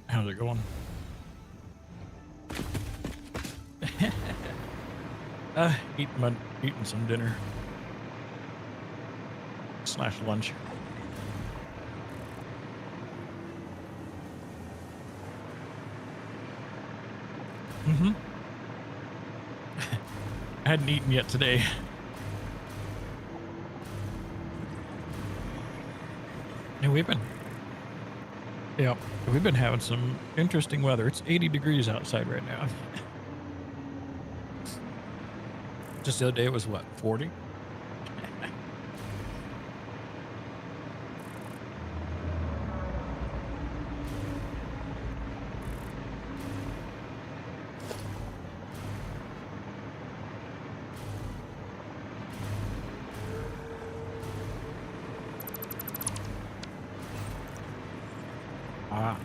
How's it going? Eating some dinner / lunch. Mm-hmm. I hadn't eaten yet today. And we've been having some interesting weather. It's 80 degrees outside right now. Just the other day it was what, 40? Ah.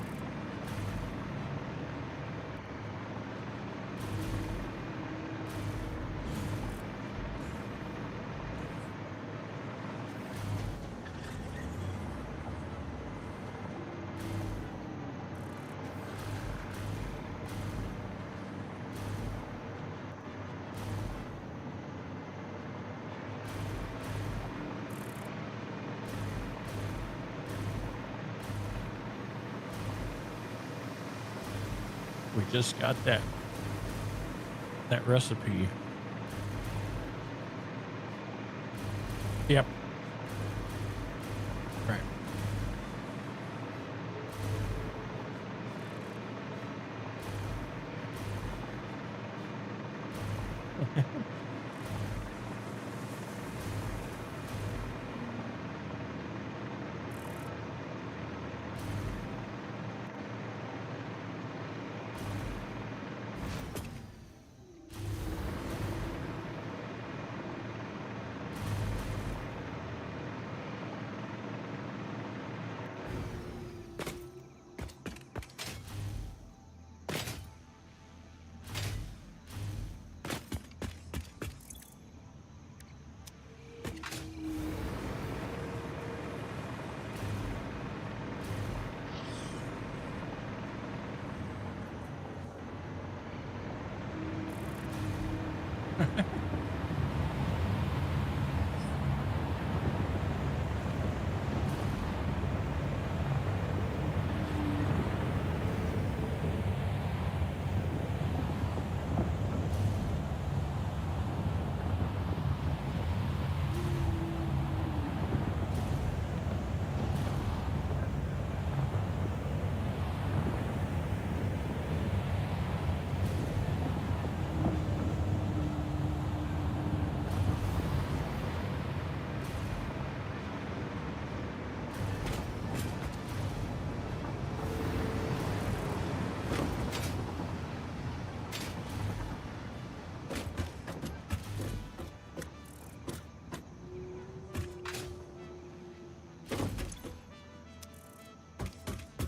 We just got that recipe. Yep. Right.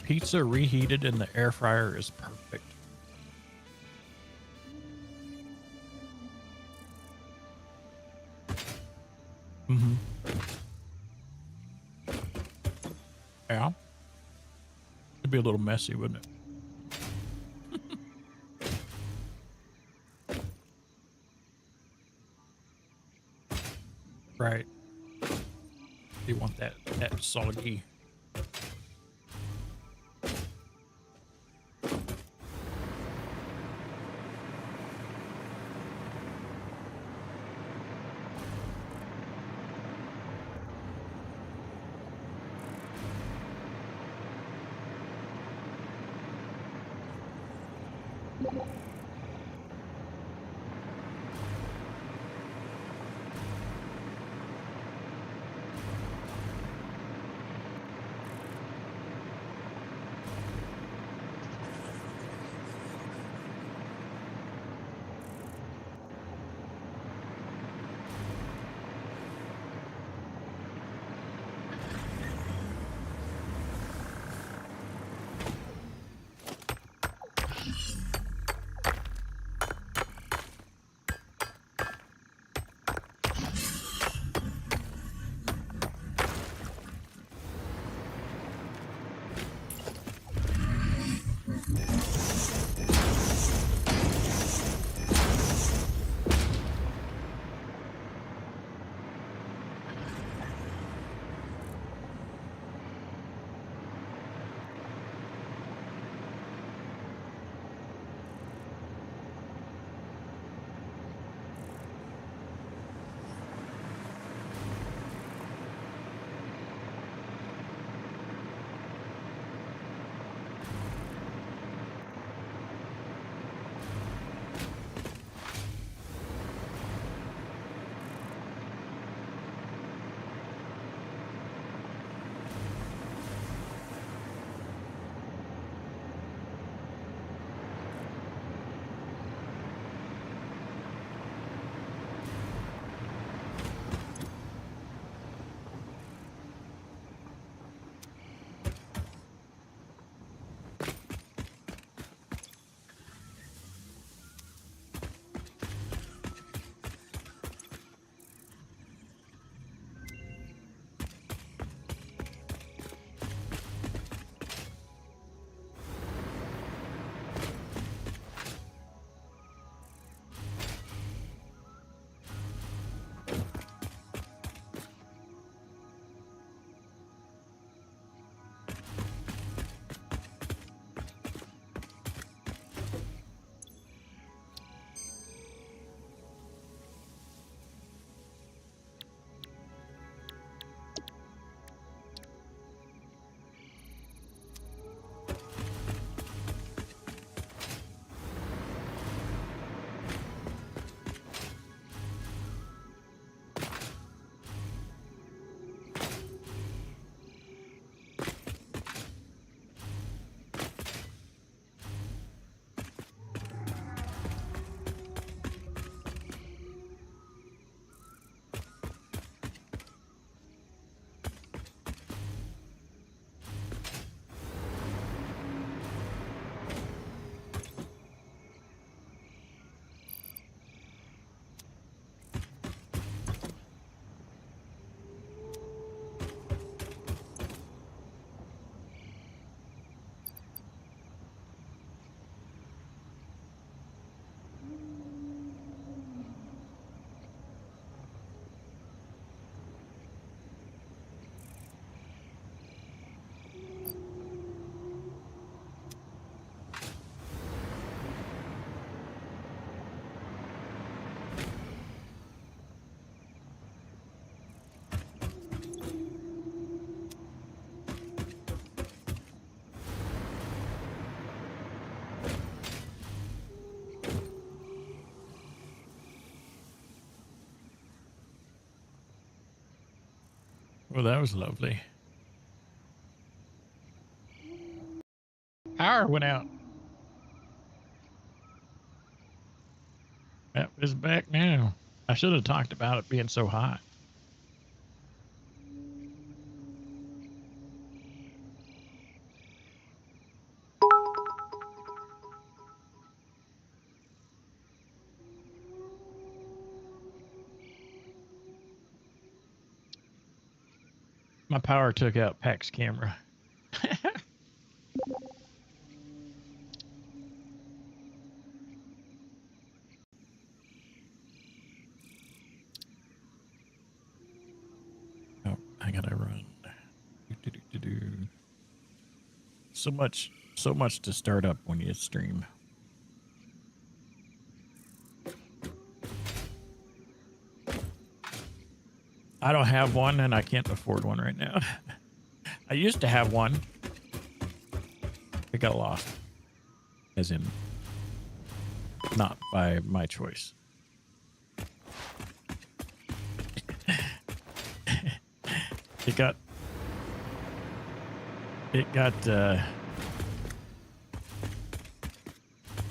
Pizza reheated in the air fryer is perfect. Mm-hmm. Yeah. It'd be a little messy, wouldn't it? Right. You want that soggy. Well, that was lovely. Power went out. Yep, it's back now. I should have talked about it being so hot. My power took out Pack's camera. Oh, I gotta run. So much to start up when you stream. I don't have one and I can't afford one right now. I used to have one. It got lost. As in, not by my choice. It got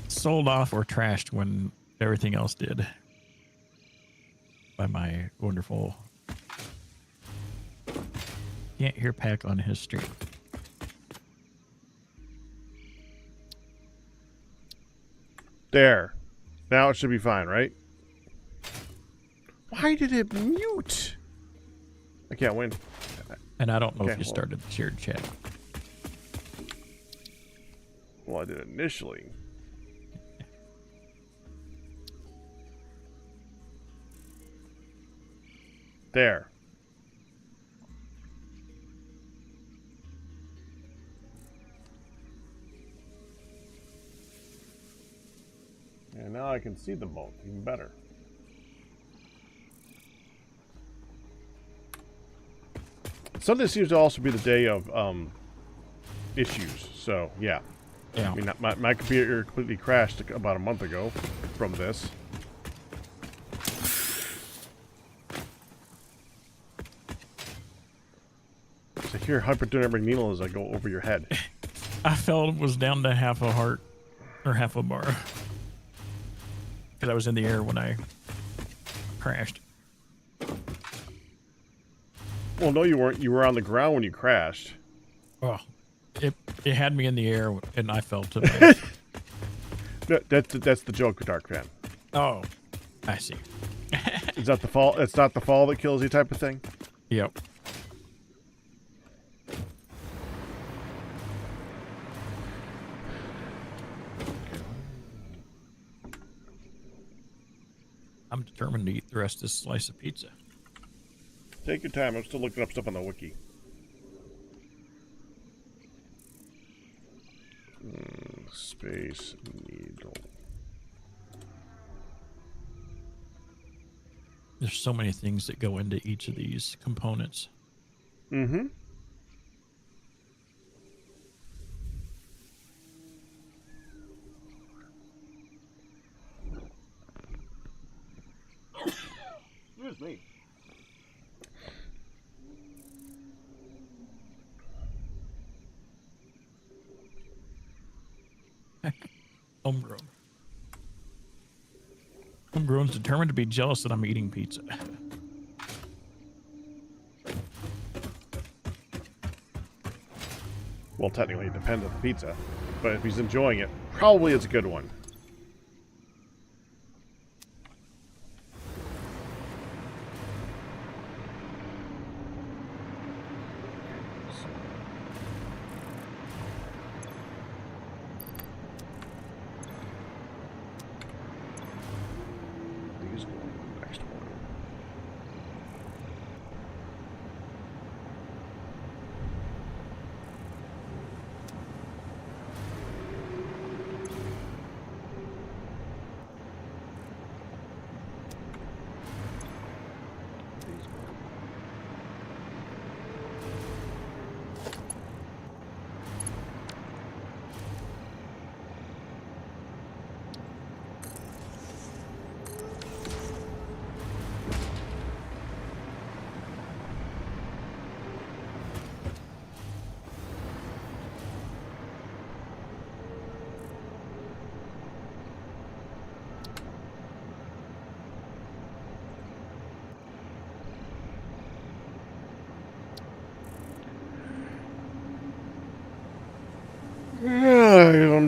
sold off or trashed when everything else did by my wonderful. Can't hear Pack on his stream. There. Now it should be fine, right? Why did it mute? I can't win. And I don't know if you started the shared chat. Well, I did initially. There. And now I can see them both even better. Sunday seems to also be the day of issues. So yeah. Yeah. I mean, my computer completely crashed about a month ago from this. So hear hypodermic needle as I go over your head. I felt it was down to half a heart or half a bar. Because I was in the air when I crashed. Well, no, you weren't. You were on the ground when you crashed. Oh, it had me in the air and I fell to the No, that's the joke with Darkphan. Oh, I see. Is that the fall? It's not the fall that kills you type of thing? Yep. I'm determined to eat the rest of this slice of pizza. Take your time. I'm still looking up stuff on the wiki. Space needle. There's so many things that go into each of these components. Mm-hmm. Excuse me. Homegrown. Homegrown's determined to be jealous that I'm eating pizza. Well, technically it depends on the pizza. But if he's enjoying it, probably it's a good one. These go in the next one.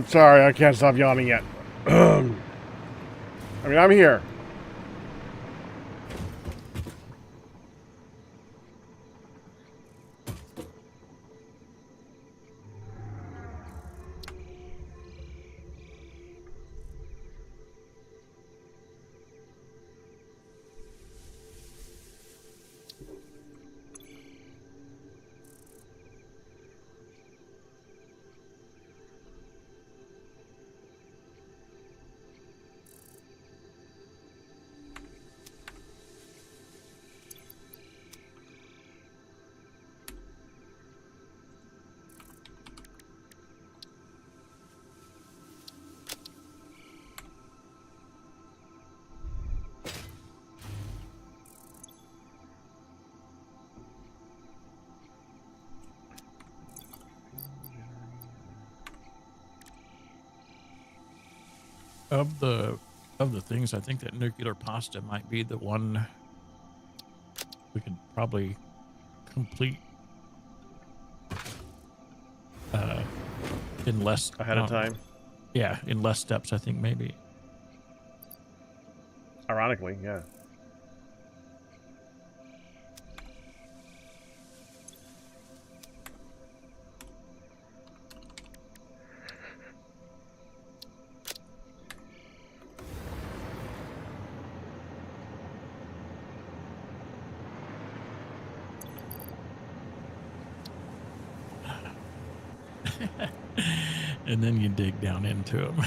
Sorry, I can't stop yawning yet. I mean, I'm here. Of the things, I think that nuclear pasta might be the one we could probably complete in less Ahead of time. Yeah, in less steps, I think maybe. Ironically, yeah. And then you dig down into them.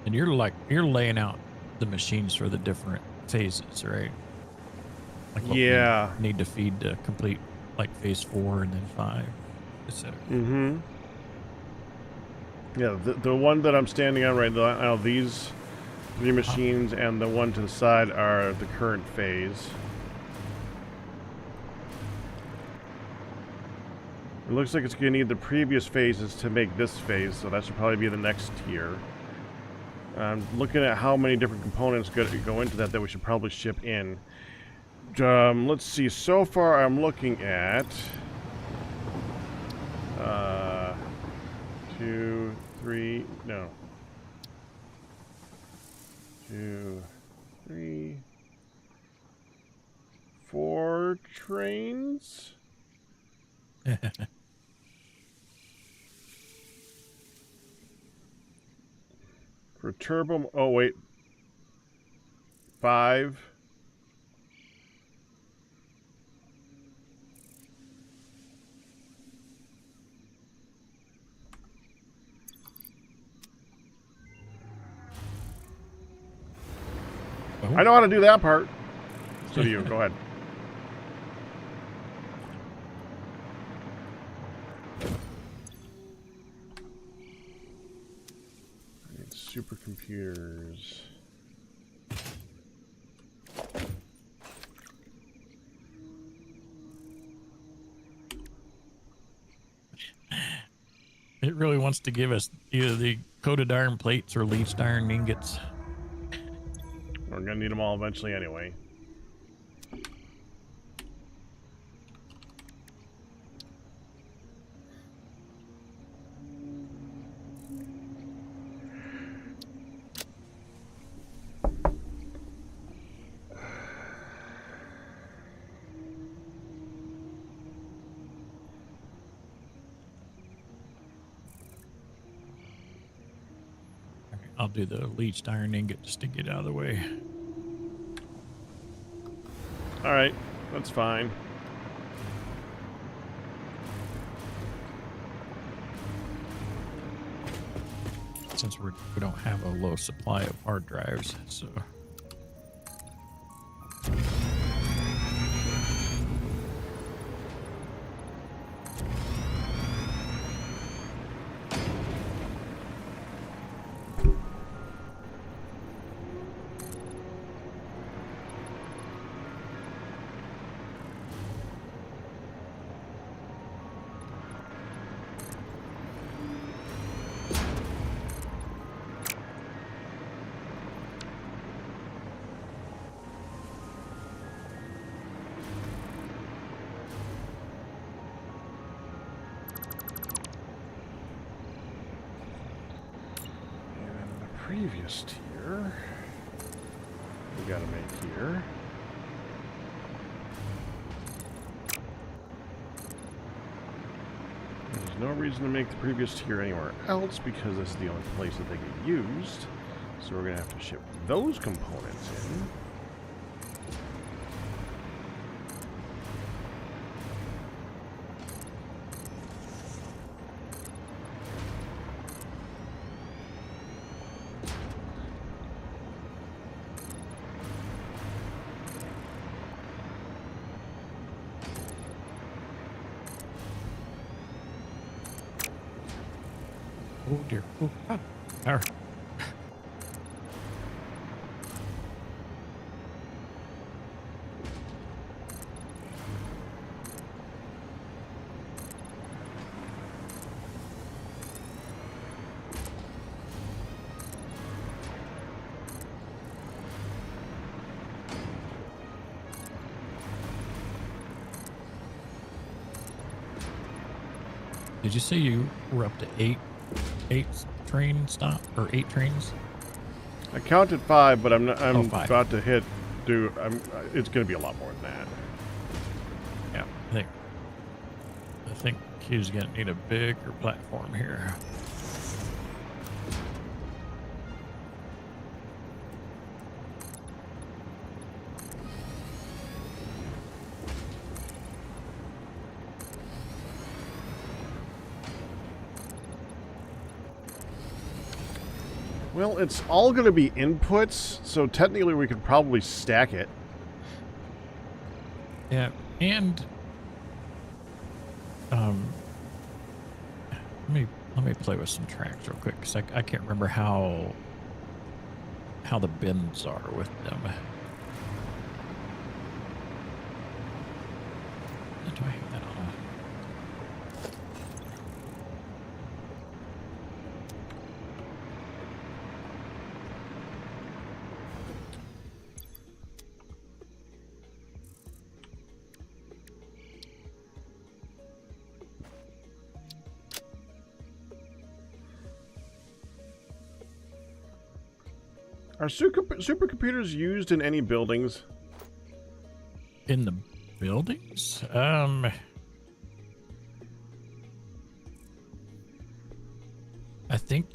And you're laying out the machines for the different phases, right? Like what Yeah. we need to feed to complete like phase 4 and then 5, etc. Mm-hmm. Yeah, the one that I'm standing on right now, these 3 machines and the one to the side are the current phase. It looks like it's going to need the previous phases to make this phase, so that should probably be the next tier. I'm looking at how many different components go into that we should probably ship in. Let's see. So far, I'm looking at 2, 3. No. 2, 3, 4 trains. For turbo. Oh wait. 5. Oh. I know how to do that part. So do you. Go ahead. I need supercomputers. It really wants to give us either the coated iron plates or leached iron ingots. We're gonna need them all eventually anyway. I'll do the leached iron ingot just to get out of the way. All right, that's fine. Since we don't have a low supply of hard drives, so. previous tier. We gotta make here. There's no reason to make the previous tier anywhere else because this is the only place that they get used. So we're gonna have to ship those components in. Oh dear. Oh, ah. Arr. Did you say you were up to eight train stop or 8 trains? I counted 5, but I'm 5. about to hit. It's gonna be a lot more than that. Yeah, I think Q's gonna need a bigger platform here. Well, it's all going to be inputs, so technically we could probably stack it. Yeah, and let me play with some tracks real quick because I can't remember how the bins are with them. Do I have that on? Are supercomputers used in any buildings? In the buildings? I think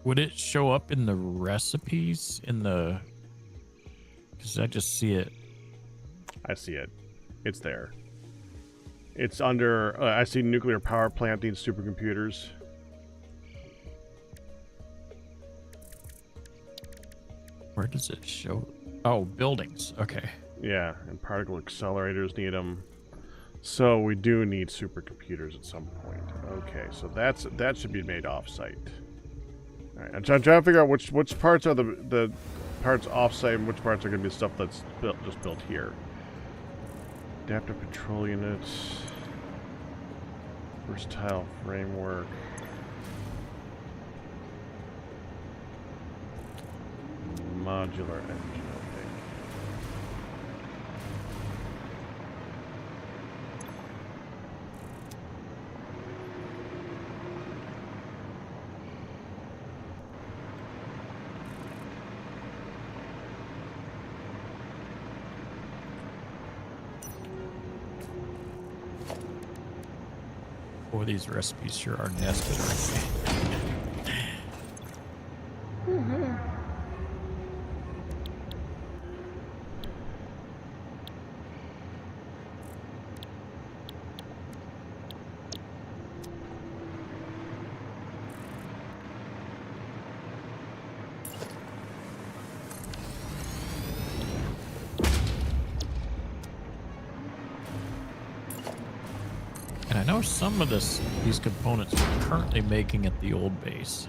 would it show up in the recipes in the, because I just see it. I see it. It's there. It's under, I see nuclear power plant needs supercomputers. Where does it show? Oh, buildings. Okay. Yeah, and particle accelerators need them. So we do need supercomputers at some point. Okay, so that should be made off-site. All right, I'm trying to figure out which parts are the parts off-site and which parts are going to be stuff that's just built here. Adaptive control units. Versatile framework. Modular engine, I think. Boy, these recipes sure are nested, aren't they? And I know some of these components we're currently making at the old base,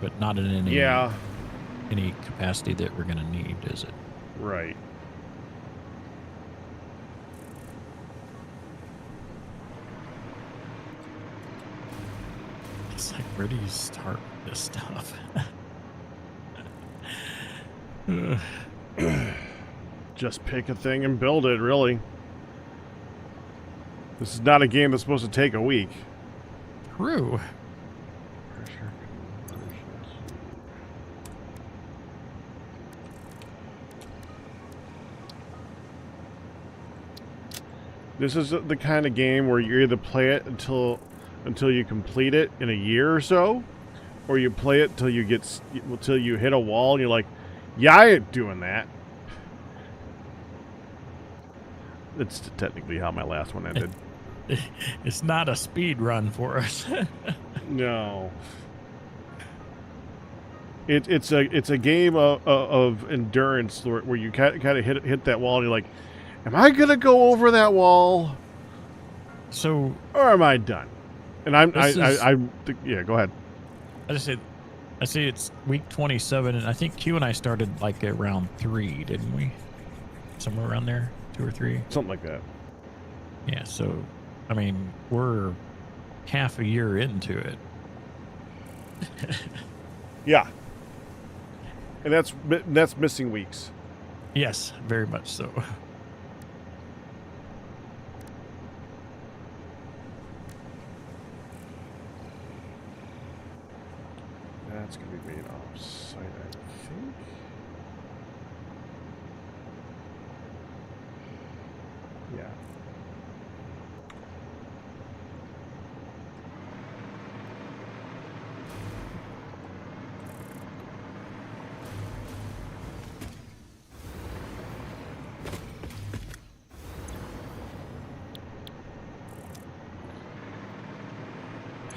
but not in any capacity that we're going to need, is it? Right. It's like, where do you start with this stuff? Just pick a thing and build it, really. This is not a game that's supposed to take a week. True. Pressure conversions. This is the kind of game where you either play it until you complete it in a year or so, or you play it till you hit a wall and you're like, yeah, I ain't doing that. That's technically how my last one ended. It's not a speed run for us. No. It's a game of endurance where you kind of hit that wall and you're like, am I gonna go over that wall? So, or am I done? And yeah, go ahead. I say it's week 27, and I think Q and I started like at round 3, didn't we? Somewhere around there, 2 or 3. Something like that. Yeah. So, I mean, we're half a year into it. Yeah. And that's missing weeks. Yes, very much so. That's going to be made off-site, I think. Yeah.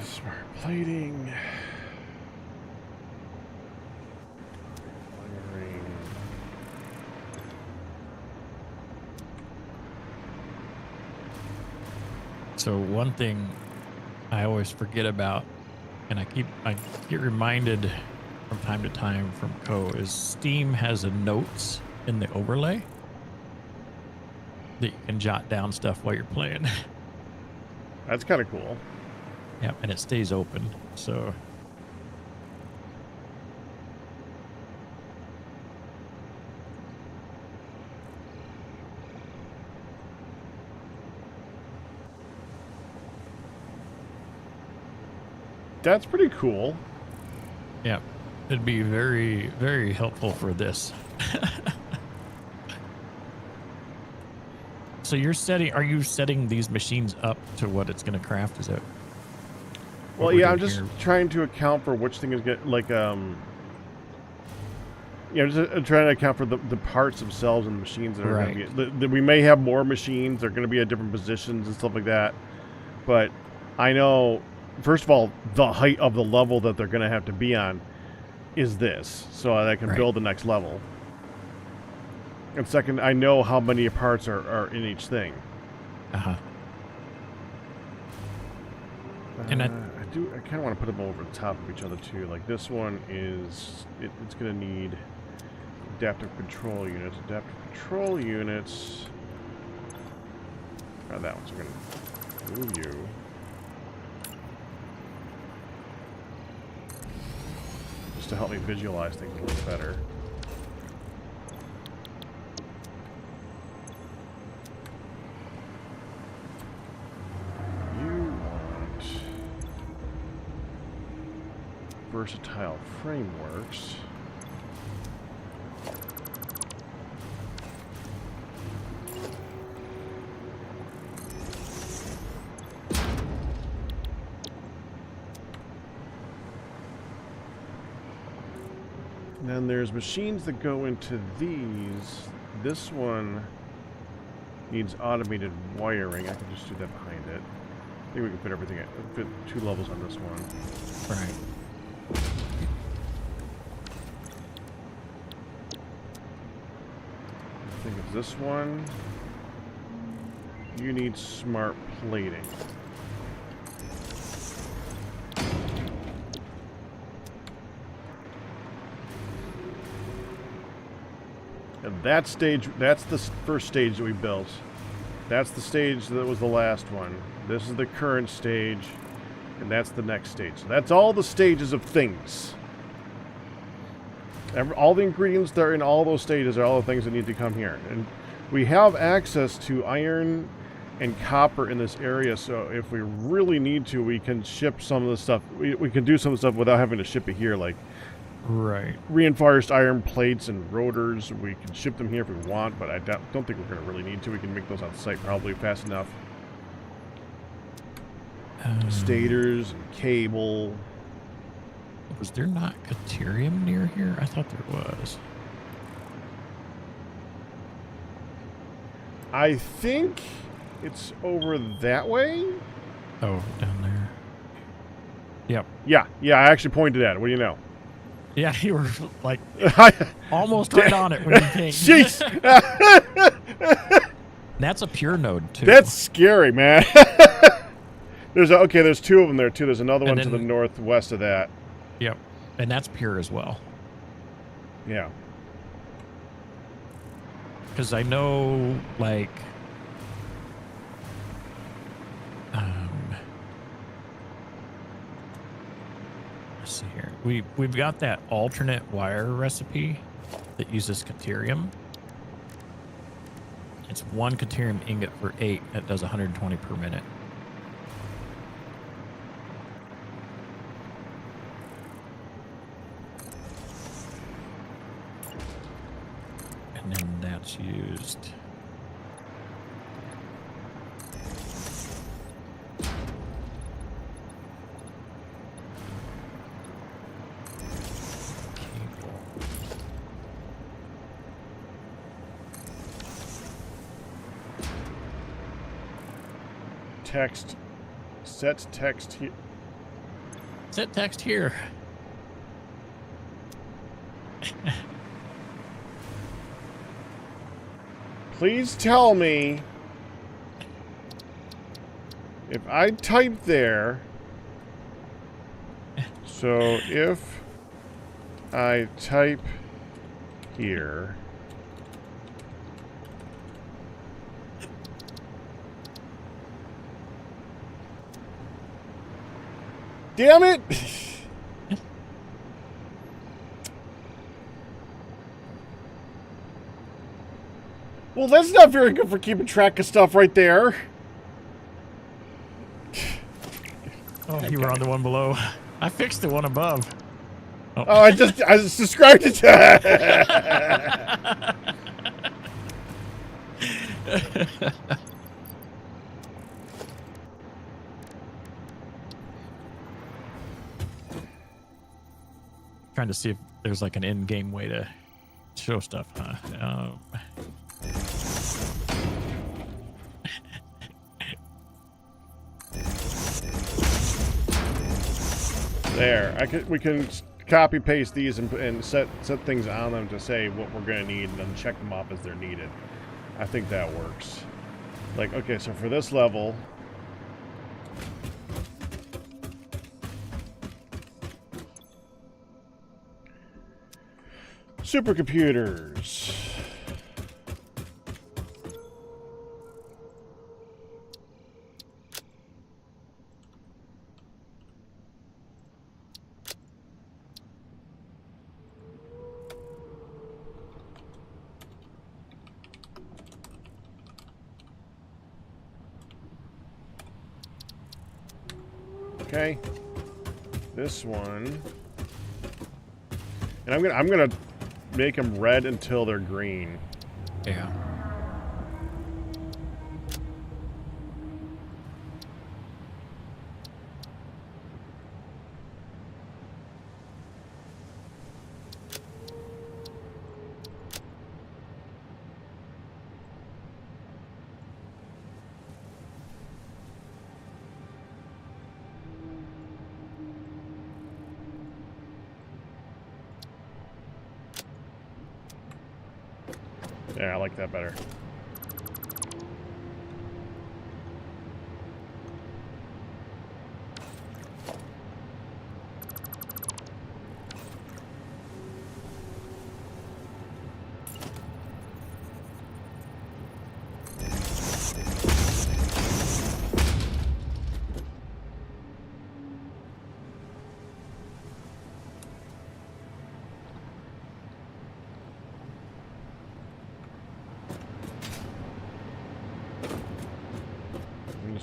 Smart plating. So one thing I always forget about, and I get reminded from time to time from Co, is Steam has a notes in the overlay that you can jot down stuff while you're playing. That's kind of cool. Yeah, and it stays open. So that's pretty cool. yeah, it'd be very, very helpful for this. So are you setting these machines up to what it's going to craft? Is it? Well, yeah, I'm just trying to account for which thing is get like yeah, just trying to account for the parts themselves and the machines that are right. going to be. We may have more machines. They're going to be at different positions and stuff like that. But I know, first of all, the height of the level that they're going to have to be on is this, so that I can build the next level. And second, I know how many parts are in each thing. Uh-huh. And I kind of want to put them over the top of each other too. Like this one is, it's going to need adaptive control units. Adaptive control units. That one's going to move you. Just to help me visualize things a little better. Versatile frameworks. And then there's machines that go into these. This one needs automated wiring. I can just do that behind it. I think we can fit everything, fit 2 levels on this one. right. I think it's this one. You need smart plating. And that stage, that's the first stage that we built. That's the stage that was the last one. This is the current stage, and that's the next stage. So that's all the stages of things. All the ingredients that are in all those stages are all the things that need to come here. And we have access to iron and copper in this area, so if we really need to, we can ship some of the stuff. We can do some of the stuff without having to ship it here, like Right. reinforced iron plates and rotors. We can ship them here if we want, but I don't think we're going to really need to. We can make those on site probably fast enough. Stators and cable. Was there not Caterium near here? I thought there was. I think it's over that way. Oh, down there. Yep. Yeah, I actually pointed at it. What do you know? Yeah, you were like almost right on it when you came. Jeez. That's a pure node too. That's scary, man. There's two of them there too. There's another one to the northwest of that. Yep. And that's pure as well. Yeah. Because I know, like, let's see here. We've got that alternate wire recipe that uses Caterium. It's 1 Caterium ingot for 8 that does 120 per minute. And then that's used. Cable. Text. Set text here. Set text here. Please tell me if I type there. So if I type here. Damn it! Well, that's not very good for keeping track of stuff right there. Oh, you were on the one below. I fixed the one above. Oh, I just described it to Trying to see if there's like an in-game way to show stuff, huh? There. We can copy paste these and set things on them to say what we're going to need and then check them off as they're needed. I think that works. Like, okay, so for this level, supercomputers. Okay, this one, and I'm gonna make them red until they're green. Yeah. Yeah, I like that better.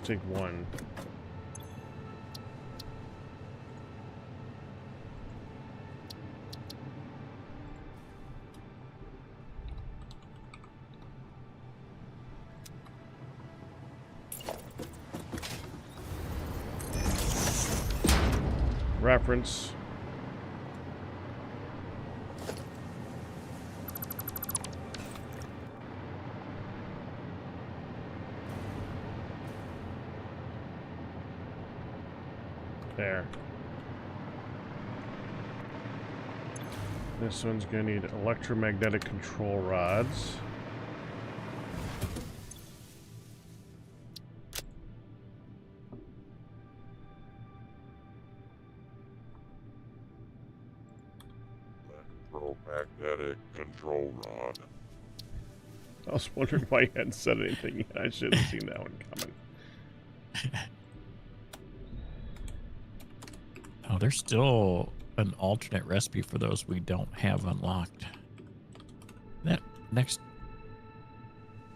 take one. Reference. There. This one's gonna need electromagnetic control rods. Electromagnetic control rod. I was wondering why you hadn't said anything yet. I should have seen that one coming. Oh, there's still an alternate recipe for those we don't have unlocked. That next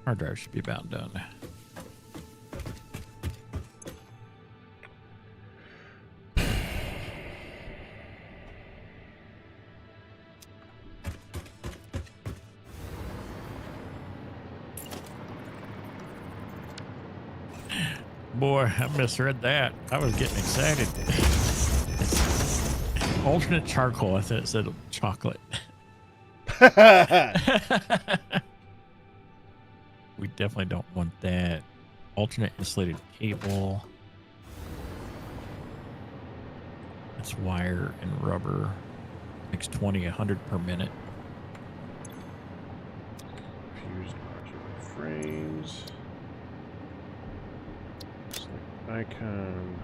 hard drive should be about done. Boy, I misread that. I was getting excited. Alternate charcoal. I thought it said chocolate. We definitely don't want that. Alternate insulated cable. That's wire and rubber. Makes 20, 100 per minute. Fused modular frames. Select icon.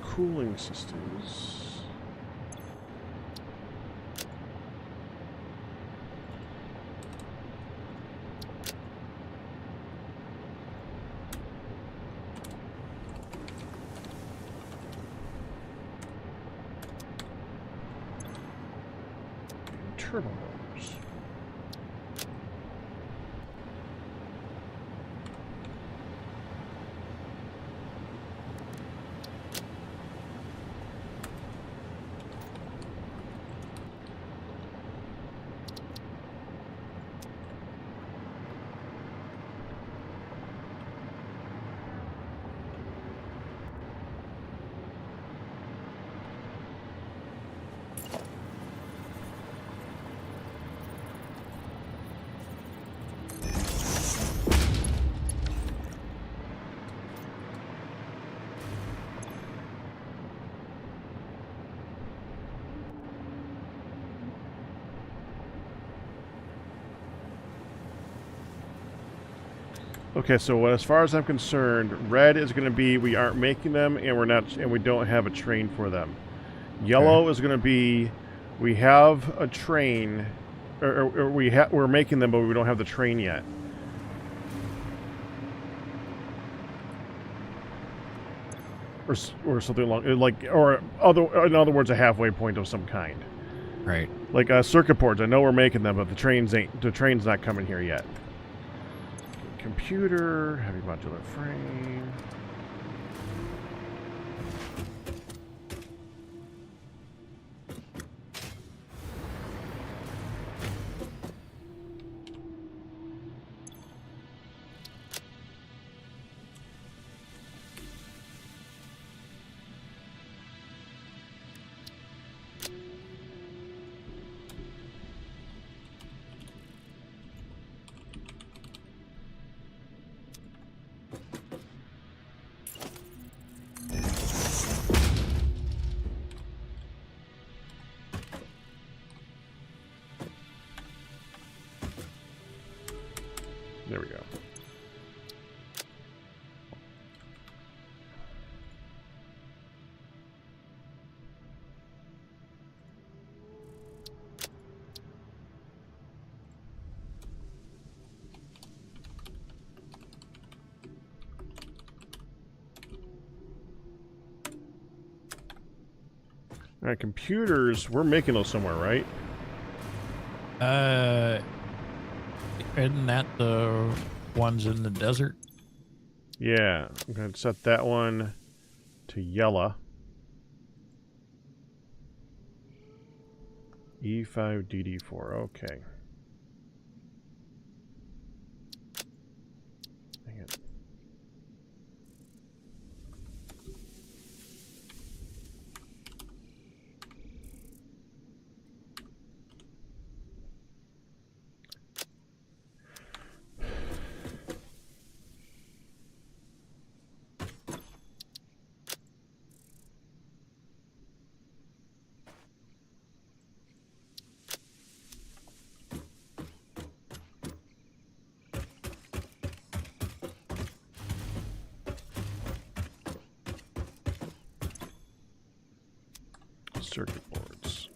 Cooling systems. And turbo motors. Okay, so as far as I'm concerned, red is going to be we aren't making them, and we don't have a train for them. Yellow is going to be we have a train, or we're making them, but we don't have the train yet. Or something along like, in other words, a halfway point of some kind. Right. Like circuit boards. I know we're making them, but the train's not coming here yet. Computer, heavy modular frame. There we go. All right, computers. We're making those somewhere, right? Isn't that the ones in the desert? Yeah. I'm going to set that one to yellow. E5DD4. Okay. Dang it. Circuit boards.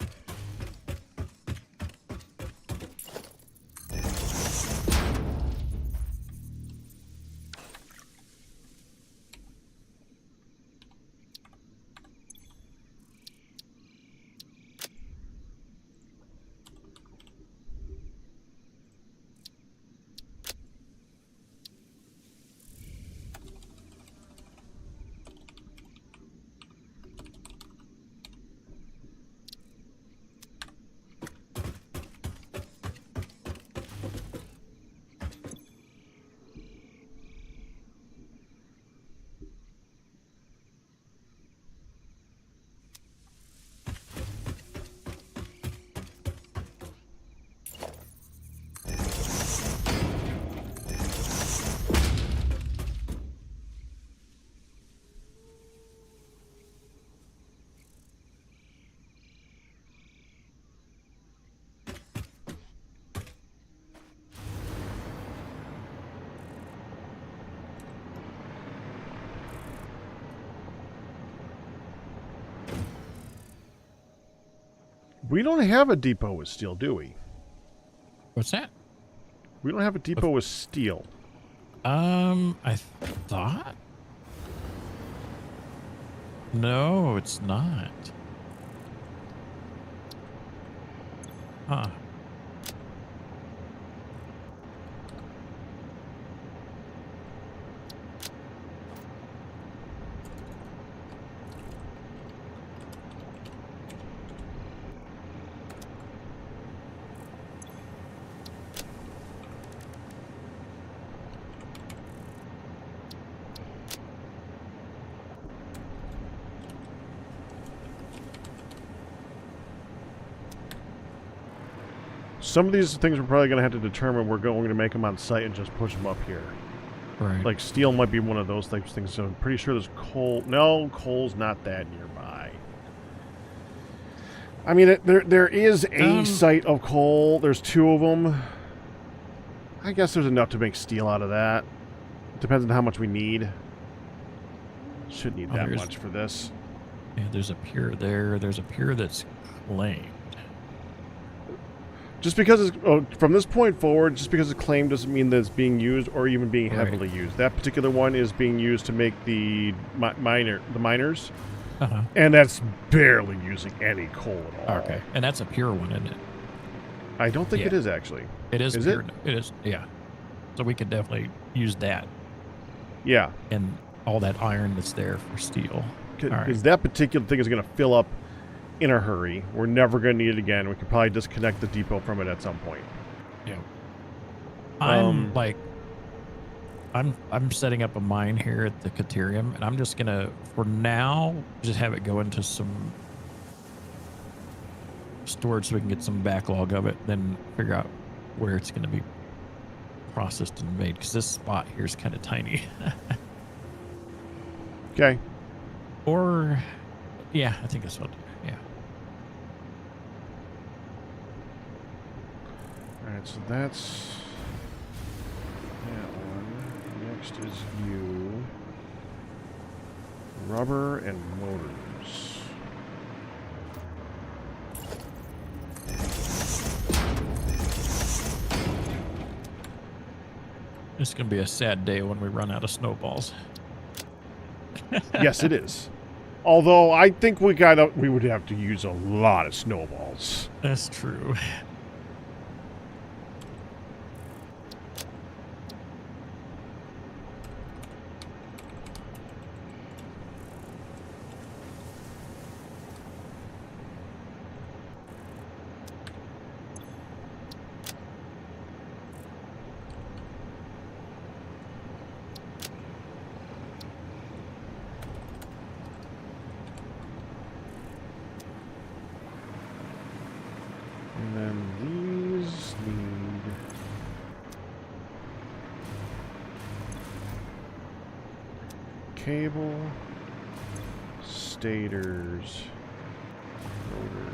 We don't have a depot with steel, do we? What's that? We don't have a depot with steel. I thought? No, it's not. Huh. Some of these things we're probably going to have to determine we're going to make them on site and just push them up here. Right. Like steel might be one of those types of things, so I'm pretty sure there's coal. No, coal's not that nearby. I mean, there is a site of coal. There's 2 of them. I guess there's enough to make steel out of that. Depends on how much we need. Shouldn't need that much for this. Yeah, there's a pier there. There's a pier that's claimed. Just because it's, from this point forward, just because it's claimed doesn't mean that it's being used or even being heavily used. That particular one is being used to make the miners, and that's barely using any coal at all. Okay, and that's a pure one, isn't it? I don't think it is actually. It is. Is pure, it? It is. Yeah. So we could definitely use that. Yeah. And all that iron that's there for steel. Because that particular thing is going to fill up in a hurry. We're never going to need it again. We could probably disconnect the depot from it at some point. Yeah. I'm I'm setting up a mine here at the Caterium, and I'm just gonna, for now, just have it go into some storage so we can get some backlog of it, then figure out where it's gonna be processed and made, because this spot here is kind of tiny. Okay. Or, yeah, I think that's what I'll do. Yeah. All right, so that's that one. Next is you. Rubber and motors. It's gonna be a sad day when we run out of snowballs. Yes, it is. Although I think we would have to use a lot of snowballs. That's true. And then these need cable, stators, rotors.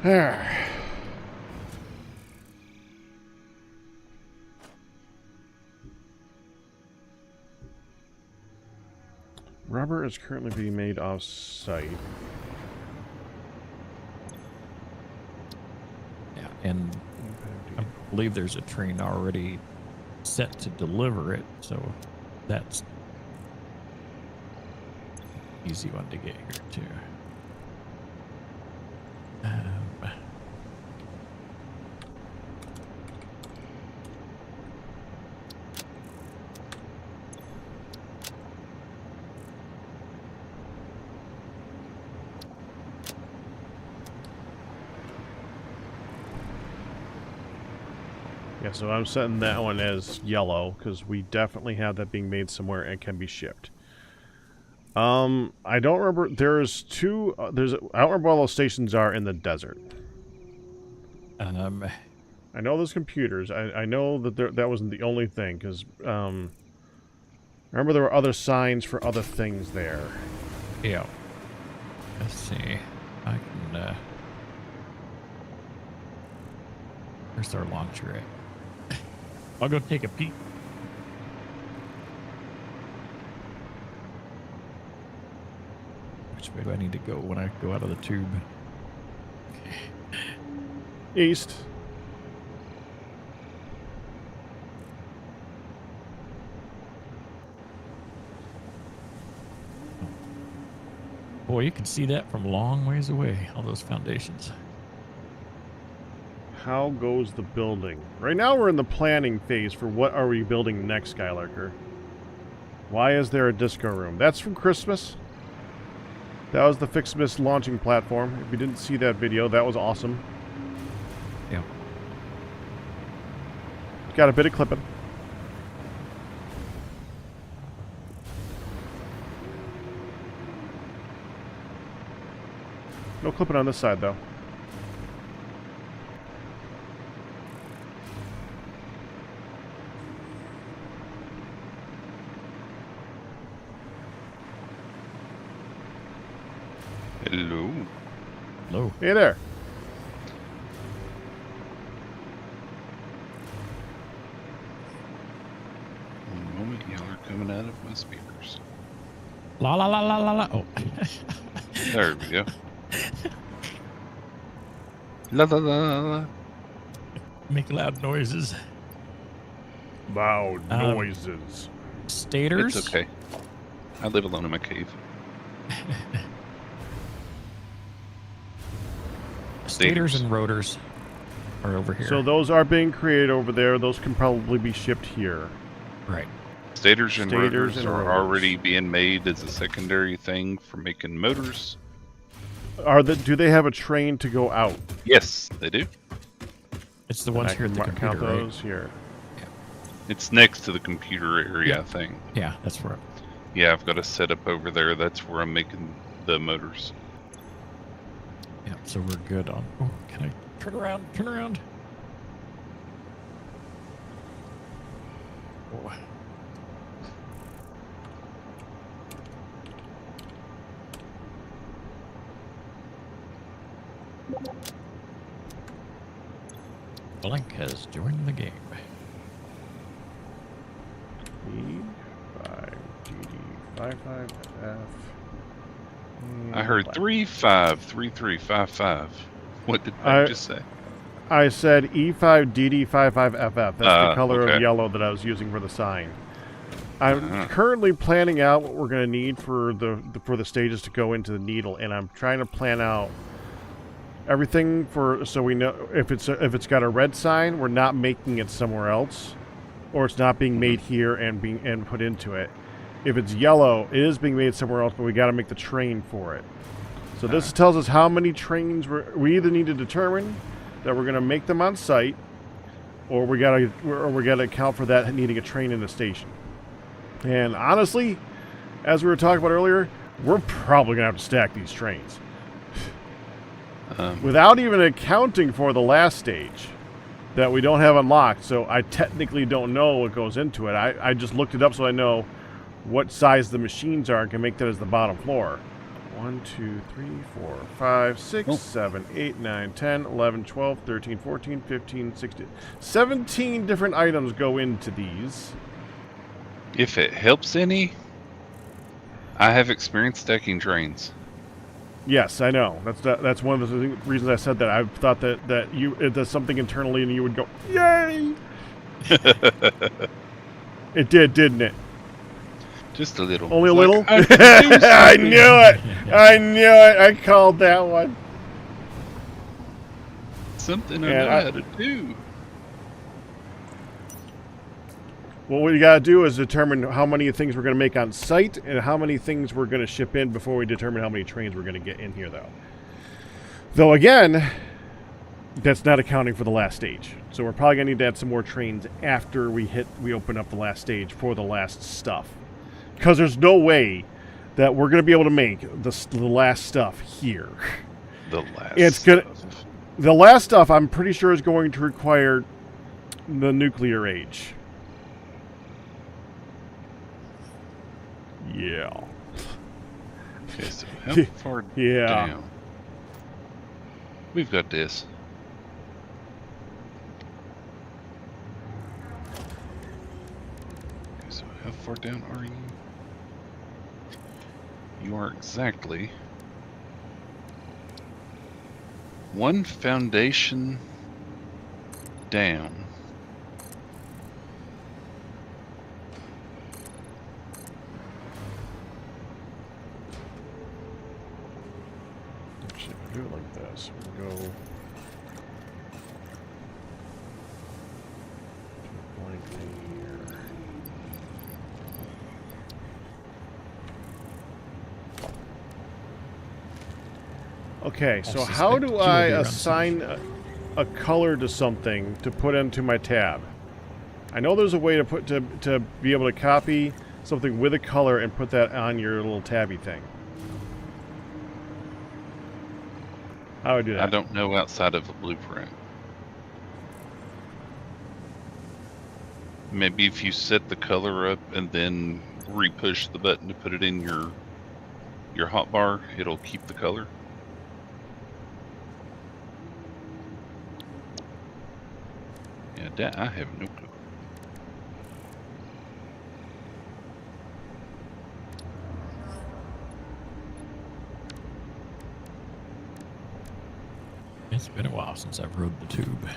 There. Rubber is currently being made off-site. Yeah, and I believe there's a train already set to deliver it, so that's an easy one to get here too. Yeah, so I'm setting that one as yellow because we definitely have that being made somewhere and can be shipped. I don't remember. There's two. I don't remember where all those stations are in the desert. I know there's computers. I know that that wasn't the only thing because remember there were other signs for other things there. Yeah. Let's see. I can. Where's our launcher at? I'll go take a peek. Which way do I need to go when I go out of the tube? East. Boy, you can see that from a long ways away, all those foundations. How goes the building? Right now we're in the planning phase for what are we building next, Skylarker. Why is there a disco room? That's from Christmas. That was the Fixmas launching platform. If you didn't see that video, that was awesome. Yeah. Got a bit of clipping. No clipping on this side, though. Hello. Hello. Hey there. One moment, y'all are coming out of my speakers. La la la la la la. Oh. There we go. La la la la la. Make loud noises. Loud noises. Stators. It's okay. I live alone in my cave. Stators and rotors are over here. So those are being created over there. Those can probably be shipped here. Right. Stators and rotors and are rotors. already being made as a secondary thing for making motors. Do they have a train to go out? Yes, they do. It's the ones I here at can the computer, count right? those here. It's next to the computer area, Yeah. I think. Yeah, that's where. Yeah, I've got a setup over there. That's where I'm making the motors. Yeah, so we're good on. Oh, can I turn around? Turn around. Oh. Blink has joined the game. E5DD55F. I heard 353355. What did I just say? I said E5DD55FF. That's the color okay. of yellow that I was using for the sign. I'm currently planning out what we're going to need for the stages to go into the needle, and I'm trying to plan out everything so we know if it's got a red sign, we're not making it somewhere else, or it's not being made here and put into it. If it's yellow, it is being made somewhere else, but we got to make the train for it. So this tells us how many trains we either need to determine that we're going to make them on site, or we got to account for that needing a train in the station. And honestly, as we were talking about earlier, we're probably going to have to stack these trains. Without even accounting for the last stage that we don't have unlocked, so I technically don't know what goes into it. I just looked it up so I know what size the machines are and can make that as the bottom floor. 1, 2, 3, 4, 5, 6, 7, 8, 9, 10, 11, 12, 13, 14, 15, 16. 17 different items go into these. If it helps any, I have experience stacking trains. Yes, I know. That's one of the reasons I said that. I thought that it does something internally and you would go, yay! It did, didn't it? Just a little. Only a Like, little? I can do I something. knew it! I knew it! I called that one. Something I Yeah, know how to do. What we got to do is determine how many things we're going to make on site and how many things we're going to ship in before we determine how many trains we're going to get in here, though. Though, again, that's not accounting for the last stage. So we're probably going to need to add some more trains after we open up the last stage for the last stuff. Because there's no way that we're going to be able to make the last stuff here. The last. The last stuff, I'm pretty sure, is going to require the nuclear age. Yeah. Okay, so how far Yeah. down? We've got this. Okay, so how far down are you? You are exactly one foundation down. Actually, if we do it like this, we go to a blank thing here. Okay, so how do I assign a color to something to put into my tab? I know there's a way to be able to copy something with a color and put that on your little tabby thing. How would I do that? I don't know outside of a blueprint. Maybe if you set the color up and then re-push the button to put it in your hotbar, it'll keep the color. Yeah, that I have no clue. It's been a while since I've rode the tube.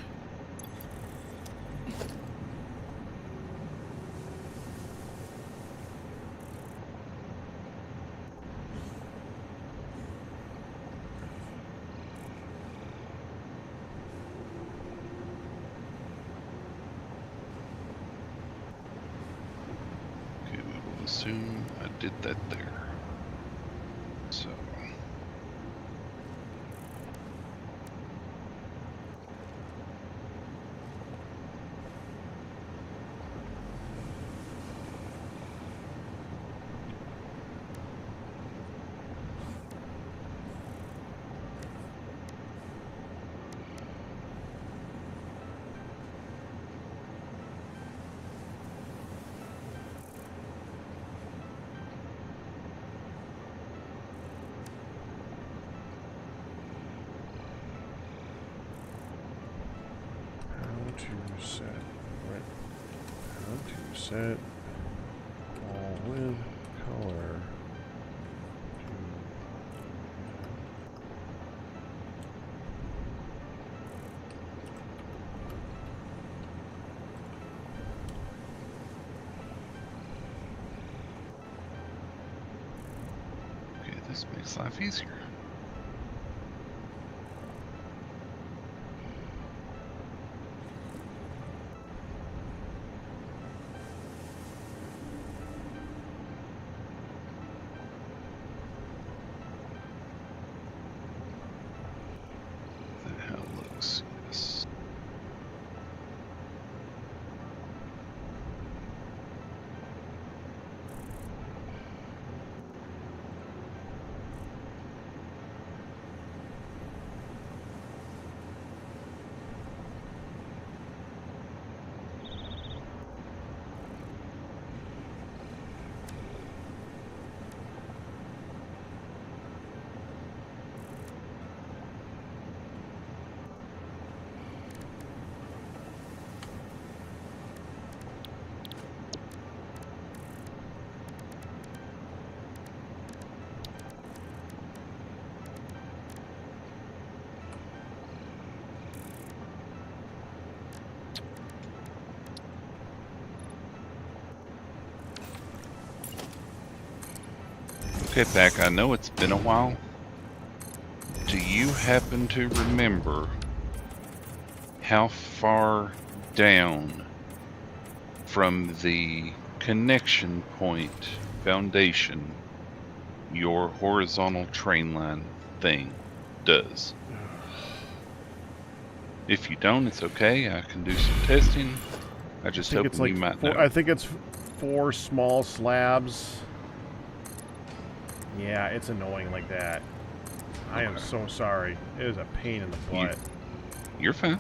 Okay, we will assume I did that there. So. To set, right? How to set all with color Okay, this makes life easier. That how it looks, yes. Okay, Pack, I know it's been a while. Do you happen to remember how far down from the connection point foundation your horizontal train line thing does? If you don't, it's okay. I can do some testing. I just hope it's like you might four, know. I think it's 4 small slabs. Yeah, it's annoying like that. I am Okay. so sorry. It is a pain in the butt. You're fine.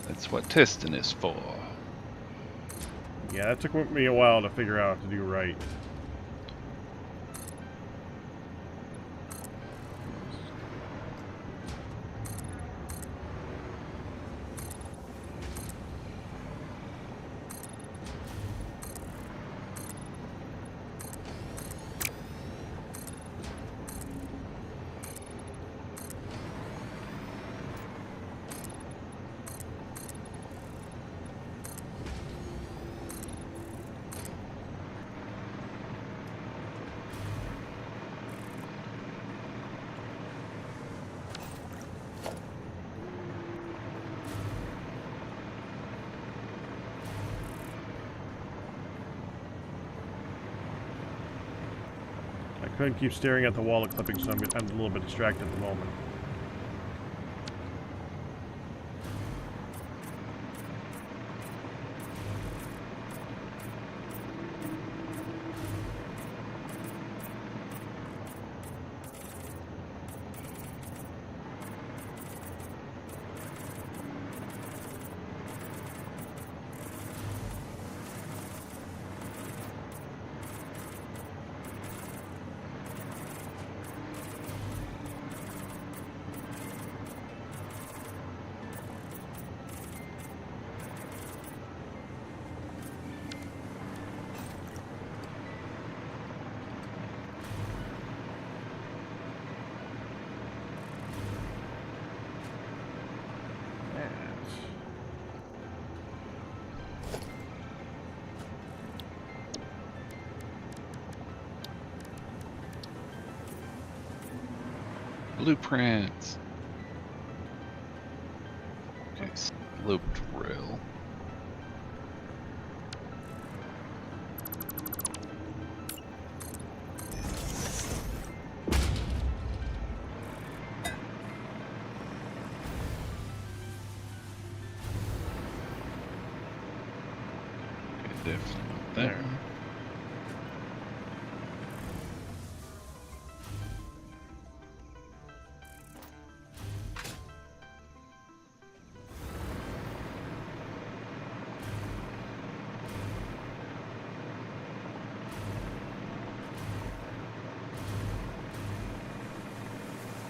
That's what testing is for. Yeah, that took me a while to figure out how to do right. I couldn't keep staring at the wall of clipping, so I'm a little bit distracted at the moment. Blueprints. Okay, sloped rail. Okay, definitely not there.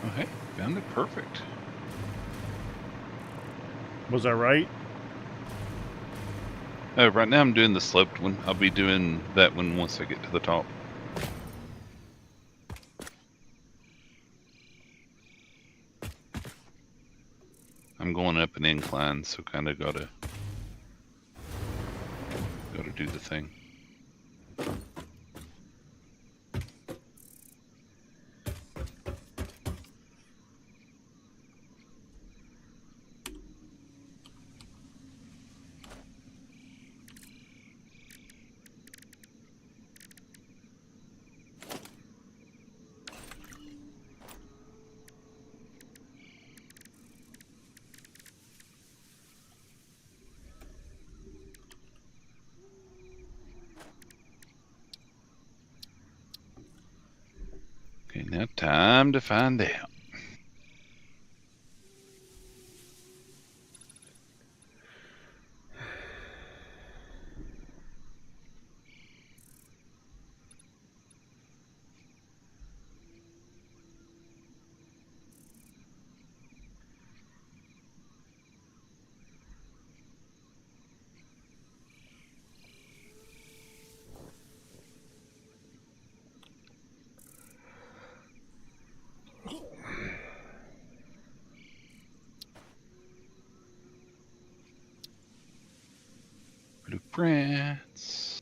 Oh, hey, found it perfect. Was I right? Right now I'm doing the sloped one. I'll be doing that one once I get to the top. I'm going up an incline, so kind of gotta do the thing. Okay, now time to find out. Blueprints.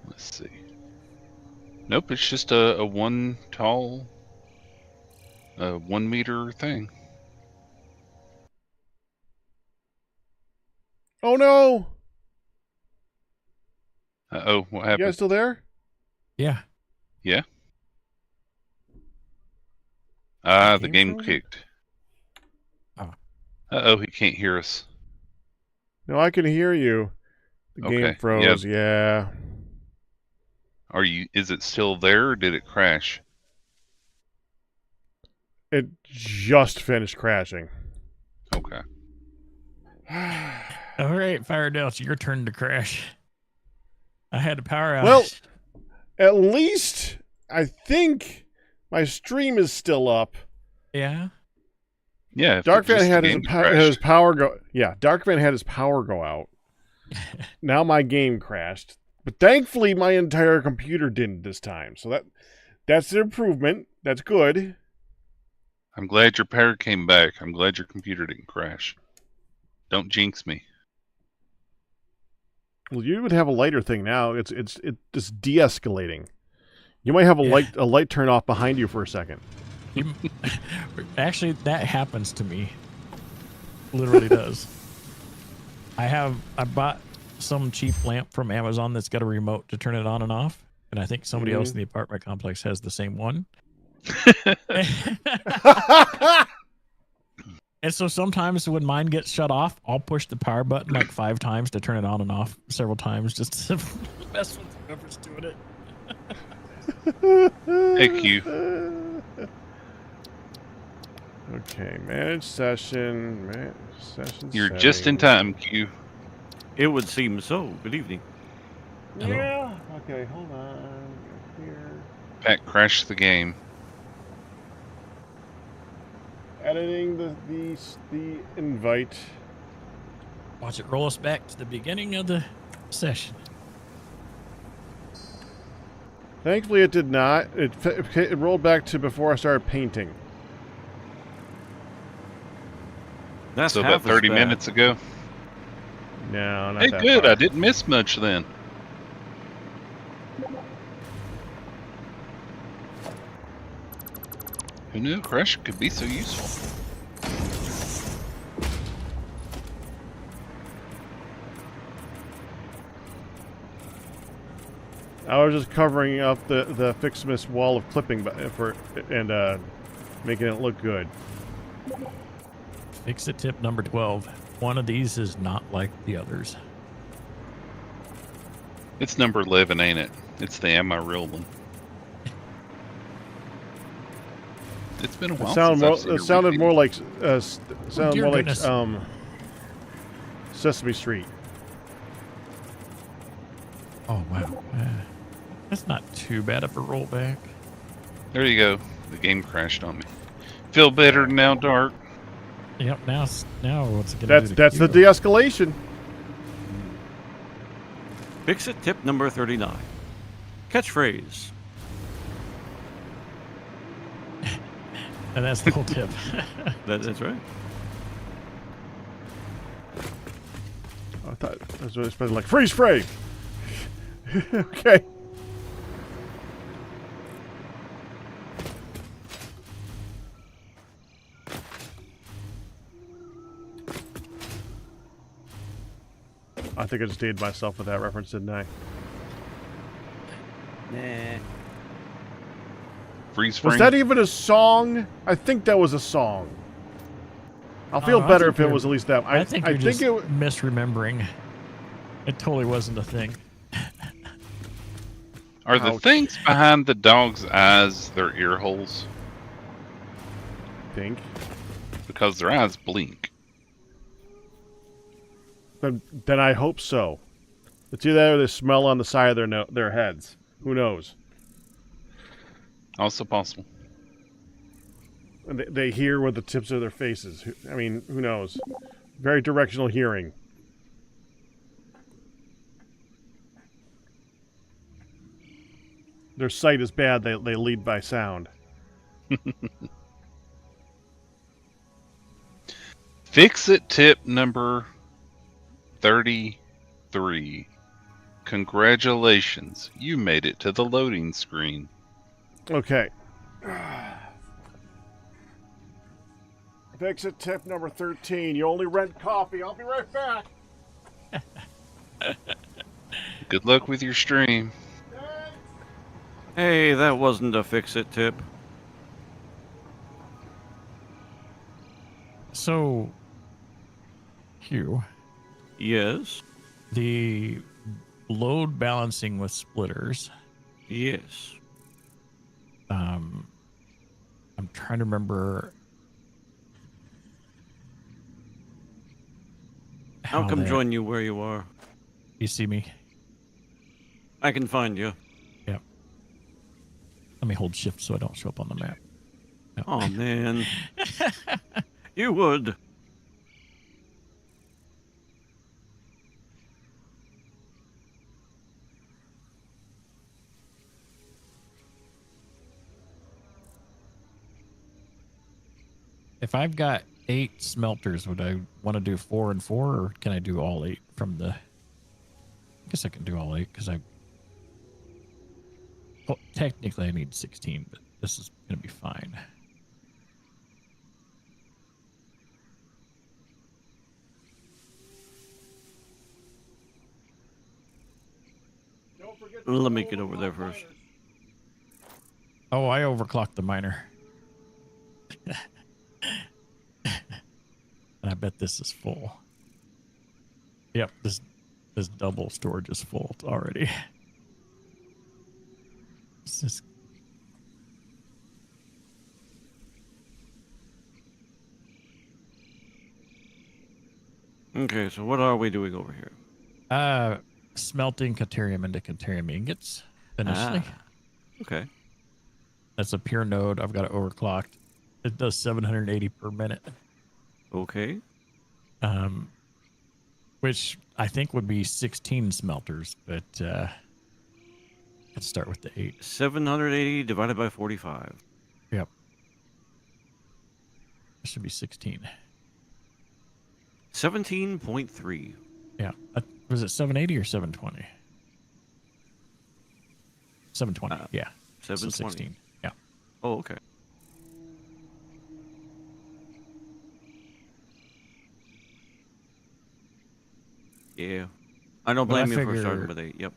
Let's see. Nope, it's just a one tall, 1 meter thing. Oh no! Uh-oh, what You happened? guys still there? Yeah. Yeah? The The game game frozen? kicked. Oh. Uh-oh, he can't hear us. No, I can hear you. The game Okay, froze, yeah. is it still there or did it crash? It just finished crashing. Okay. All right, Firedale, it's your turn to crash. I had a power outage. Well, at least I think my stream is still up. Yeah. Yeah, if Darkphan just had the his, game had his crashed. power go. Yeah, Darkphan had his power go out. Now my game crashed, but thankfully my entire computer didn't this time. So that's an improvement. That's good. I'm glad your power came back. I'm glad your computer didn't crash. Don't jinx me. Well, you would have a lighter thing now. It's just de-escalating. You might have a light turn off behind you for a second. Actually, that happens to me. Literally does. I bought some cheap lamp from Amazon that's got a remote to turn it on and off, and I think somebody else in the apartment complex has the same one. And so sometimes when mine gets shut off, I'll push the power button like 5 times to turn it on and off several times just to mess with whoever's doing it. Hey, Q. Okay, manage session. You're just in time, Q. It would seem so. Good evening. Yeah. Okay, hold on. Here. Pat crashed the game. Editing the invite. Watch it roll us back to the beginning of the session. Thankfully, it did not. It rolled back to before I started painting. That's So half about 30 as bad. minutes ago. No, not Hey, that good. far. I didn't miss much then. Who knew Crush could be so useful? I was just covering up the Fixmas wall of clipping and making it look good. Fix it tip number 12. One of these is not like the others. It's number 11, ain't it? It's the Am I Real one. It's been a while since I've seen It sounded repeat. more like dear goodness. Sesame Street. Oh, wow. That's not too bad of a rollback. There you go. The game crashed on me. Feel better now, Dark. Yep, now what's it going to do? That's the de-escalation. Fix it tip number 39. Catchphrase. And that's the whole tip. That's right. I thought I was expecting like freeze frame. Okay. I think I just dated myself with that reference, didn't I? Nah. Freeze frame. Was that even a song? I think that was a song. I'll feel I better think if it you're- was at least that. I think you're just it. misremembering. It totally wasn't a thing. Are the Ouch. things behind the dog's eyes their ear holes? Think. Because their eyes blink. Then I hope so. It's either that or they smell on the side of their heads. Who knows? Also possible. And they hear with the tips of their faces. I mean, who knows? Very directional hearing. Their sight is bad. They lead by sound. Fix it tip number 33. Congratulations. You made it to the loading screen. Okay. Fix it tip number 13. You only rent coffee. I'll be right back. Good luck with your stream. Hey, that wasn't a fix it tip. So, Hugh, Yes. the load balancing with splitters. Yes. I'm trying to remember. I'll come that- join you where you are. You see me? I can find you. Yep. Let me hold shift so I don't show up on the map. No. Oh, man. You would. If I've got 8 smelters, would I want to do 4 and 4, or can I do all 8 from the? I guess I can do all 8 because well, technically I need 16, but this is gonna be fine. Let me get over there first. Oh, I overclocked the miner. And I bet this is full. Yep, this double storage is full already. This is Okay, so what are we doing over here? smelting caterium into caterium ingots initially. Okay. That's a pure node. I've got it overclocked. It does 780 per minute. Okay. which I think would be 16 smelters, but let's start with the 8. 780 divided by 45. Yep. It should be 16. 17.3. Yeah. Was it 780 or 720? 720. Yeah. So 720. 16. Yeah. Oh, okay. Yeah. I don't But I blame you for figure- starting with 8. Yep.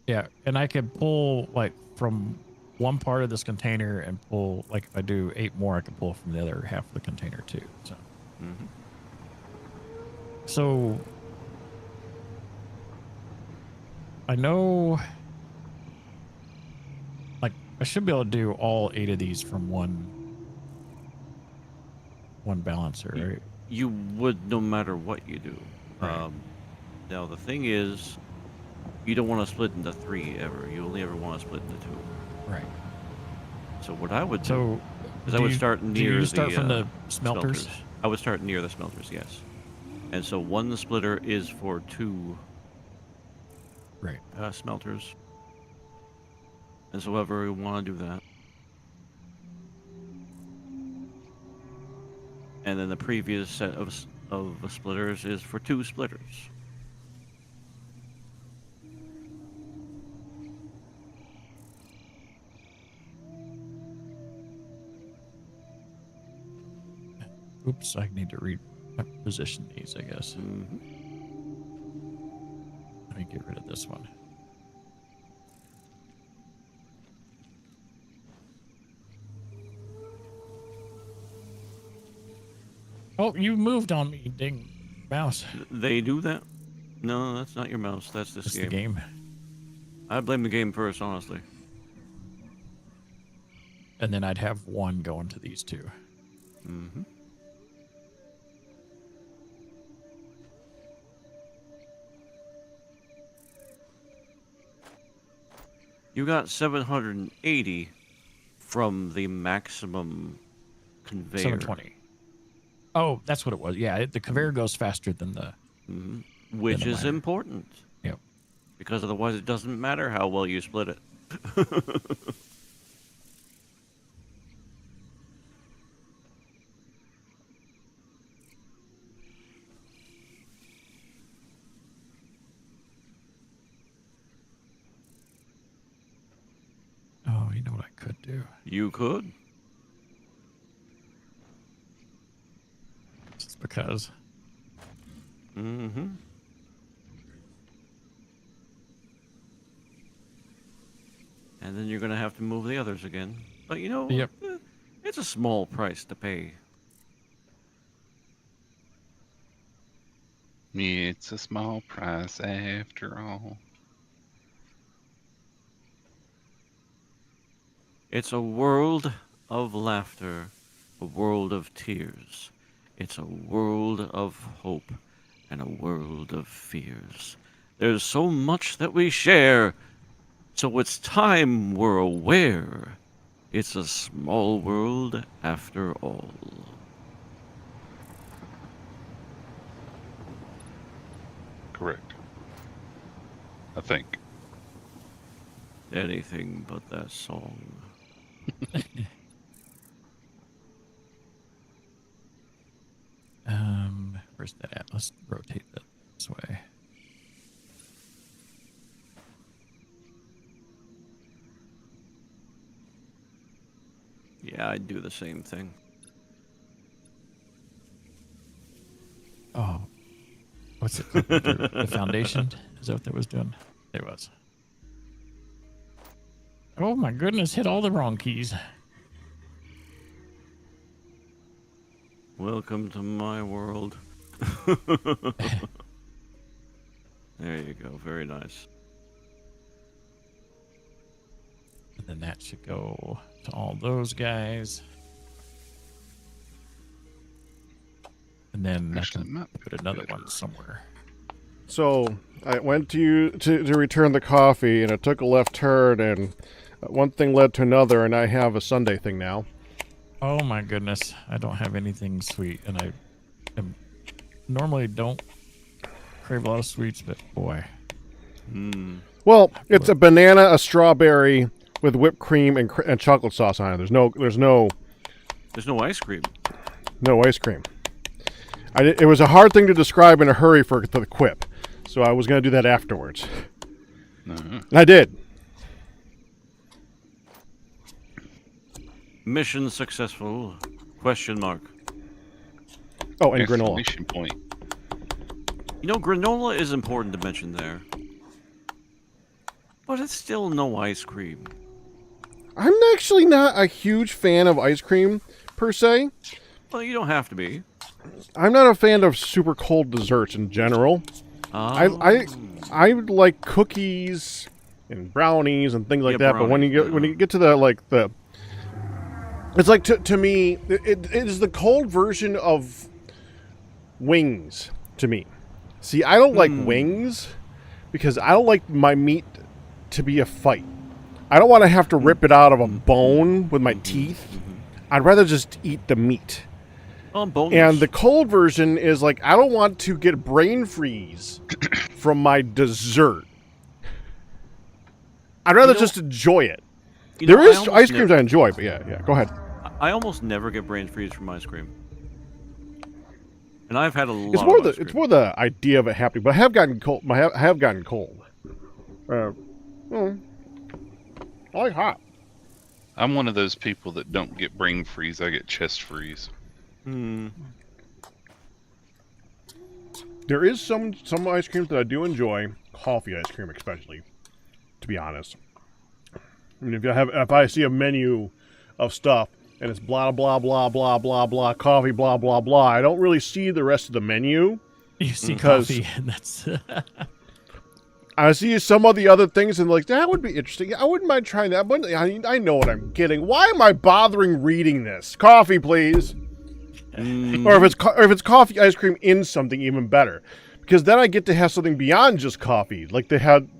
Yeah. And I could pull like from one part of this container and pull, like if I do 8 more, I can pull from the other half of the container too. So. Mm-hmm. So I know, like, I should be able to do all 8 of these from one balancer, right? You would no matter what you do. Right. Now, the thing is, you don't want to split into 3 ever. You only ever want to split into 2. Right. So what I would do So is I would start do near you start the from the smelters? I would start near the smelters, yes. And so one splitter is for 2 Right. smelters. And so whoever we want to do that. And then the previous set of splitters is for 2 splitters. Oops, I need to reposition these, I guess. Mm-hmm. Let me get rid of this one. Oh, you moved on me, dang mouse. They do that? No, that's not your mouse. That's this That's game. the game. I blame the game first, honestly. And then I'd have 1 going to these 2. Mm-hmm. You got 780 from the maximum conveyor. 720. Oh, that's what it was. Yeah, the conveyor goes faster than the... Mhm. Which the is miner. important. Yep. Because otherwise it doesn't matter how well you split it. Oh, you know what I could do? You could. Just because. Mm-hmm. And then you're going to have to move the others again. But you know, Yep. It's a small price to pay. It's a small price after all. It's a world of laughter, a world of tears. It's a world of hope and a world of fears. There's so much that we share, so it's time we're aware. It's a small world after all. Correct. I think. Anything but that song. Where's that at? Let's rotate that this way. Yeah, I'd do the same thing. Oh, what's it? The foundation? Is that what that was doing? It was. Oh my goodness! Hit all the wrong keys. Welcome to my world. There you go. Very nice. And then that should go to all those guys. And then I Actually, can not put another one somewhere. So I went to return the coffee, and I took a left turn, and one thing led to another, and I have a Sunday thing now. Oh my goodness. I don't have anything sweet, and I normally don't crave a lot of sweets, but boy. Well, it's a banana, a strawberry with whipped cream and chocolate sauce on it. There's no ice cream. no ice cream. It was a hard thing to describe in a hurry for the quip, so I was going to do that afterwards. And I did. Mission successful? Question mark. Oh, and granola. Exclamation point. You know, granola is important to mention there. But it's still no ice cream. I'm actually not a huge fan of ice cream, per se. Well, you don't have to be. I'm not a fan of super cold desserts in general. I like cookies and brownies and things like that. But when you get to the it's like to me it is the cold version of wings to me. See, I don't like wings because I don't like my meat to be a fight. I don't want to have to rip it out of a bone with my teeth. I'd rather just eat the meat. And the cold version is like, I don't want to get brain freeze from my dessert. I'd rather just enjoy it. There is ice creams I enjoy, but yeah, go ahead. I almost never get brain freeze from ice cream. And I've had a lot of ice cream. It's more the idea of it happening, but I have gotten cold. I have gotten cold. I like hot. I'm one of those people that don't get brain freeze. I get chest freeze. There is some ice creams that I do enjoy. Coffee ice cream, especially. To be honest, I mean, if I see a menu of stuff and it's blah blah blah blah blah blah coffee blah blah blah, I don't really see the rest of the menu. You see coffee, and that's. I see some of the other things and like, that would be interesting. I wouldn't mind trying that, but I know what I'm getting. Why am I bothering reading this? Coffee, please. Or if it's coffee ice cream in something, even better, because then I get to have something beyond just coffee. Like they had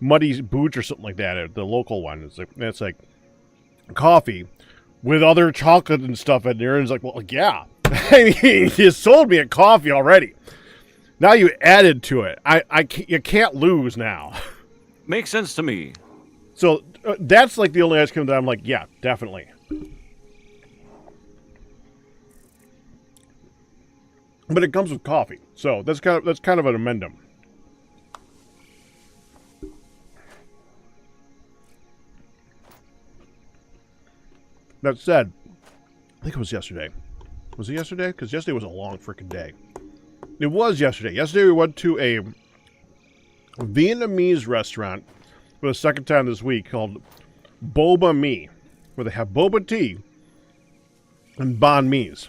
Muddy Boots or something like that at the local one. It's like coffee with other chocolate and stuff in there, and it's like, well, yeah, I mean, you sold me a coffee already. Now you added to it. You can't lose now. Makes sense to me. So that's like the only ice cream that I'm like, yeah, definitely. But it comes with coffee, so that's kind of an amendum. That said, I think it was yesterday. Was it yesterday? Because yesterday was a long freaking day. It was yesterday. Yesterday we went to a Vietnamese restaurant for the second time this week called Boba Me, where they have boba tea and banh mi's.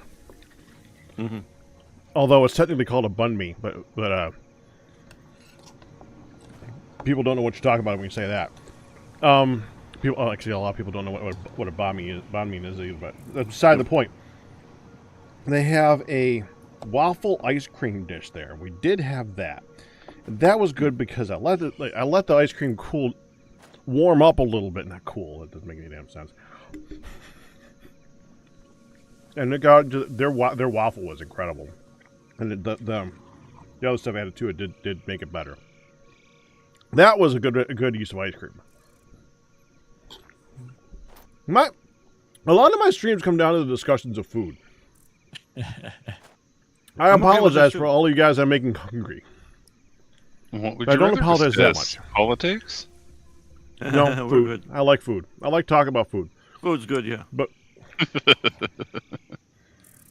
Although it's technically called a banh mi, but people don't know what you're talking about when you say that. Actually, a lot of people don't know what a banh mi is either, but that's beside the point. They have a waffle ice cream dish there. We did have that. That was good because I let the ice cream warm up a little bit. Not cool. That doesn't make any damn sense. And their waffle was incredible. And the other stuff added to it did make it better. That was a good use of ice cream. A lot of my streams come down to the discussions of food. I apologize for all you guys I'm making hungry. What would I you don't rather apologize that discuss? much. Politics? No, food. I like food. I like talking about food. Food's good, yeah.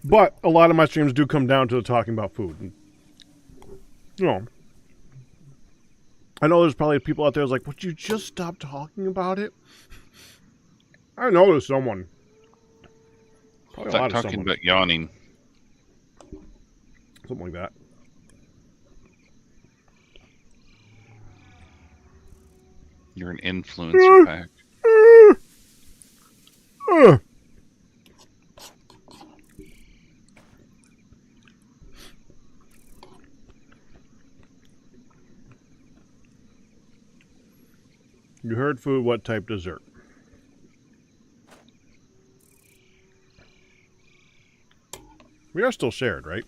But a lot of my streams do come down to talking about food. And, I know there's probably people out there who's like, would you just stop talking about it? I know there's someone. Probably a lot of Talking someone. about yawning. Something like that. You're an influencer pack. You heard food, what type dessert? We are still shared, right?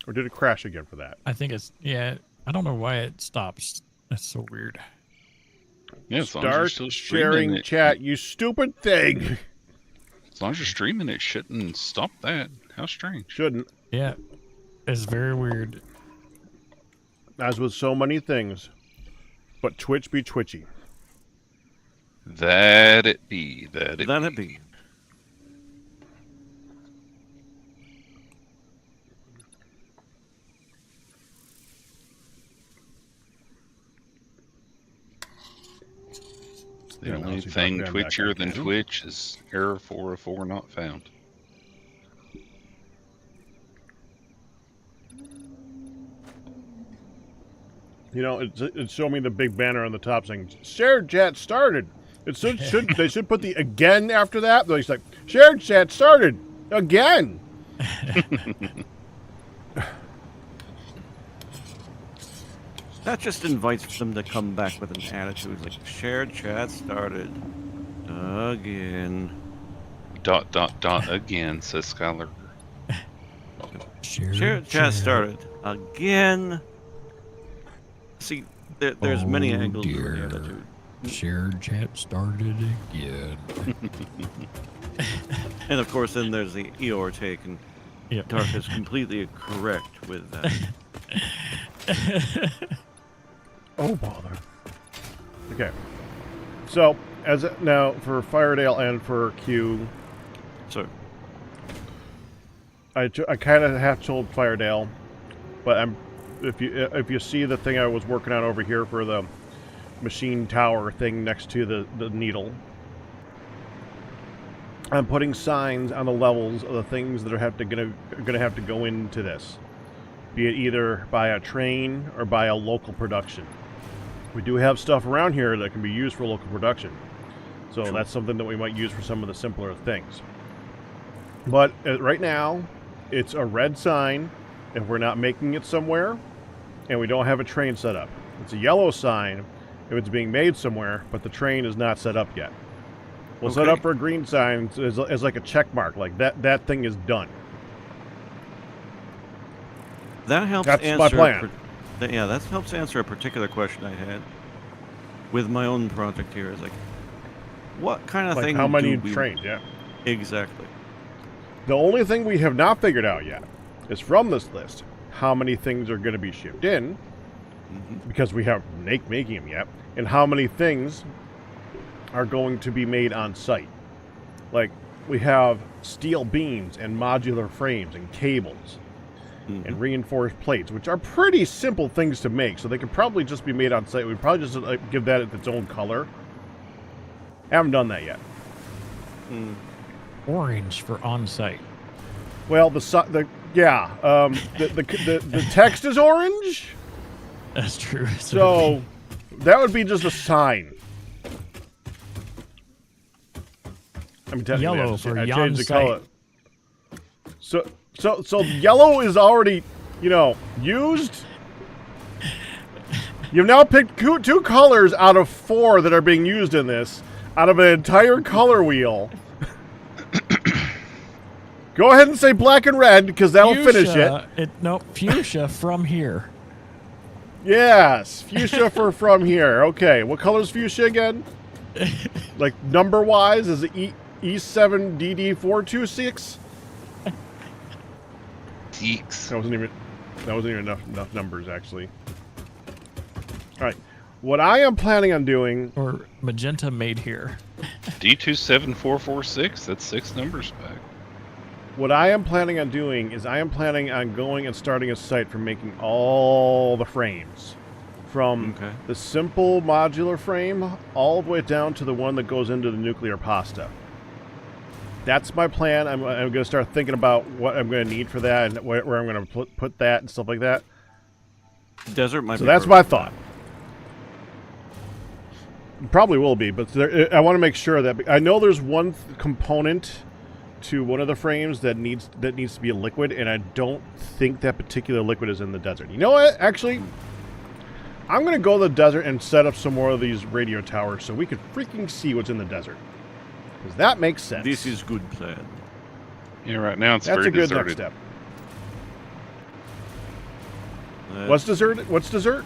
Or did it crash again for that? I think it's, yeah, I don't know why it stops. That's so weird. Yeah, as long as you're Start still streaming sharing it, chat, you stupid thing. as long as you're streaming it, shouldn't stop that. How strange. Shouldn't. Yeah, it's very weird. As with so many things. But Twitch be twitchy. That it be. That it Let be. it be. The Yeah, only now see thing Darkphan back twitchier than again. Twitch is error 404 not found. You know, it showed me the big banner on the top saying, shared chat started. It should they should put the again after that. They're like, shared chat started. Again. That just invites them to come back with an attitude like shared chat started again. ... Again, says Skylar. Shared chat started again. See, there's many angles to the attitude. Shared chat started again. And of course, then there's the Eeyore take, and Yep. Dark is completely correct with that. Oh, bother. Okay. So, now for Firedale and for Q, So, I kind of half told Firedale, but if you see the thing I was working on over here for the machine tower thing next to the needle, I'm putting signs on the levels of the things that are gonna have to go into this, be it either by a train or by a local production. We do have stuff around here that can be used for local production, so that's something that we might use for some of the simpler things. But right now, it's a red sign if we're not making it somewhere, and we don't have a train set up. It's a yellow sign if it's being made somewhere, but the train is not set up yet. We'll set Okay. up for a green sign as like a check mark, like that thing is done. that helps That's answer... my plan. Yeah, that helps answer a particular question I had with my own project here. Is like, what kind of Like thing how many do we... trains, yeah. Exactly. The only thing we have not figured out yet is from this list how many things are going to be shipped in, because we haven't making them yet, and how many things are going to be made on site. Like, we have steel beams and modular frames and cables and reinforced plates, which are pretty simple things to make, so they could probably just be made on site. We'd probably just give that its own color. Haven't done that yet. Orange for on-site. Well, the text is orange, That's true. so that would be just a sign. I mean, technically, Yellow I for changed yon the site. color. So yellow is already, used. You've now picked two colors out of 4 that are being used in this, out of an entire color wheel. Go ahead and say black and red, because that'll finish it. Fuchsia from here. Yes, fuchsia from here. Okay, what color is fuchsia again? Like number-wise, is it E7DD426? Geeks. That wasn't even enough numbers, actually. All right, what I am planning on doing. Or magenta made here. D27446. That's 6 numbers back. What I am planning on doing is I am planning on going and starting a site for making all the frames. From the simple modular frame all the way down to the one that goes into the nuclear pasta. That's my plan. I'm going to start thinking about what I'm going to need for that and where I'm going to put that and stuff like that. Desert might So be that's my thought. Probably will be, but I want to make sure that I know there's one component to one of the frames that needs to be a liquid, and I don't think that particular liquid is in the desert. You know what? Actually, I'm going to go to the desert and set up some more of these radio towers so we can freaking see what's in the desert. Because that makes sense. This is good plan. Yeah, right now it's That's very a good deserted. next step. What's dessert? What's dessert?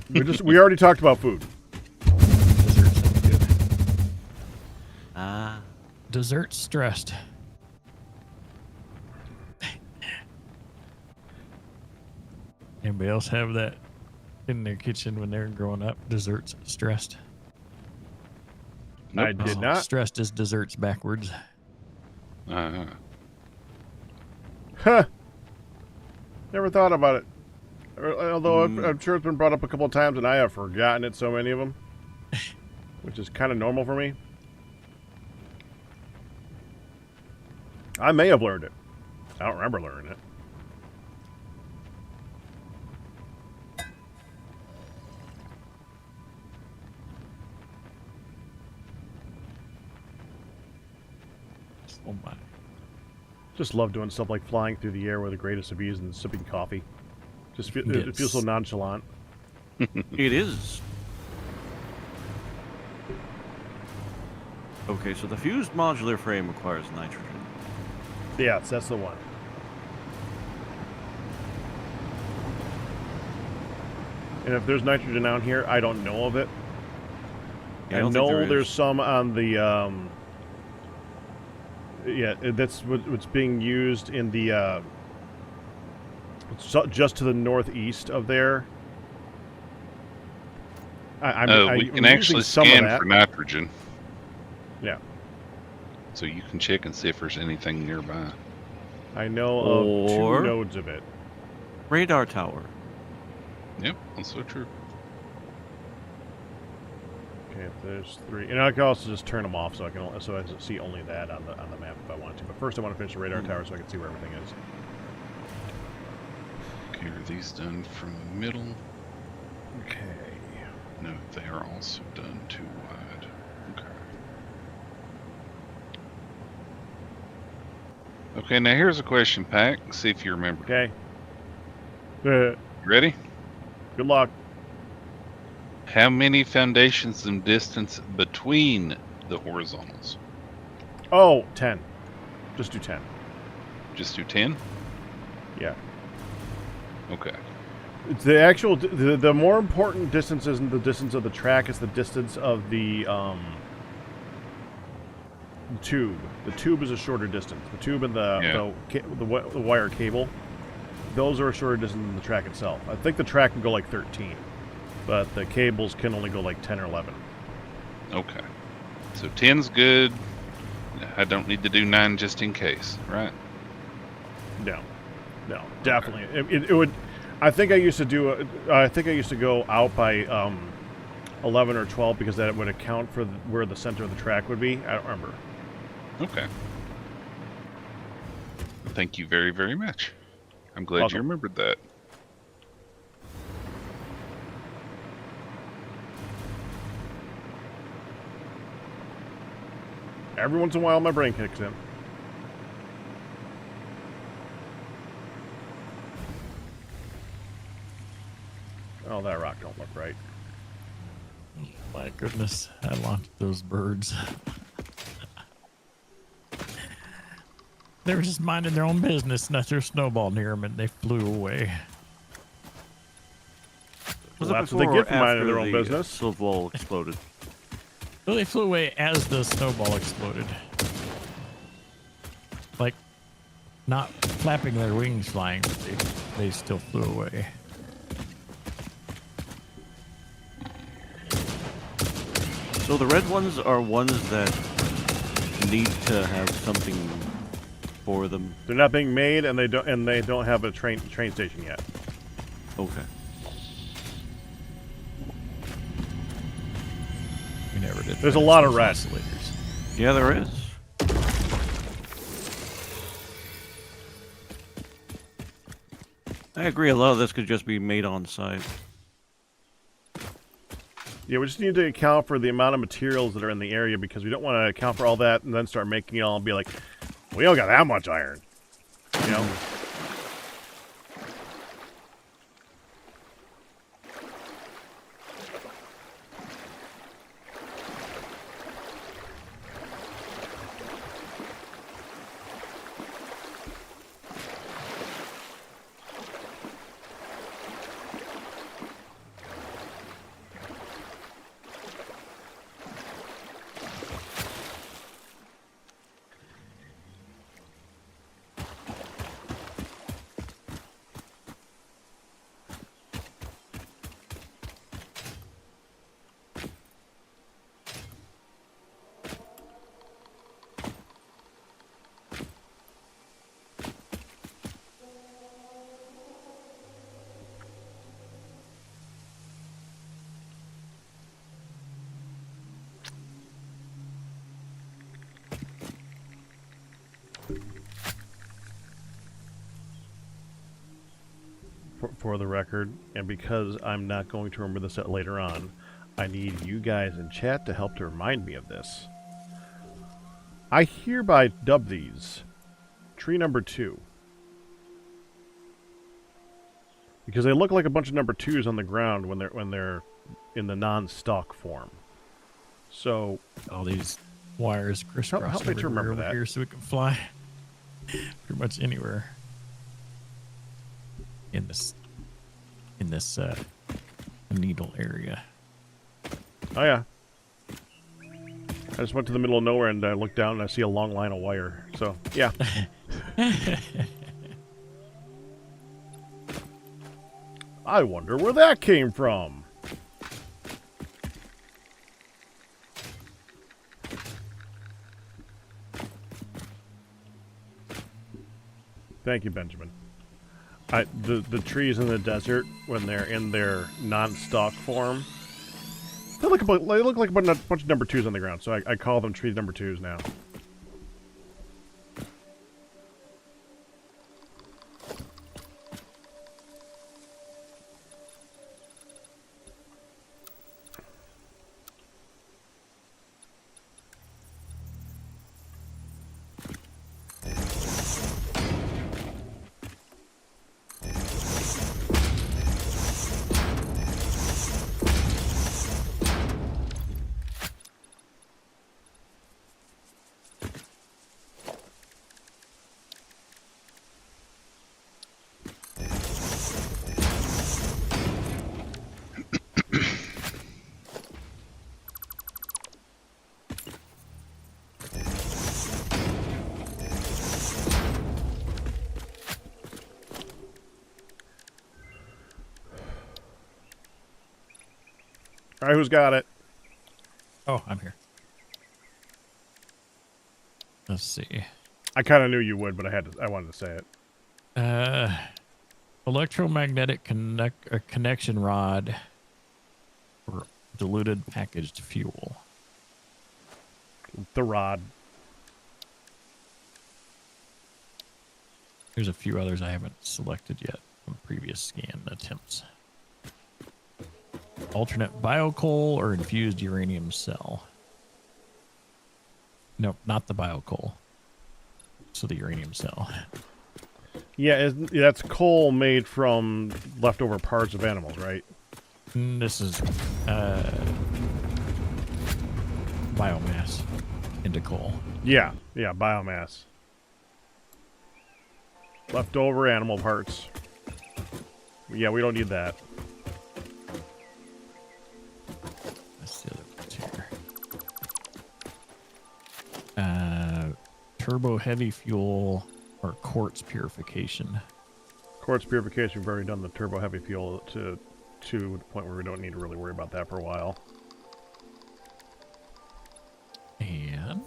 We already talked about food. Dessert sounds good. Ah. Dessert stressed. Anybody else have that in their kitchen when they're growing up? Desserts stressed. I did Oh, not. Stressed is desserts backwards. Uh-huh. Huh. Never thought about it. Although I'm sure it's been brought up a couple of times, and I have forgotten it. So many of them, which is kind of normal for me. I may have learned it. I don't remember learning it. Oh my. Just love doing stuff like flying through the air with the greatest of ease and sipping coffee. Just it Yes. feels so nonchalant. It is. Okay, so the fused modular frame requires nitrogen. Yes, that's the one. And if there's nitrogen down here, I don't know of it. Yeah, I don't think know there there's is. some on the yeah, that's what's being used in the just to the northeast of there. We I'm can using actually some of scan that. for nitrogen, Yeah, so you can check and see if there's anything nearby. I know of Or- 2 nodes of it. Radar tower. Yep, that's so true. Okay, if there's 3, and I can also just turn them off so I see only that on the map if I want to. But first, I want to finish the radar tower so I can see where everything is. Okay, are these done from the middle? Okay. No, they are also done too wide. Okay. Okay, now here's a question, Pack. See if you remember. Okay. You ready? Good luck. How many foundations in distance between the horizontals? Oh, 10. Just do 10. Just do 10? Yeah. Okay. It's the actual the more important distance isn't the distance of the track, it's the distance of the tube. The tube is a shorter distance. The tube and the wire cable, those are a shorter distance than the track itself. I think the track can go like 13, but the cables can only go like 10 or 11. Okay. So 10's good. I don't need to do 9 just in case, right? No, definitely. It would. I think I used to do. I think I used to go out by 11 or 12 because that would account for where the center of the track would be. I don't remember. Okay. Thank you very, very much. I'm glad Welcome. you remembered that. Every once in a while, my brain kicks in. Oh, that rock don't look right. My goodness, I launched those birds. They were just minding their own business, and I threw a snowball near them, and they flew away. Was Well, it that's what they before or get for minding after their own the business. Silv wall exploded? Well, they flew away as the snowball exploded. Like, not flapping their wings flying, but they still flew away. So the red ones are ones that need to have something for them. They're not being made, and they don't have a train station yet. Okay. We never did. There's a finish lot of those red. oscillators. Yeah, there is. I agree. A lot of this could just be made on site. Yeah, we just need to account for the amount of materials that are in the area because we don't want to account for all that and then start making it all and be like, we don't got that much iron. You know? for the record, and because I'm not going to remember this later on, I need you guys in chat to help to remind me of this. I hereby dub these tree number 2. Because they look like a bunch of number 2s on the ground when they're in the non-stalk form. So All these wires crisscrossed help me to remember over that. here so we can fly pretty much anywhere in this needle area. Oh yeah. I just went to the middle of nowhere and I looked down and I see a long line of wire. So yeah. I wonder where that came from. Thank you, Benjamin. The trees in the desert, when they're in their non-stalk form, they look like a bunch of number 2s on the ground. So I call them trees number 2s now. All right, who's got it? Oh, I'm here. Let's see. I kind of knew you would, but I wanted to say it. Electromagnetic connection rod for diluted packaged fuel. The rod. There's a few others I haven't selected yet from previous scan attempts. Alternate biocoal or infused uranium cell. No, not the biocoal. So the uranium cell. Yeah, that's coal made from leftover parts of animals, right? This is biomass into coal. Yeah, biomass. Leftover animal parts. Yeah, we don't need that. That's the other ones here. Turbo heavy fuel or quartz purification. Quartz purification, we've already done the turbo heavy fuel to the point where we don't need to really worry about that for a while. And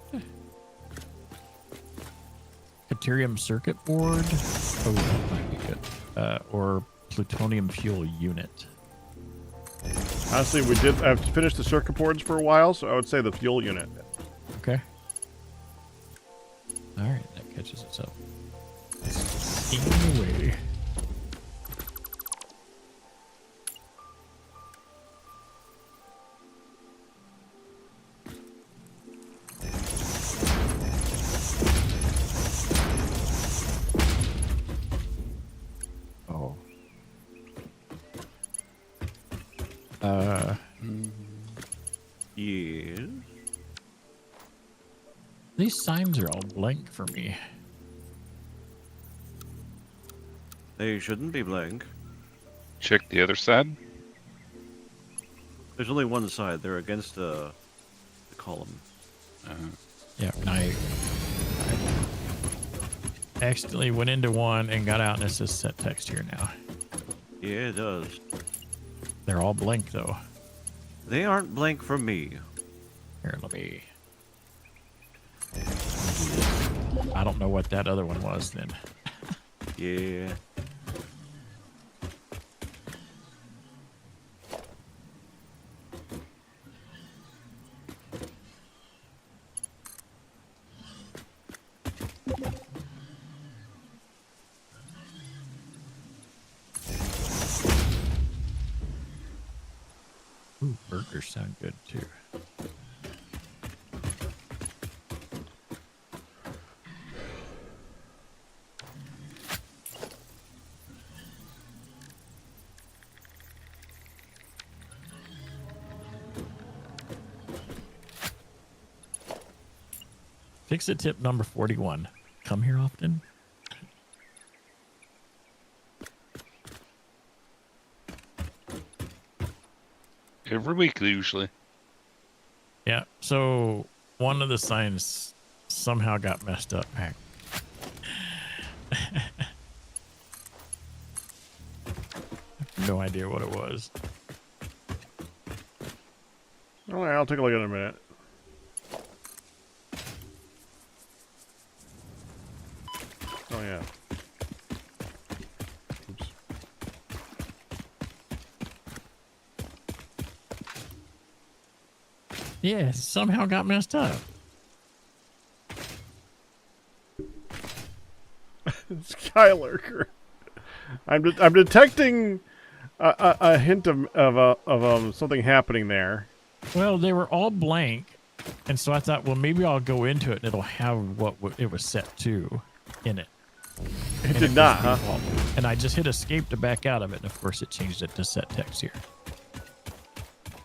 deuterium circuit board. Oh, that might be good. Or plutonium fuel unit. Honestly, I've finished the circuit boards for a while, so I would say the fuel unit. Okay. All right, that catches us up. Steam away. Oh. Yes. These signs are all blank for me. They shouldn't be blank. Check the other side. There's only one side. They're against the column. Yeah, I accidentally went into one and got out, and it says set text here now. Yeah, it does. They're all blank though. They aren't blank for me. Here, let me. I don't know what that other one was then. Yeah. wires sound good too. Fix it tip number 41. Come here often? Every week, usually. Yeah, so one of the signs somehow got messed up. Heck. No idea what it was. All right, I'll take a look at it in a minute. Oh, yeah. Oops. Yeah, somehow got messed up. Skylurker. I'm detecting a hint of something happening there. Well, they were all blank, and so I thought, well, maybe I'll go into it and it'll have what it was set to in it. It And did not, huh? default. And I just hit escape to back out of it, and of course it changed it to set text here.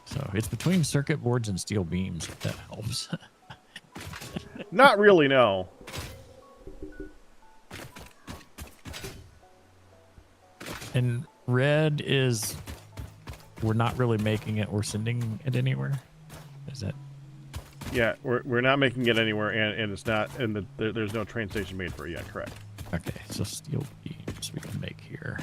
So it's between circuit boards and steel beams, if that helps. Not really, no. And red is, we're not really making it or sending it anywhere. Is that? Yeah, we're not making it anywhere, and it's not, and there's no train station made for it yet. Correct. Okay, so steel beams we can make here.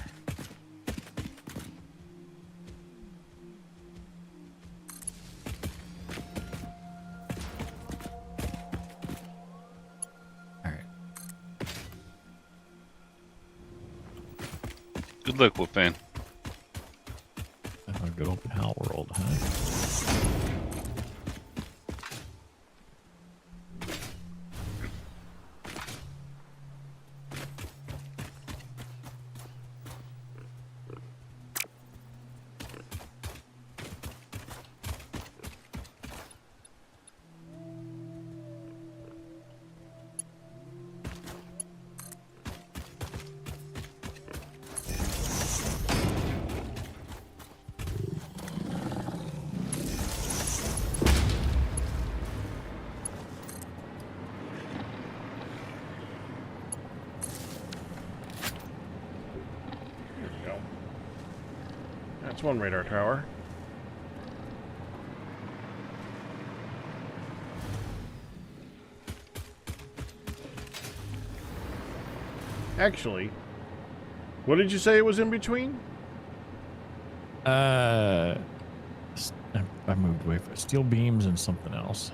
All right. Good luck, Wolfman. A good old pal world, huh? There we go. That's one radar tower. Actually, what did you say it was in between? I moved away from steel beams and something else.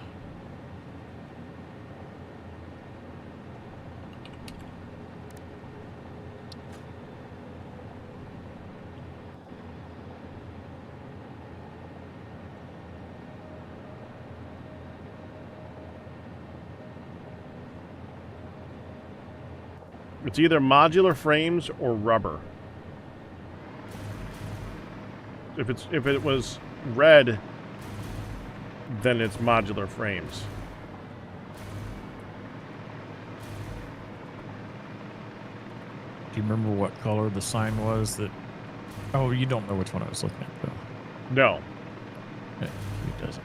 It's either modular frames or rubber. If it was red, then it's modular frames. Do you remember what color the sign was that? Oh, you don't know which one I was looking at, though. No. Yeah, he doesn't.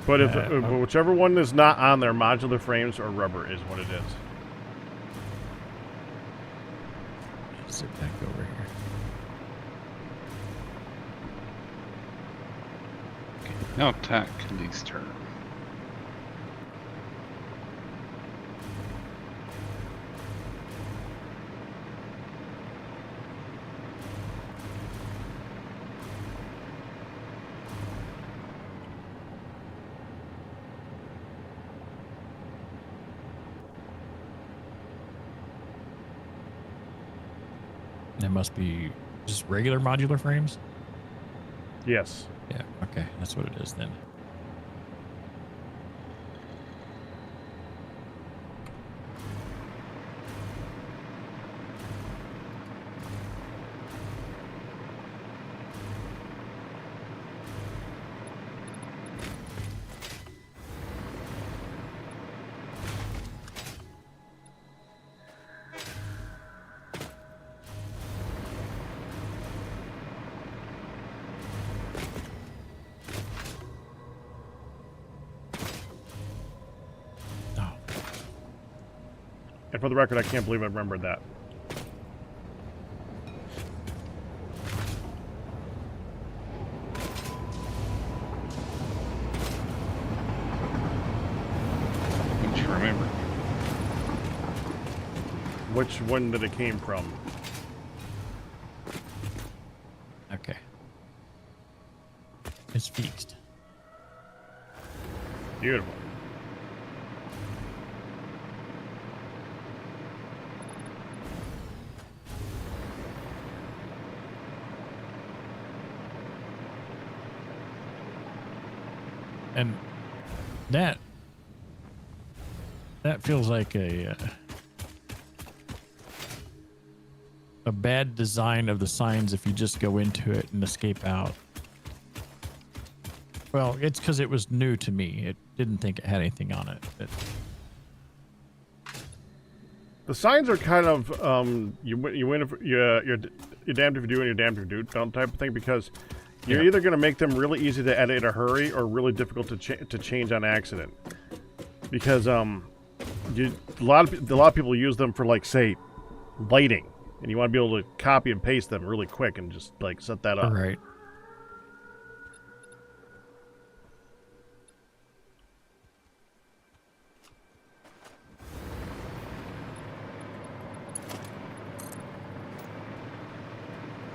But if whichever one is not on there, modular frames or rubber is what it is. Sit back over here. Okay, now attack these turn. It must be just regular modular frames? Yes. Yeah, okay. That's what it is then. And for the record, I can't believe I remembered that. Don't you remember? Which one that it came from? Okay. It's fixed. Beautiful. And that feels like a bad design of the signs if you just go into it and escape out. Well, it's because it was new to me. It didn't think it had anything on it. But The signs are kind of you win if you're damned if you do and you're damned if you don't type of thing, because you're either going to make them really easy to edit in a hurry or really difficult to change on accident. Because a lot of people use them for, like, say, lighting, and you want to be able to copy and paste them really quick and just, like, set that up. right.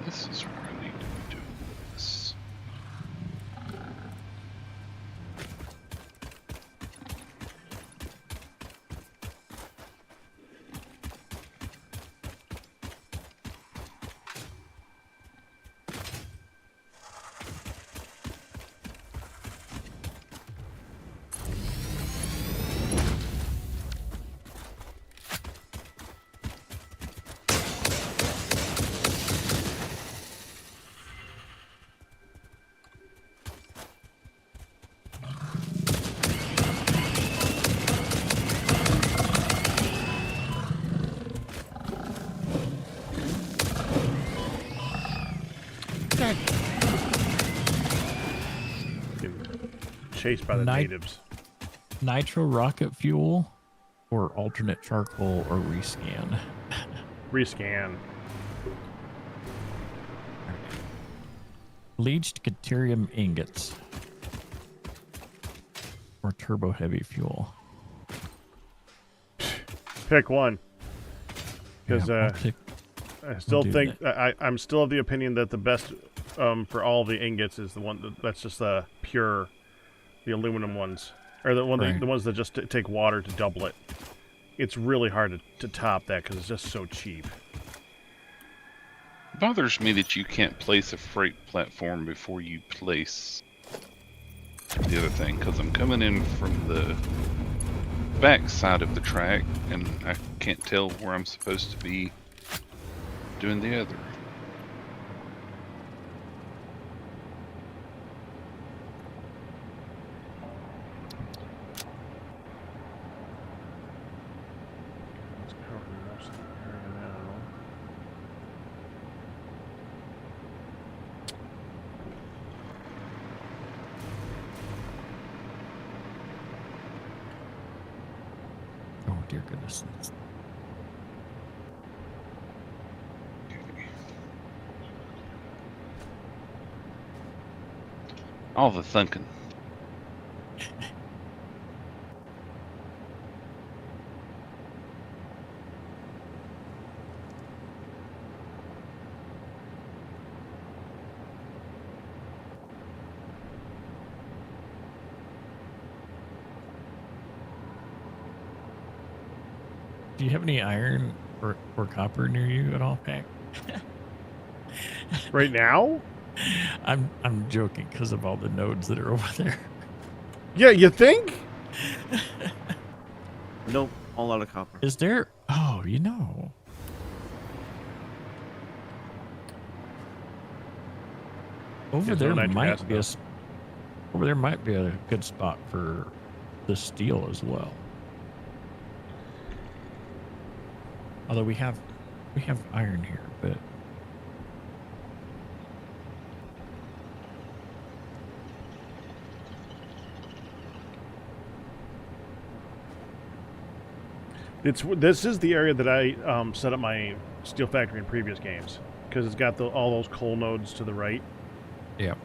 This is where I need to be doing this. Getting chased by the natives. Nitro rocket fuel or alternate charcoal or rescan. Rescan. Bleached deuterium ingots or turbo heavy fuel. Pick one. Because Yeah, I'll pick- I still do think I'm still of the opinion that the best for all the ingots is the one that's just the pure, the aluminum ones, or the one Right. the ones that just take water to double it. It's really hard to top that because it's just so cheap. It bothers me that you can't place a freight platform before you place the other thing, because I'm coming in from the back side of the track and I can't tell where I'm supposed to be doing the other. It's covering most of the area now. Oh dear goodness. All the thunking. Do you have any iron or copper near you at all, Pack? Right now? I'm joking because of all the nodes that are over there. Yeah, you think? Nope, all out of copper. Is there? Oh, you know. Over Yeah, there no nitric might acid, be though. over there might be a good spot for the steel as well. Although we have iron here, but This is the area that I set up my steel factory in previous games because it's got all those coal nodes to the right. Yep.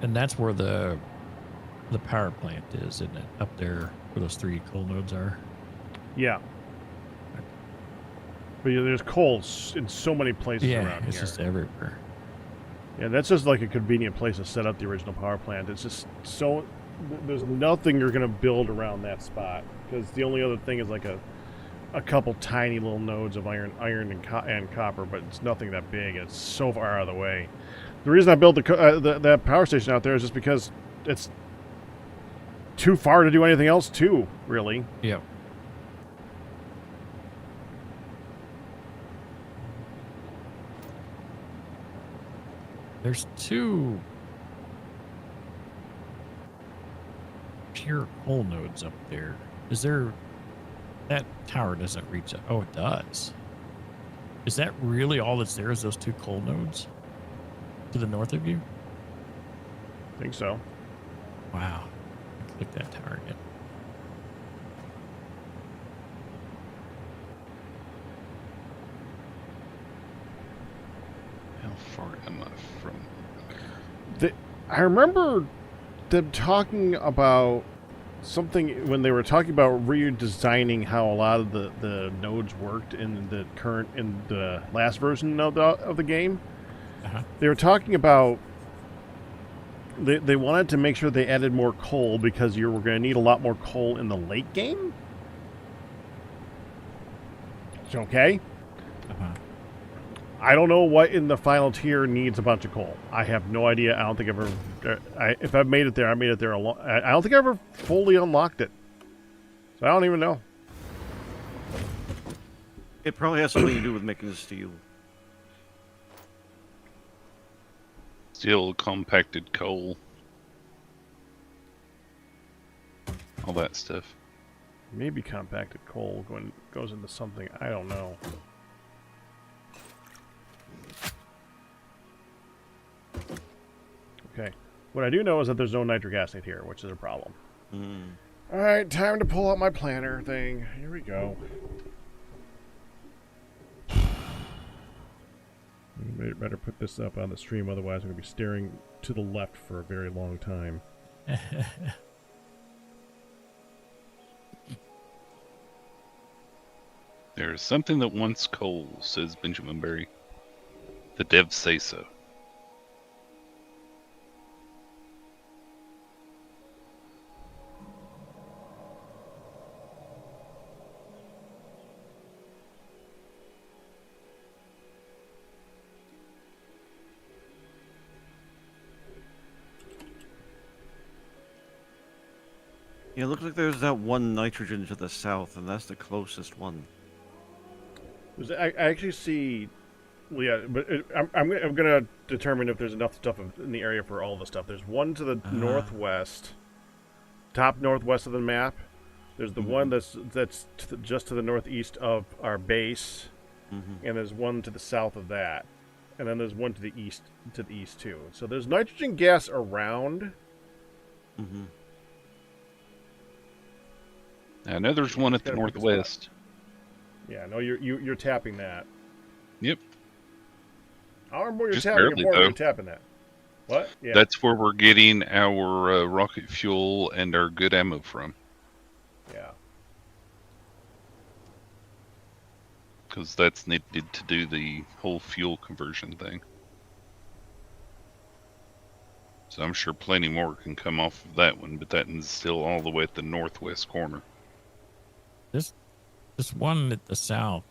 And that's where the power plant is, isn't it? Up there where those 3 coal nodes are. Yeah. But yeah, there's coal in so many places around it's here. just everywhere. Yeah, that's just like a convenient place to set up the original power plant. It's just so... There's nothing you're going to build around that spot. Because the only other thing is like a couple tiny little nodes of iron and copper, but it's nothing that big. It's so far out of the way. The reason I built that power station out there is just because it's too far to do anything else too, really. Yep. There's 2 pure coal nodes up there. Is there... That tower doesn't reach it. Oh, it does. Is that really all that's there is those 2 coal nodes? To the north of you? I think so. Wow. Click that tower again. How far am I from? I remember them talking about something when they were talking about redesigning how a lot of the nodes worked in the last version of the game. Uh-huh. They were talking about they wanted to make sure they added more coal because you were going to need a lot more coal in the late game. It's okay. Uh-huh. I don't know what in the final tier needs a bunch of coal. I have no idea. I don't think I've ever... if I've made it there, I made it there a lot. I don't think I ever fully unlocked it. So I don't even know. It probably has something to do with making the steel. Steel, compacted coal. All that stuff. Maybe compacted coal goes into something. I don't know. Okay. What I do know is that there's no nitric acid here, which is a problem. Alright, time to pull out my planner thing. Here we go. We better put this up on the stream, otherwise I'm going to be staring to the left for a very long time. There's something that wants coal, says Benjamin Berry. The devs say so. Yeah, it looks like there's that one nitrogen to the south, and that's the closest one. I actually see... Well, yeah, but I'm going to determine if there's enough stuff in the area for all the stuff. There's one to the northwest, top northwest of the map. There's the one that's just to the northeast of our base, and there's one to the south of that, and then there's one to the east too. So there's nitrogen gas around. I know there's one at the northwest. Yeah, no, you're tapping that. Yep. I don't remember what you're Just tapping. barely, You're though. tapping that. What? Yeah. That's where we're getting our rocket fuel and our good ammo from. Yeah. Because that's needed to do the whole fuel conversion thing. So I'm sure plenty more can come off of that one, but that one's still all the way at the northwest corner. This one at the south.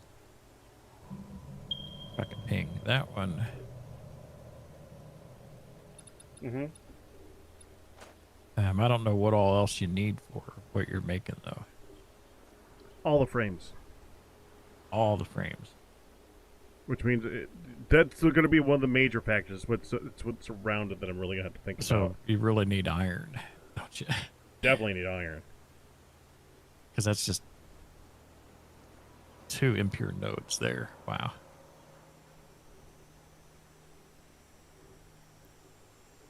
If I can ping that one. I don't know what all else you need for what you're making though. All the frames. All the frames. Which means that's going to be one of the major factors. It's what's around it that I'm really going to have to think So about. you really need iron, don't you? Definitely need iron. Because that's just 2 impure nodes there. Wow.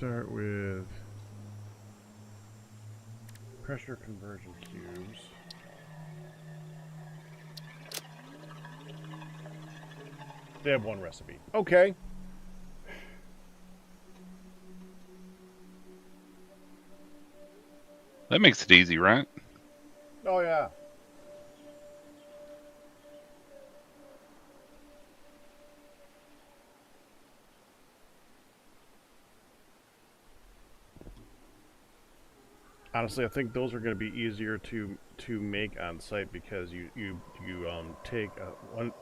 start with pressure conversion cubes. They have one recipe. Okay. That makes it easy, right? Oh, yeah. Honestly, I think those are going to be easier to make on site because you take one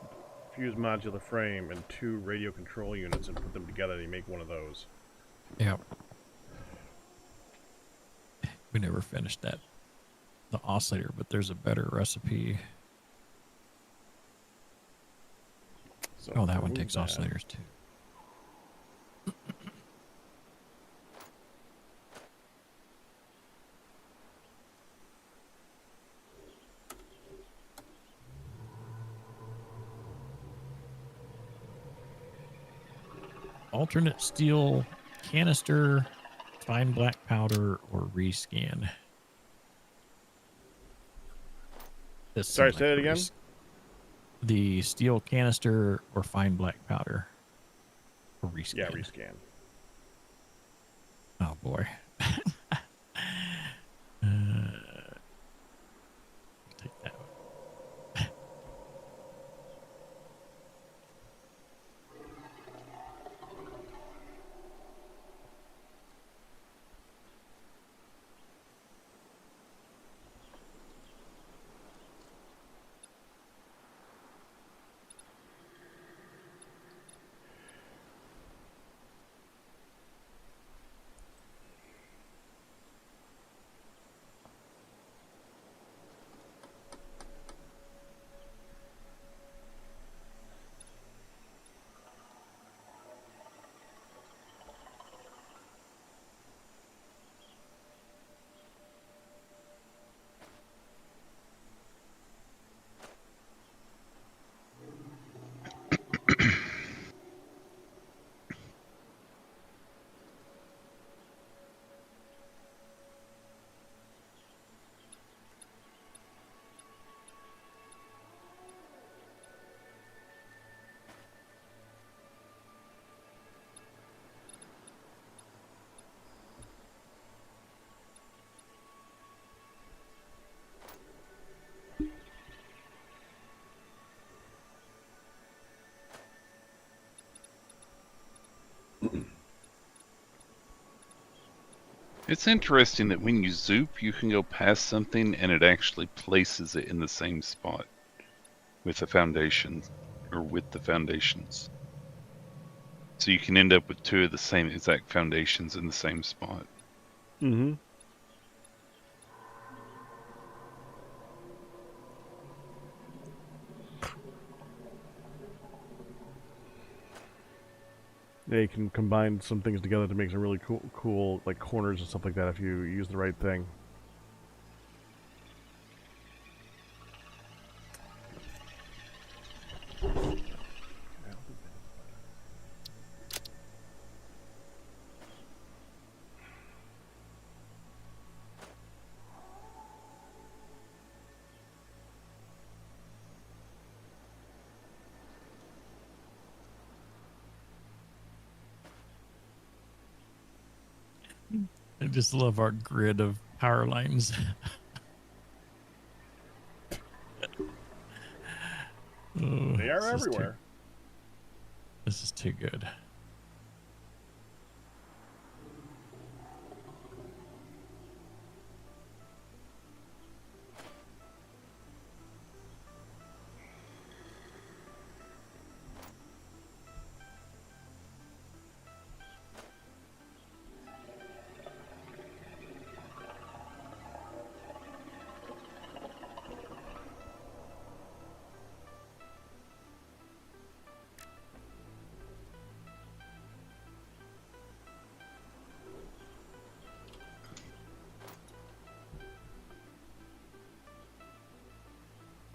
fused modular frame and 2 radio control units and put them together and you make one of those. Yeah. We never finished that. The oscillator, but there's a better recipe. So Oh, that one remove takes that. oscillators too. Alternate steel canister, fine black powder, or rescan. This Sorry, seemed say like that a again? the steel canister or fine black powder. Or rescan. Yeah, rescan. Oh boy. Take that one. It's interesting that when you zoop, you can go past something and it actually places it in the same spot with the foundation or with the foundations. So you can end up with 2 of the same exact foundations in the same spot. Mm-hmm. Yeah, you can combine some things together to make some really cool like corners and stuff like that if you use the right thing. I just love our grid of power lines. Oh, They are everywhere. This is too good.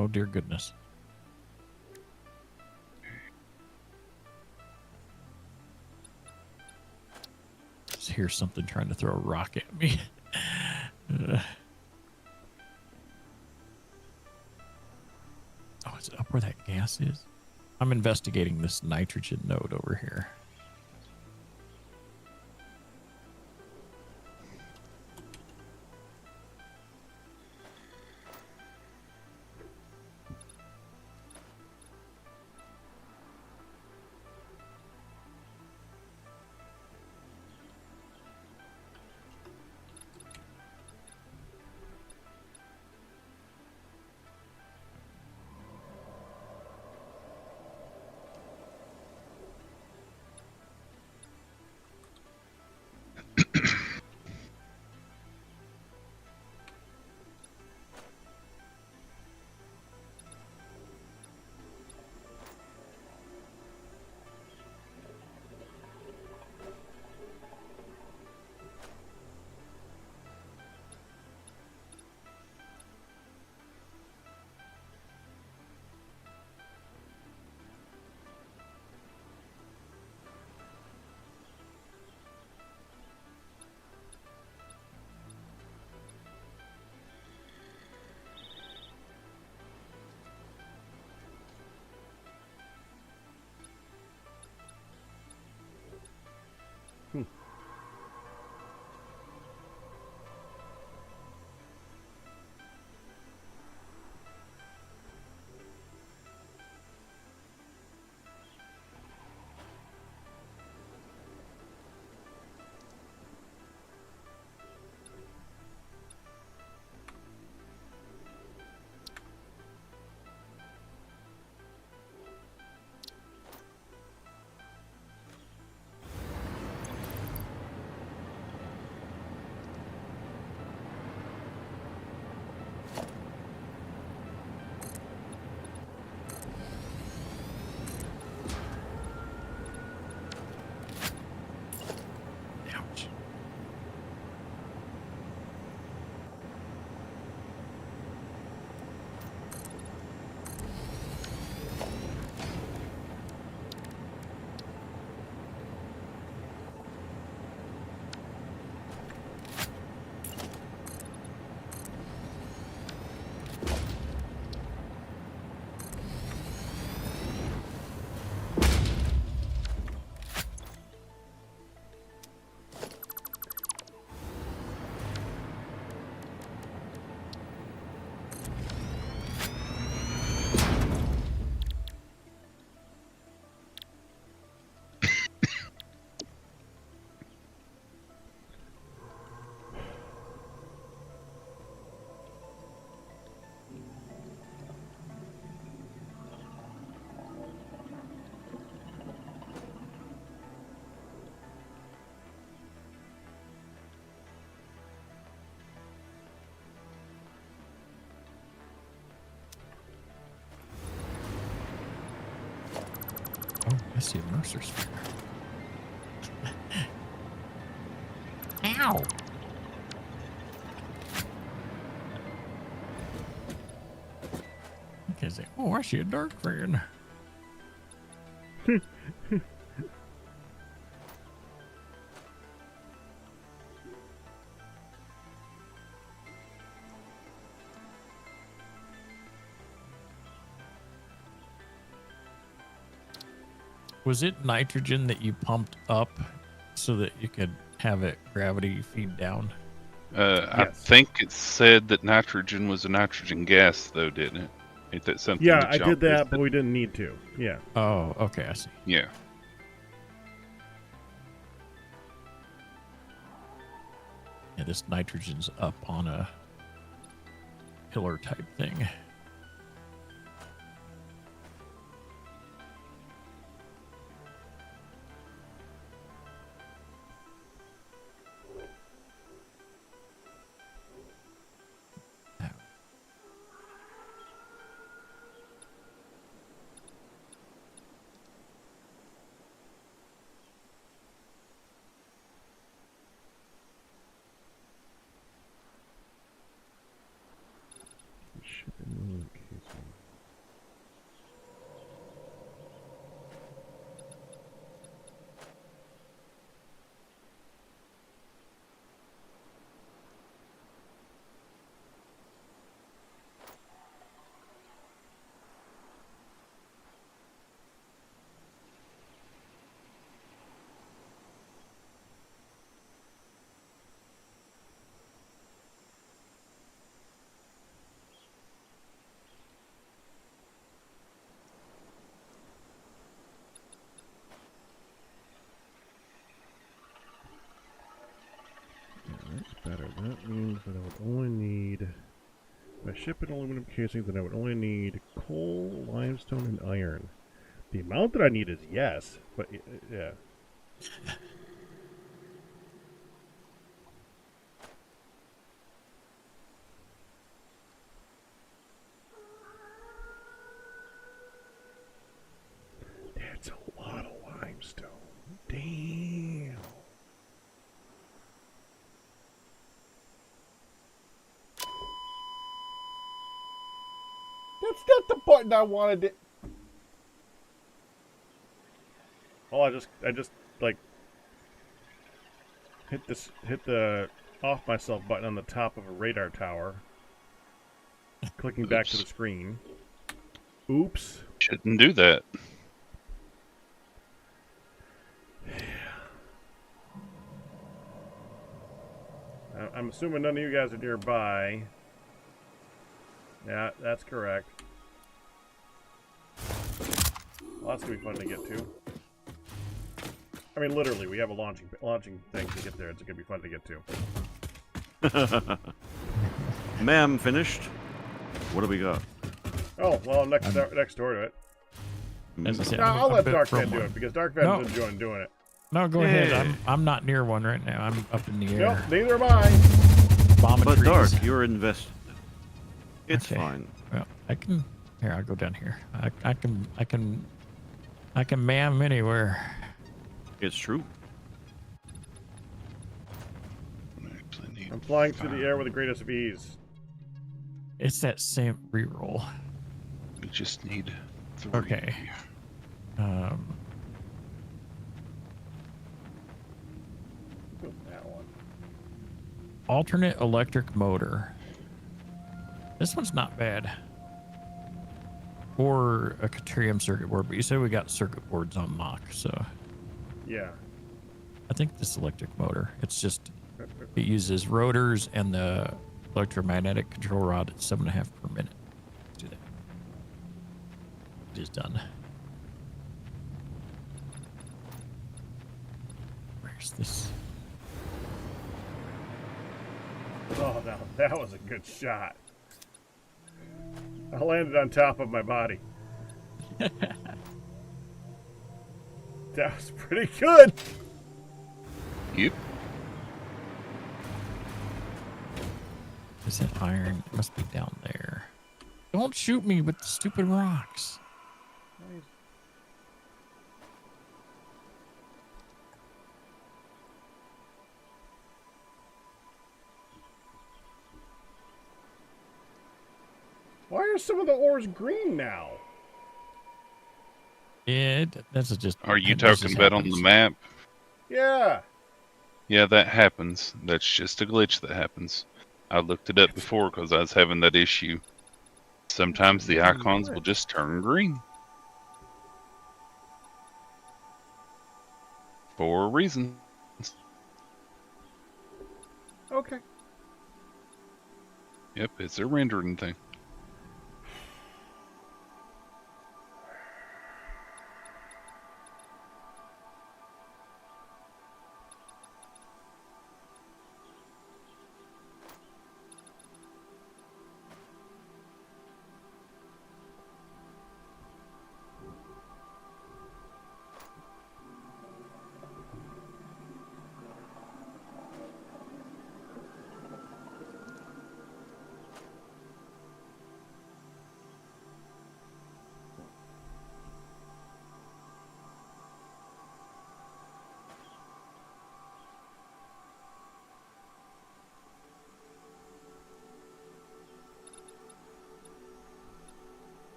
Oh, dear goodness. See hear something trying to throw a rock at me. Oh, is it up where that gas is? I'm investigating this nitrogen node over here. Ouch. Oh, I see a Mercer spear. Ow! Okay, say, oh, I see a Darkphan. Was it nitrogen that you pumped up so that you could have it gravity feed down? I Yes. think it said that nitrogen was a nitrogen gas, though, didn't it? Ain't that something? Yeah, that I y'all did that, listed? but we didn't need to. Yeah. Oh, okay, I see. Yeah. Yeah, this nitrogen's up on a pillar type thing. If I ship in aluminum casings, then I would only need coal, limestone, and iron. The amount that I need is yes, but yeah. That's a lot of limestone. Damn. That's not the button I wanted to. Oh, I just like hit the off myself button on the top of a radar tower. Clicking back to the screen. Oops. Shouldn't do that. I'm assuming none of you guys are nearby. Yeah, that's correct. Well, that's gonna be fun to get to. I mean, literally, we have a launching thing to get there. It's gonna be fun to get to. Ma'am, finished? What do we got? Oh, well, I'm next door to it. As I said, No, I'm I'll a let bit Darkphan from do one. it because Darkphan's enjoying doing it. No, go ahead. Yeah. I'm not near one right now. I'm up in the Nope, air. neither am I. Bombing But trees. Dark, you're invested. It's Okay. fine. Well, I can. Here, I'll go down here. I can ma'am anywhere. It's true. Plenty I'm of flying through the fire. air with the greatest of ease. It's that same reroll. We just need 3. Okay. That one. Alternate electric motor. This one's not bad. Or a Caterium circuit board, but you said we got circuit boards on mock, so Yeah. I think this electric motor. It's just it uses rotors and the electromagnetic control rod at 7.5 per minute. Let's do that. It is done. Where's this? Oh, no, that was a good shot. I landed on top of my body. That was pretty good. Yep. Is that iron? It must be down there. Don't shoot me with the stupid rocks. Why are some of the ores green now? Yeah, that's just. Are you that just talking about on the happens. map? Yeah. Yeah, that happens. That's just a glitch that happens. I looked it up before because I was having that issue. Sometimes the icons will just turn green. For a reason. Okay. Yep, it's a rendering thing.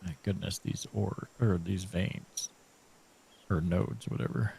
My goodness, these ore or these veins or nodes, whatever.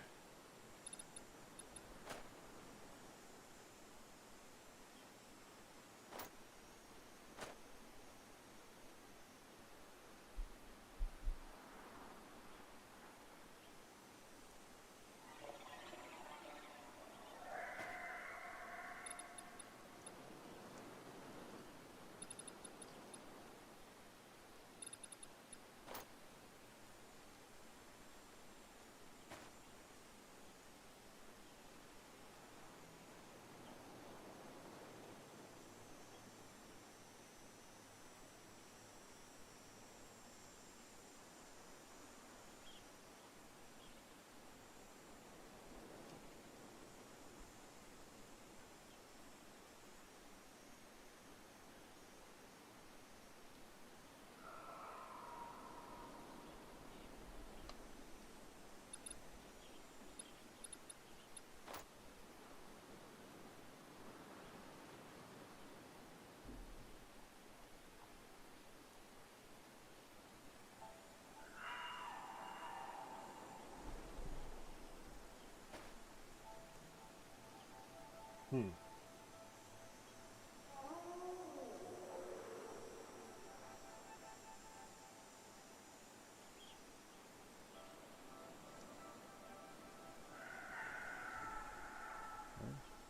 Hmm.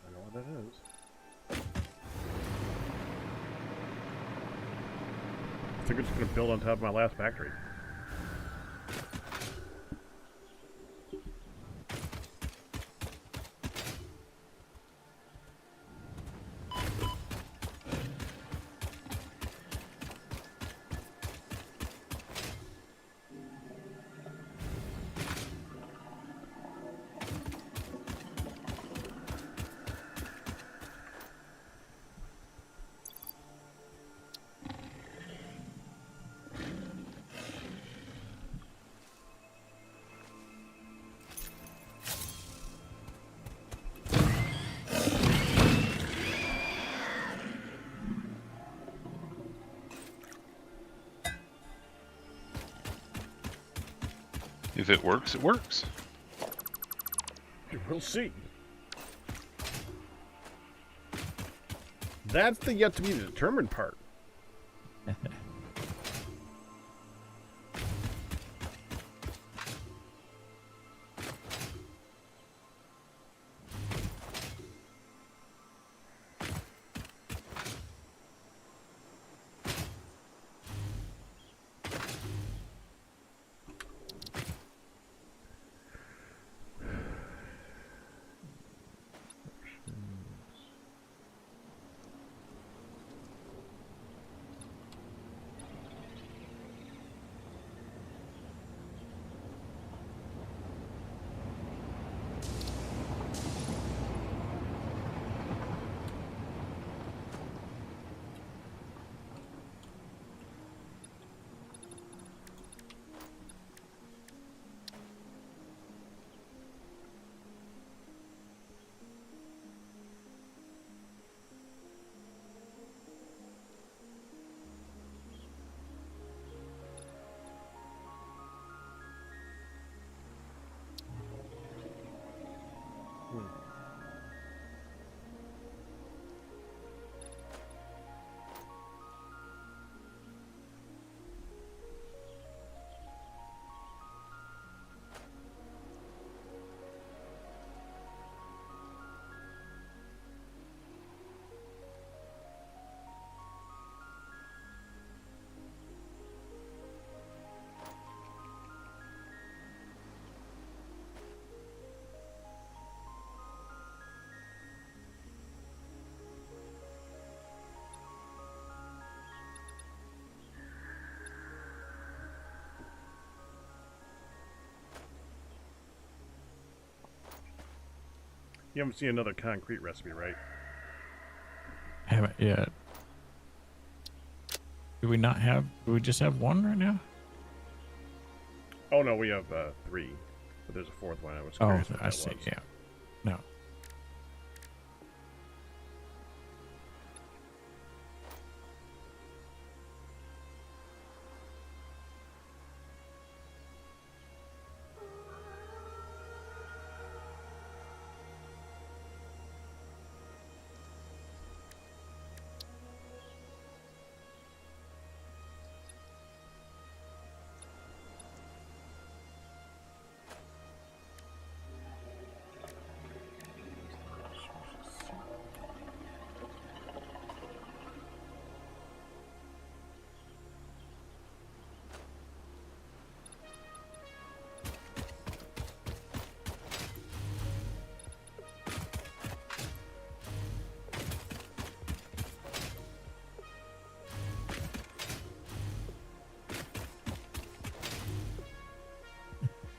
I know what that is. I think I'm just going to build on top of my last factory. If it works, it works. We'll see. That's the yet to be determined part. You haven't seen another concrete recipe, right? Haven't yet. Do we not have? Do we just have one right now? Oh no, we have 3, but there's a 4th one. I was Oh, curious what I that see. was. Yeah. No.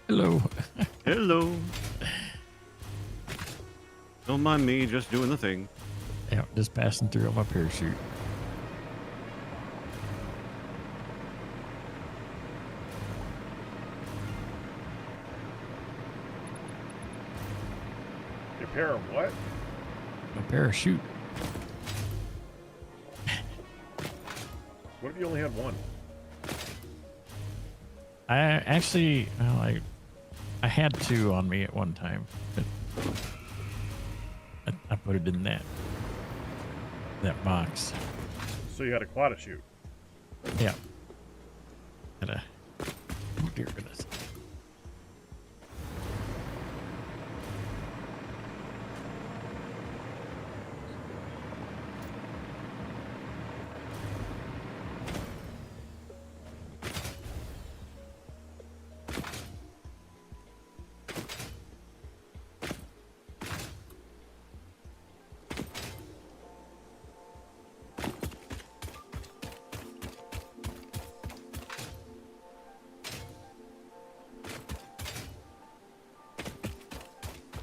Hello. Hello. Don't mind me, just doing the thing. Yeah, just passing through on my parachute. Your pair of what? My parachute. What if you only had one? I actually, well, I had 2 on me at one time. But I put it in that box. So you had a quad shoot. Yeah. Oh dear goodness.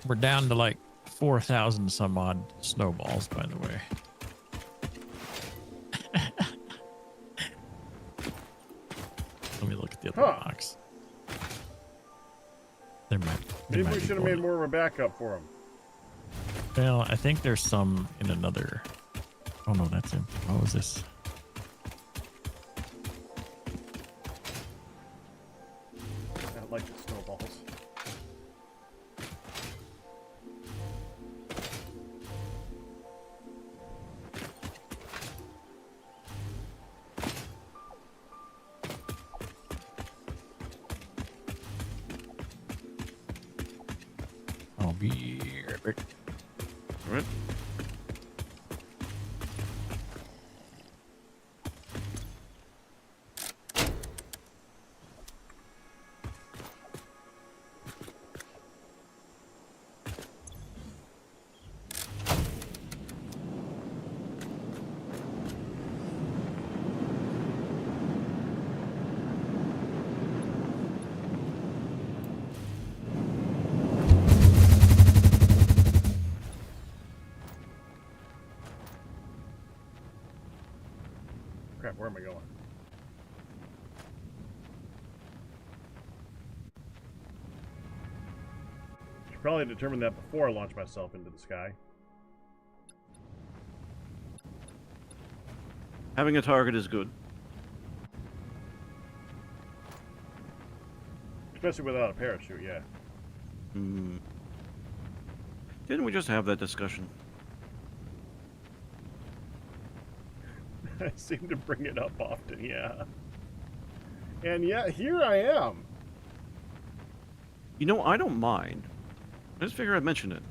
We're down to like 4,000 some odd snowballs, by the way. Let me look at the other box. There might. Maybe we should have made more of a backup for him. Well, I think there's some in another. Oh no, that's empty. What was this? I like the snowballs. I'll be right back. All right. Crap, where am I going? Should probably determine that before I launch myself into the sky. Having a target is good. Especially without a parachute, yeah. Hmm. Didn't we just have that discussion? I seem to bring it up often, yeah. And yet, here I am. You know, I don't mind. I just figure I'd mention it.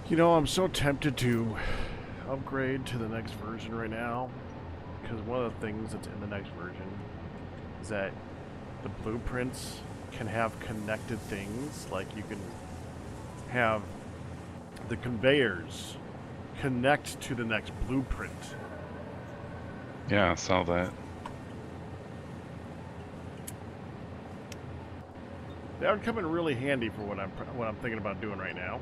You know, I'm so tempted to upgrade to the next version right now, because one of the things that's in the next version is that the blueprints can have connected things. Like you can have the conveyors connect to the next blueprint. Yeah, I saw that. That would come in really handy for what I'm thinking about doing right now.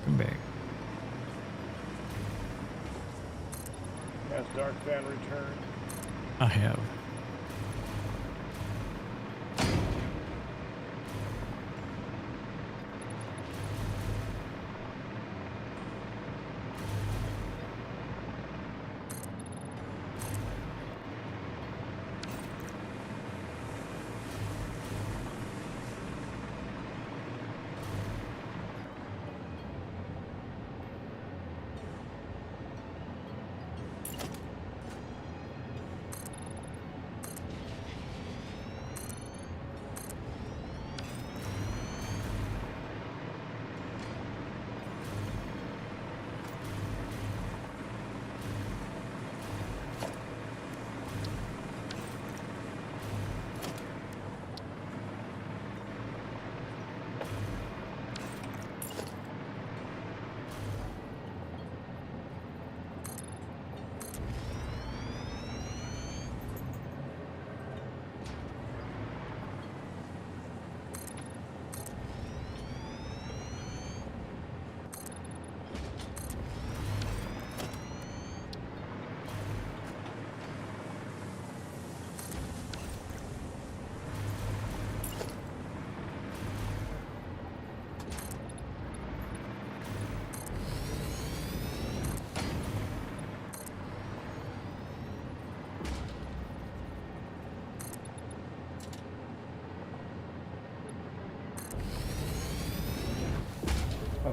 Come back. Has Darkphan returned? I have.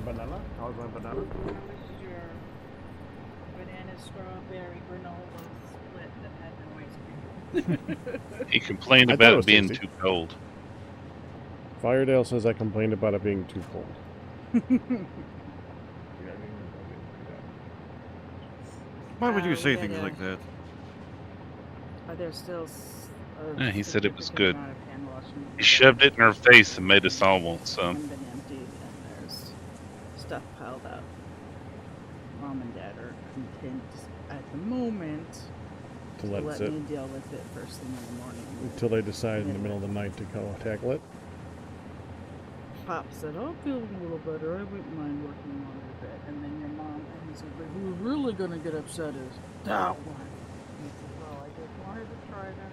banana? How's my banana? How was your banana strawberry granola split that had no ice cream? He complained I thought it about was it being tasty. too cold. Firedale says I complained about it being too cold. Why would you we say got things a- like that? Are there still? Yeah, he said it was significant good. amount of hand washing He shoved it in her face and made us all want some. and been emptied, and there's stuff piled up. Mom and Dad are content at the moment To to let it let sit me deal with it first thing in the morning. until they decide in the middle of the night to go tackle it. Pop said, "I'm feeling a little better. I wouldn't mind working on it a bit." And then your mom and he said, "But who's really gonna get upset is that one." And he said, "Well, I just wanted to try to."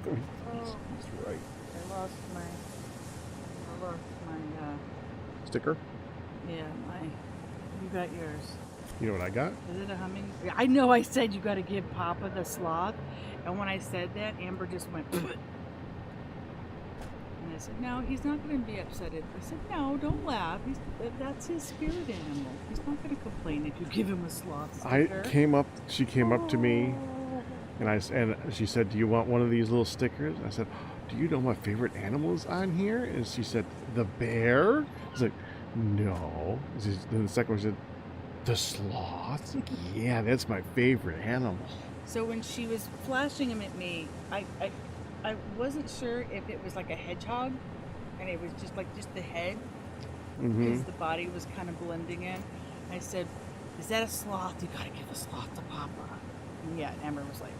Oh, That's right. I lost my Sticker? yeah, you got yours. You know what I got? Is it a humming? I know I said you got to give Papa the sloth, and when I said that, Amber just went. And I said, "No, he's not going to be upset." I said, "No, don't laugh. That's his spirit animal. He's not going to complain if you give him a sloth sticker." She came up to me Oh. and she said, "Do you want one of these little stickers?" I said, "Do you know my favorite animal is on here?" And she said, "The bear?" I was like, "No." Then the second one said, "The sloth?" Like, yeah, that's my favorite animal. So when she was flashing him at me, I wasn't sure if it was like a hedgehog, and it was just the head, Mm-hmm. because the body was kind of blending in. I said, "Is that a sloth? You gotta give the sloth to Papa." And yeah, Amber was like,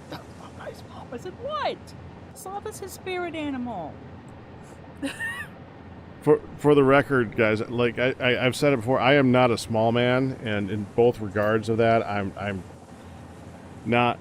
"That's not nice, Papa." I said, "What? Sloth is his spirit animal." For the record, guys, like I've said it before, I am not a small man, and in both regards of that, I'm not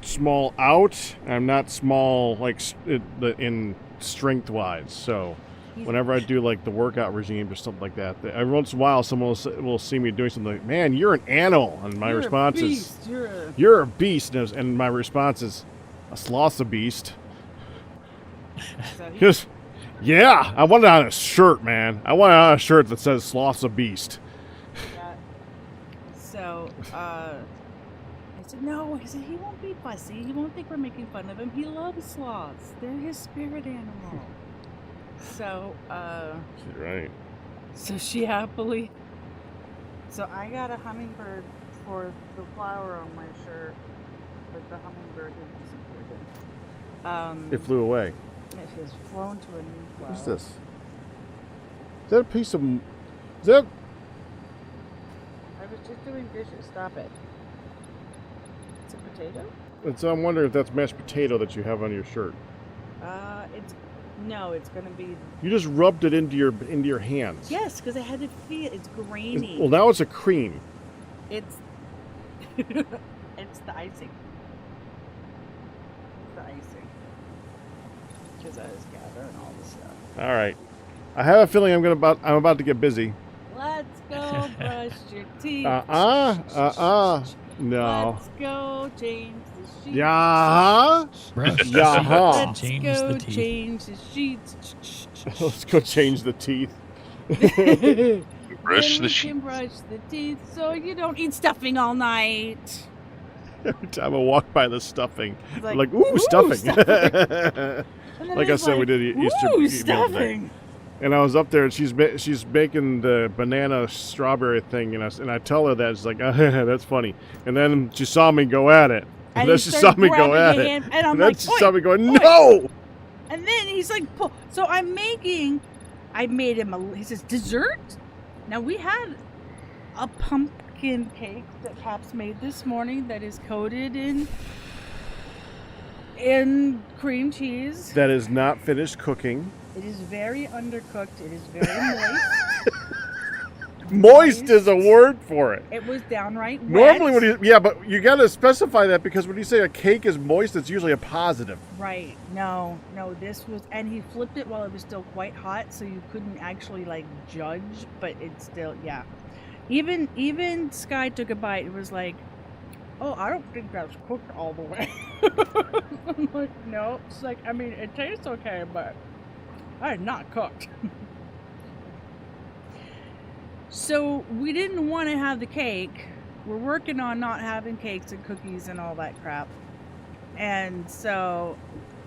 small out. I'm not small like in strength wise. So whenever I do like the workout regime or something like that, every once in a while someone will see me doing something like, "Man, you're an animal," and my You're response a is, beast. "You're a beast," and my response is, "A sloth's a beast." So he, Just, yeah, I want it on a shirt, man. I want it on a shirt that says "Sloth's a beast." got, so I said, "No." He said, "He won't be fussy. He won't think we're making fun of him. He loves sloths. They're his spirit animal." So She's right. so she happily. So I got a hummingbird for the flower on my shirt, but the hummingbird has disappeared. It flew away. It has flown to a new flower. What's this? Is that a piece of? Is that? I was just doing dishes. Stop it. It's a potato? I'm wondering if that's mashed potato that you have on your shirt. It's gonna be. You just rubbed it into your hands. Yes, because I had to feel it's grainy. Well, now it's a cream. It's it's the icing. It's the icing. Because I was gathering all the stuff. All right. I have a feeling I'm about to get busy. Let's go brush your teeth. No. Let's go change the sheets. Yeah. Brush the Yeah. teeth, Let's change go the teeth. change the sheets. Let's go change the teeth. Brush Then the we sheets. can brush the teeth so you don't eat stuffing all night. Every time I walk by the stuffing, It's I'm like, ooh, stuffing. And then Like I it's said, we did Easter ooh, Eve the other day. stuffing. And I was up there, and she's baking the banana strawberry thing, and I tell her that, she's like, "That's funny." And then she saw me go at it, and then he she started saw me go grabbing at the it, hand, and I'm and then like, she "Oi, saw me going, oi." "No!" And then he's like, "Pull." So I made him he says, "Dessert?" Now we had a pumpkin cake that Pops made this morning that is coated in cream cheese. That is not finished cooking. It is very undercooked. It is very moist. Moist is a word for it. It was downright wet. Normally, but you got to specify that, because when you say a cake is moist, it's usually a positive. Right. No, this was, and he flipped it while it was still quite hot, so you couldn't actually like judge, but it's still, yeah. Even Sky took a bite. It was like, "Oh, I don't think that's cooked all the way." I'm like, "No." It's like, I mean, it tastes okay, but I had not cooked. So we didn't want to have the cake. We're working on not having cakes and cookies and all that crap. And so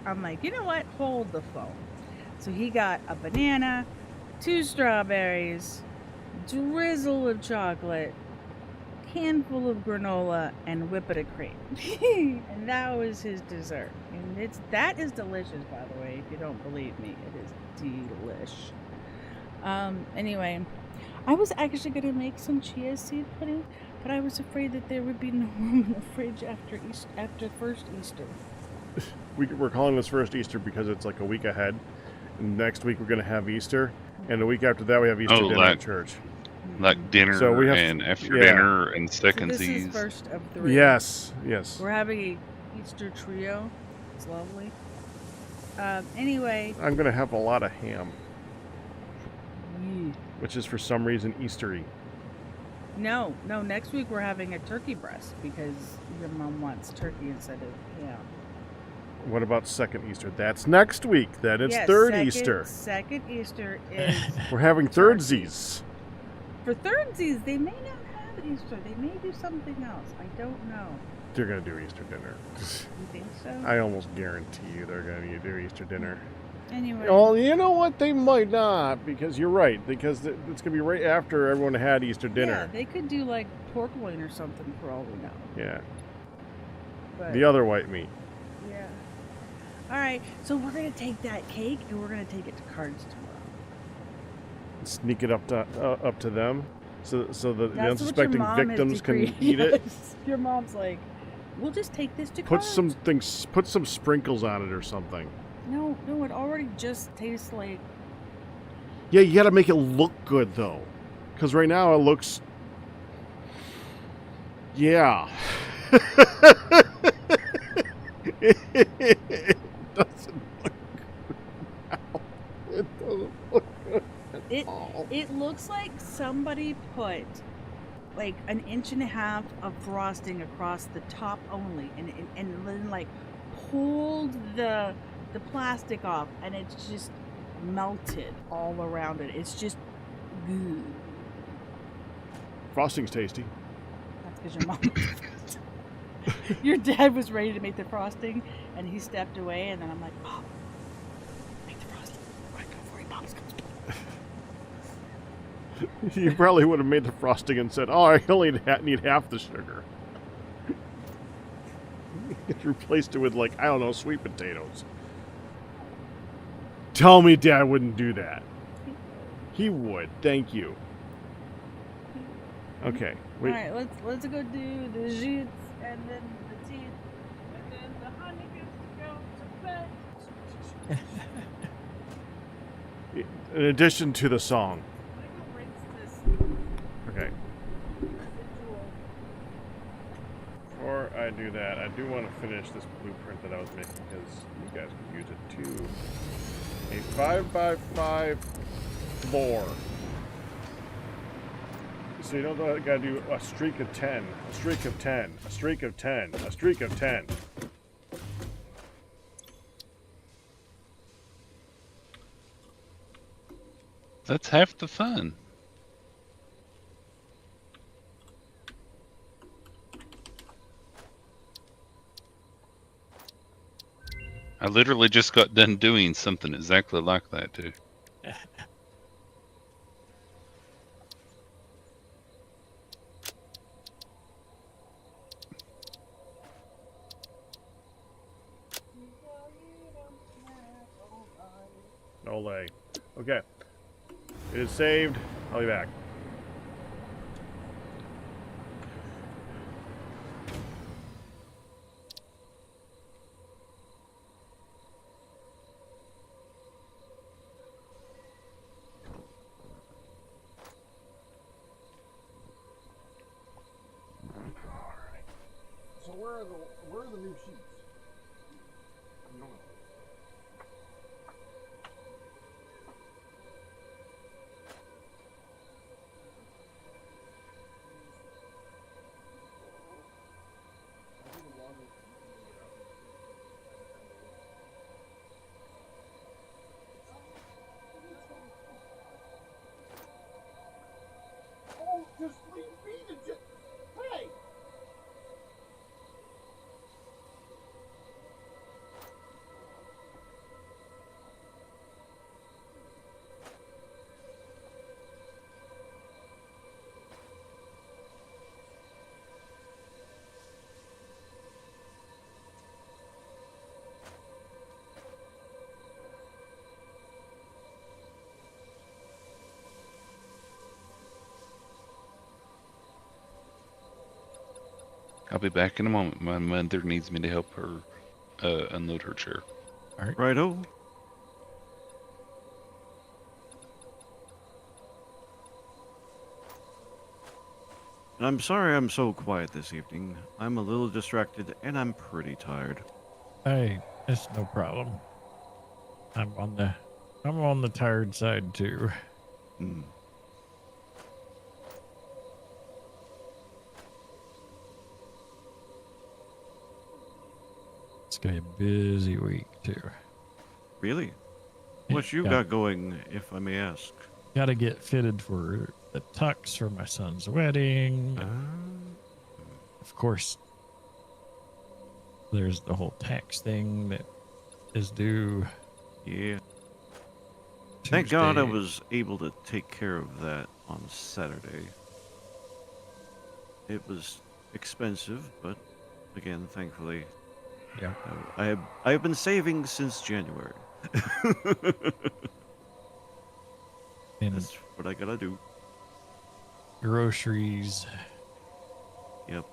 I'm like, you know what? Hold the phone. So he got a banana, 2 strawberries, drizzle of chocolate, handful of granola, and whipped cream. And that was his dessert. And that is delicious, by the way. If you don't believe me, it is delish. Anyway, I was actually gonna make some chia seed pudding, but I was afraid that there would be no room in the fridge after first Easter. We're calling this first Easter because it's like a week ahead. And next week we're going to have Easter, and the week after that we have Easter dinner at church. Like dinner So we have and after dinner and secondsies. So this is first of 3. Yes. We're having a Easter trio. It's lovely. Anyway. I'm going to have a lot of ham, Yeah. which is for some reason Eastery. No. Next week we're having a turkey breast because your mom wants turkey instead of ham. What about second Easter? That's next week. Then it's Yes, third Easter. Second Easter is We're having thirdsies. for thirdsies. They may not have Easter. They may do something else. I don't know. They're going to do Easter dinner. You think so? I almost guarantee you they're going to do Easter dinner. Anyway. Well, you know what? They might not, because you're right. Because it's going to be right after everyone had Easter dinner. Yeah, they could do like pork loin or something for all we know. Yeah. But, The other white meat. yeah. All right, so we're gonna take that cake and we're gonna take it to Cards tomorrow. Sneak it up to them, so the That's unsuspecting what your mom victims has can decreed. eat it. Yes. Your mom's like, we'll just take this to Put Cards. put some sprinkles on it or something. No, it already just tastes like. Yeah, you got to make it look good though, because right now it looks. Yeah. It doesn't look good now. It doesn't look good at all. It looks like somebody put like an inch and a half of frosting across the top only, and then like pulled the plastic off, and it's just melted all around it. It's just good. Frosting's tasty. That's because your mom. Your dad was ready to make the frosting, and he stepped away, and then I'm like, oh, make the frosting right before your mom's comes back. You probably would have made the frosting and said, "Oh, I only need half the sugar." Replaced it with, like, I don't know, sweet potatoes. Tell me Dad wouldn't do that. He would. Thank you. Okay. Wait. All right, let's go do the jutes and then the teeth and then the honey gets to go to bed. In addition to the song. I'm gonna go rinse this Okay. residual. Before I do that, I do want to finish this blueprint that I was making because you guys could use it too. A 5x5 floor. So you don't gotta do a streak of 10, a streak of 10, a streak of 10, a streak of 10. That's half the fun. I literally just got done doing something exactly like that, too. No lay. Okay. It is saved. I'll be back. So where are the new sheets? I'll be back in a moment. My mother needs me to help her unload her chair. Righto. And I'm sorry I'm so quiet this evening. I'm a little distracted and I'm pretty tired. Hey, it's no problem. I'm on the tired side too. Hmm. It's gonna be a busy week too. Really? What you got going, if I may ask? Got to get fitted for the tux for my son's wedding. Of course, there's the whole tax thing that is due. Yeah. Thank God I Tuesday. was able to take care of that on Saturday. It was expensive, but again, thankfully, Yeah. I have been saving since January. And That's what I gotta do. groceries. Yep.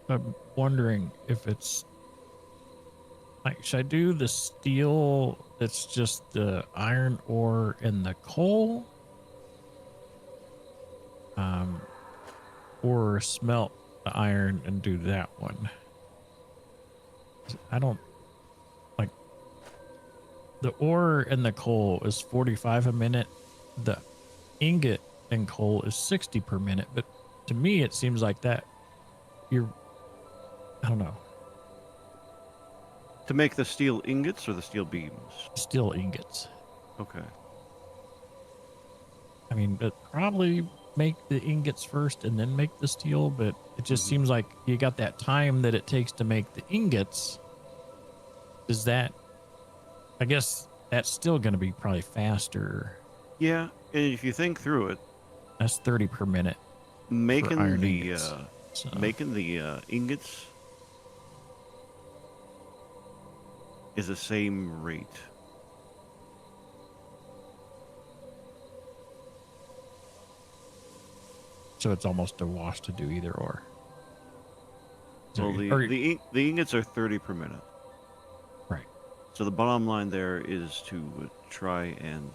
I'm wondering if it's like, should I do the steel that's just the iron ore and the coal? Or smelt the iron and do that one. I don't like the ore and the coal is 45 a minute. The ingot and coal is 60 per minute. But to me, it seems like that I don't know, To make the steel ingots or the steel beams? steel ingots. Okay. I mean, it probably make the ingots first and then make the steel, but it just seems like you got that time that it takes to make the ingots. Is that, I guess that's still going to be probably faster. Yeah, and if you think through it, That's 30 per minute. making iron the ingots. So, ingots is the same rate. so it's almost a wash to do either or. So Well, or- the ingots are 30 per minute. right. So the bottom line there is to try and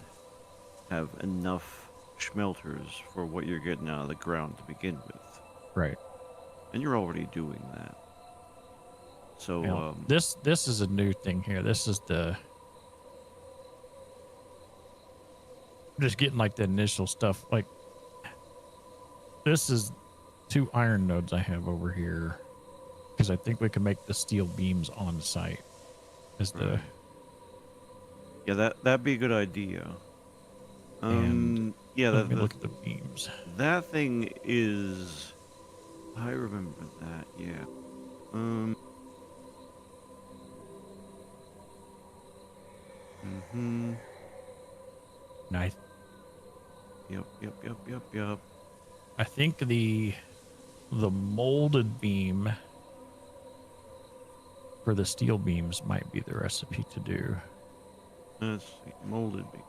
have enough smelters for what you're getting out of the ground to begin with. Right. And you're already doing that. So Now, this is a new thing here. This is the just getting like the initial stuff. Like this is 2 iron nodes I have over here because I think we can make the steel beams on site. Is the Right. Yeah, that'd be a good idea. And Yeah, let me look at the beams. that thing is. I remember that. Yeah. Mm-hmm. Nice. Yep. I think the molded beam for the steel beams might be the recipe to do. Let's see. Molded beam.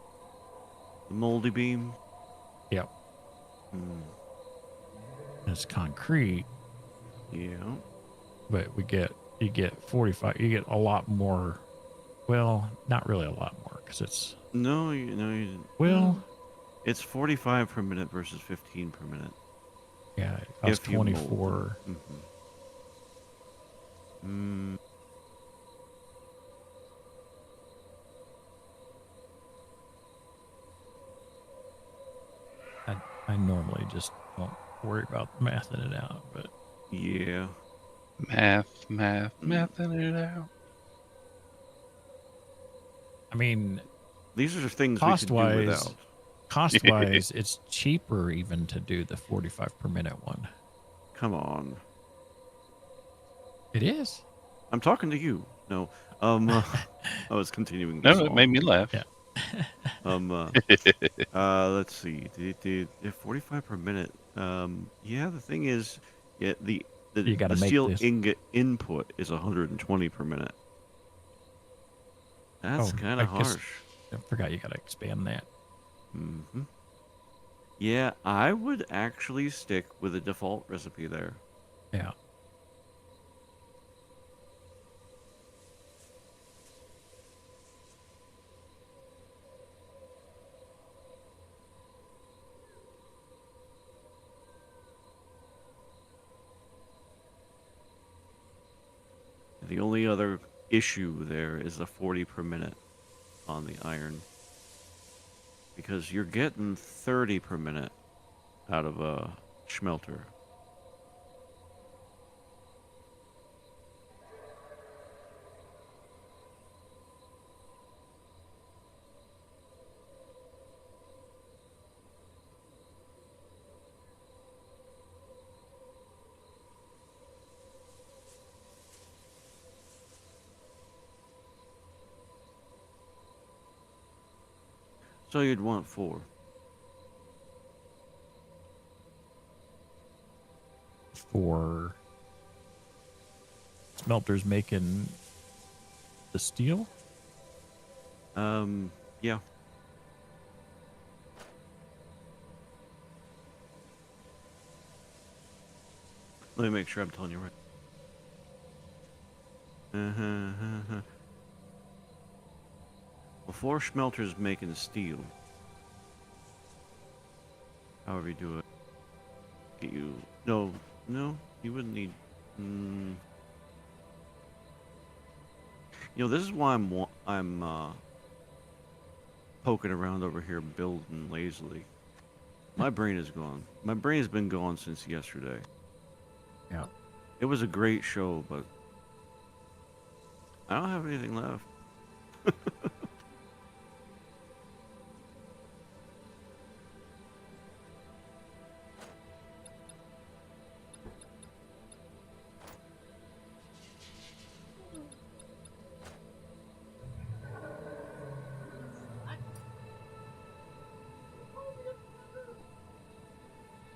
The moldy beam. Yep. Hmm. It's concrete, Yeah. but you get 45. You get a lot more. Well, not really a lot more because it's No, you. well. It's 45 per minute versus 15 per minute. Yeah, it costs If you mold 24. them. Mm. I normally just don't worry about mathing it out, but Yeah. Mathing it out. I mean, These are things we could do cost-wise, without. cost-wise, it's cheaper even to do the 45 per minute one. Come on. It is. I'm talking to you. No. I was continuing the No, song. it made me laugh. Yeah. Let's see. The 45 per minute. Yeah, the thing is, yeah, the You gotta make steel this. ingot input is 120 per minute. That's Oh, kind I of guess- harsh. I forgot you gotta expand that. Mm-hmm. Yeah, I would actually stick with the default recipe there. Yeah. The only other issue there is the 40 per minute on the iron. Because you're getting 30 per minute out of a smelter. So you'd want 4. For smelters making the steel. Yeah. Let me make sure I'm telling you right. Before smelters making steel, however you do it, get you no, you wouldn't need. This is why I'm poking around over here building lazily. My brain is gone. My brain has been gone since yesterday. Yeah. It was a great show, but I don't have anything left.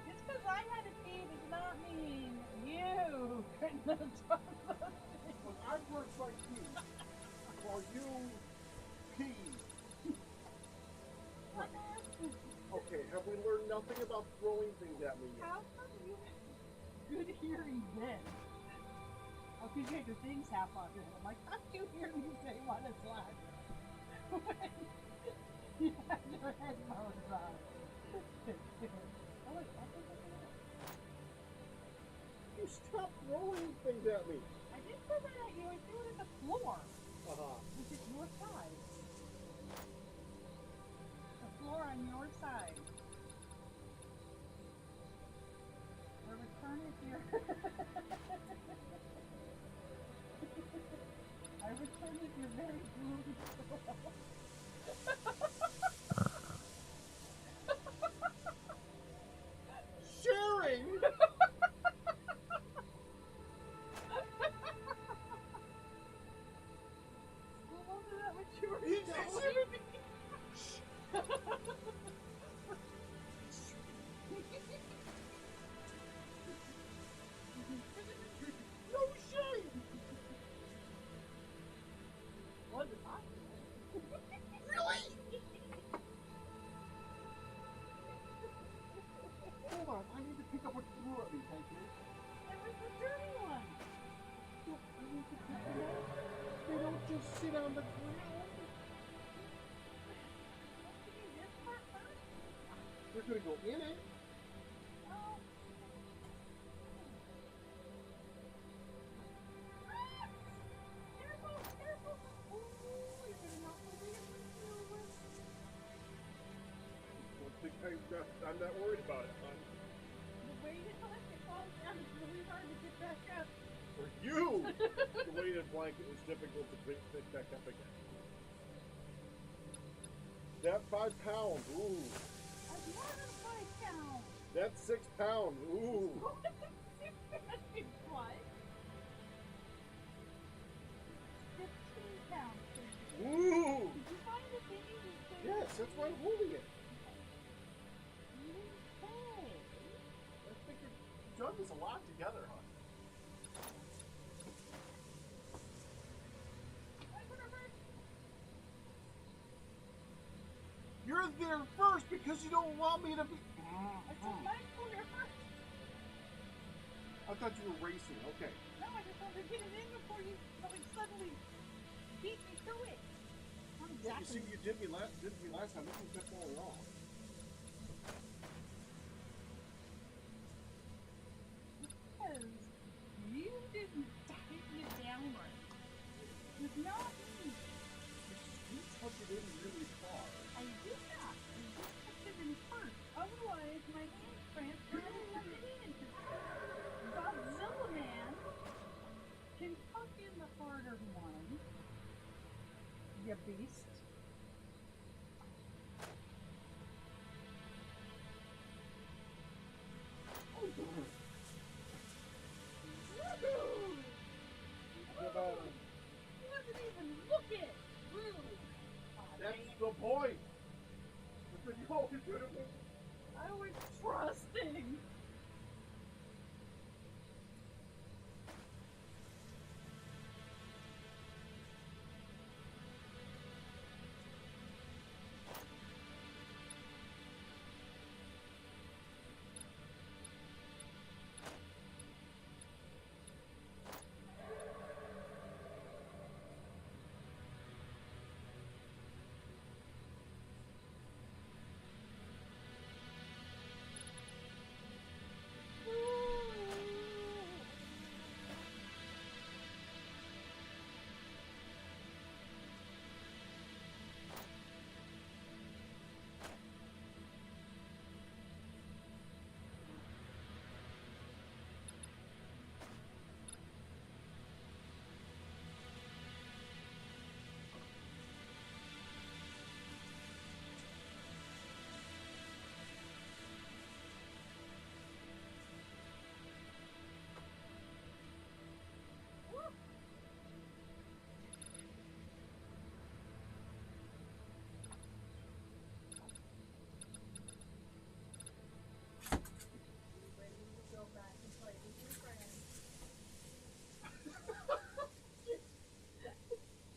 Just because I had a pee does not mean you couldn't have done those things. When I work like you, while you pee. Okay, have we learned nothing about throwing things at me yet? How come you have good hearing then? Oh, because you had your things half on here. I'm like, how do you hear me say what it's like? When you have your headphones on. Oh, wait, I think I can do it. You stop throwing things at me. I didn't throw that at you. I threw it at the floor, Uh-huh. which is your side. The floor on your pick up what you threw at me, thank you. That was the dirty one. They don't just sit on the ground. They're gonna go in it. I'm not worried about it, hon. The way you collect it falls down is really hard to get back up. For you, the weighted blanket is difficult to pick back up again. That 5 pounds, ooh. That's more than 5 pounds. That's 6 pounds, ooh. What? 15 pounds. Ooh. Did you find the thing? Yes, that's why I'm holding it. Okay. I think you're done this a lot together, hon. You're there first because you don't want me to be. I said back there first. I thought you were racing. Okay. No, I just wanted to get it in before you suddenly beat me to it. Not Yeah, exactly. you see, you did me last time. This was just all wrong. Because you didn't hit me downward. It's not me. You touch it in really hard. I did not. I just touched it in first. Otherwise, my hand transferred and tucked it in. Godzilla Man can tuck in the harder one. You beast. Wasn't even looking. That's the point. But you always could have been. I was trusting.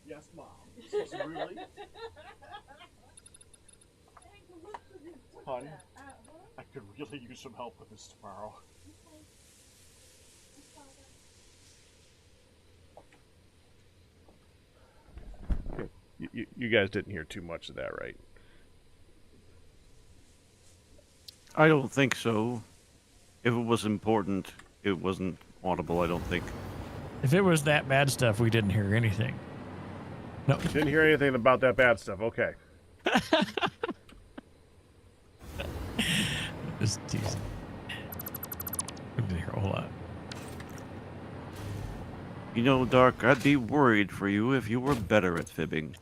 Yes, Mom. This is really? Hon, I could really use some help with this tomorrow. Okay. You guys didn't hear too much of that, right? I don't think so. If it was important, it wasn't audible, I don't think. If it was that bad stuff, we didn't hear anything. No. Didn't hear anything about that bad stuff. Okay. Just teasing. I didn't hear a whole lot. You know, Dark, I'd be worried for you if you were better at fibbing.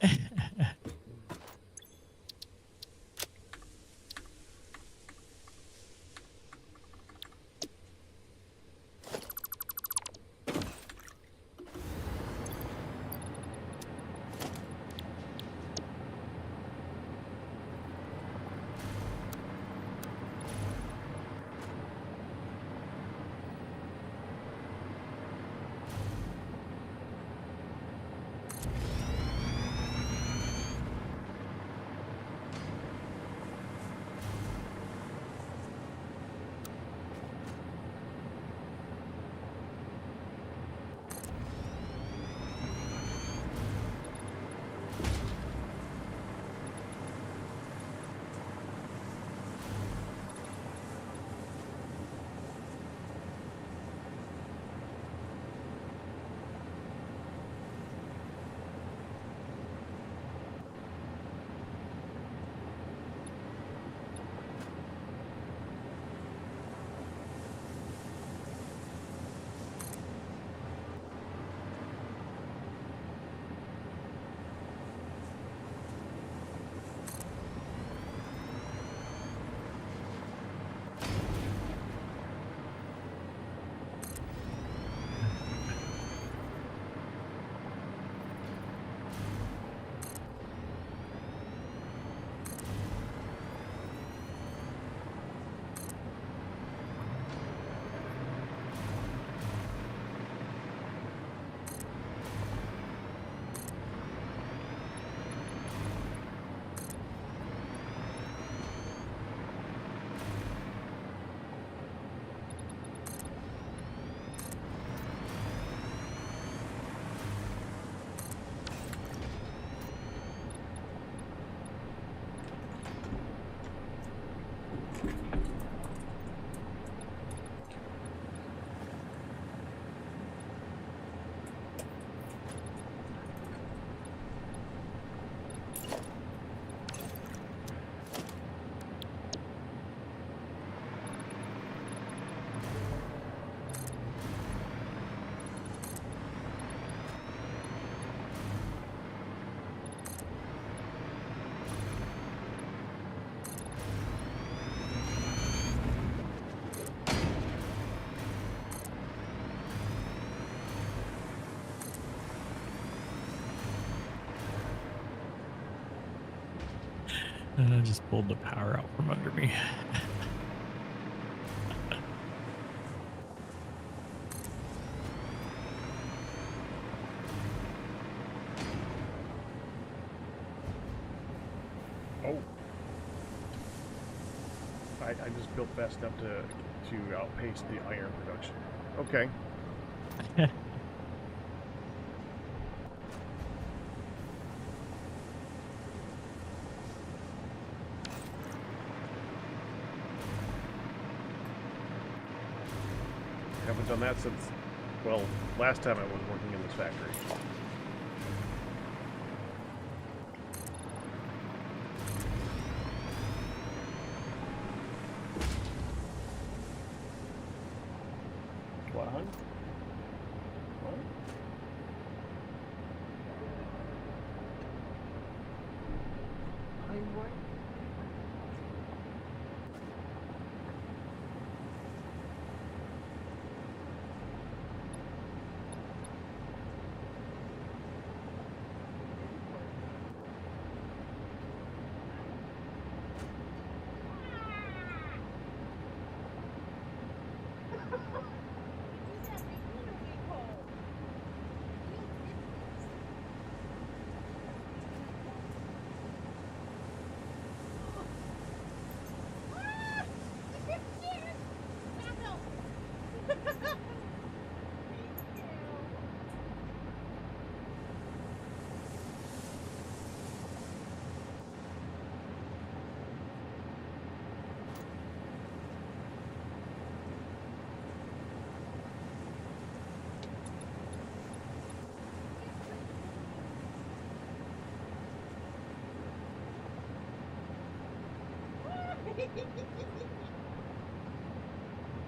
I just pulled the power out from under me. Oh. I just built fast enough to outpace the iron production. Okay. Haven't done that since, well, last time I was working in this factory. What, hun? What?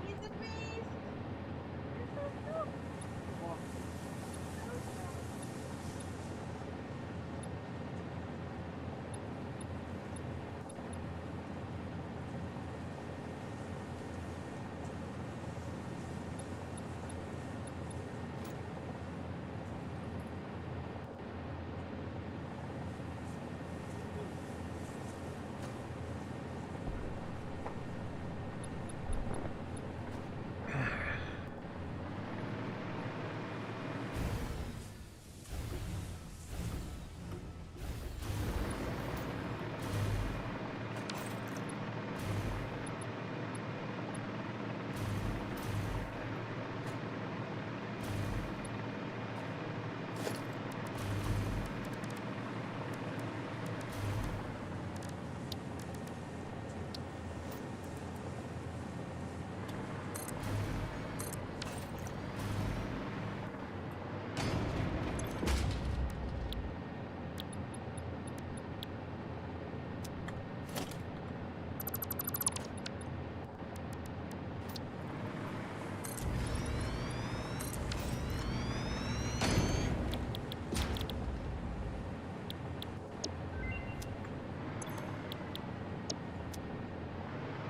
He's a beast!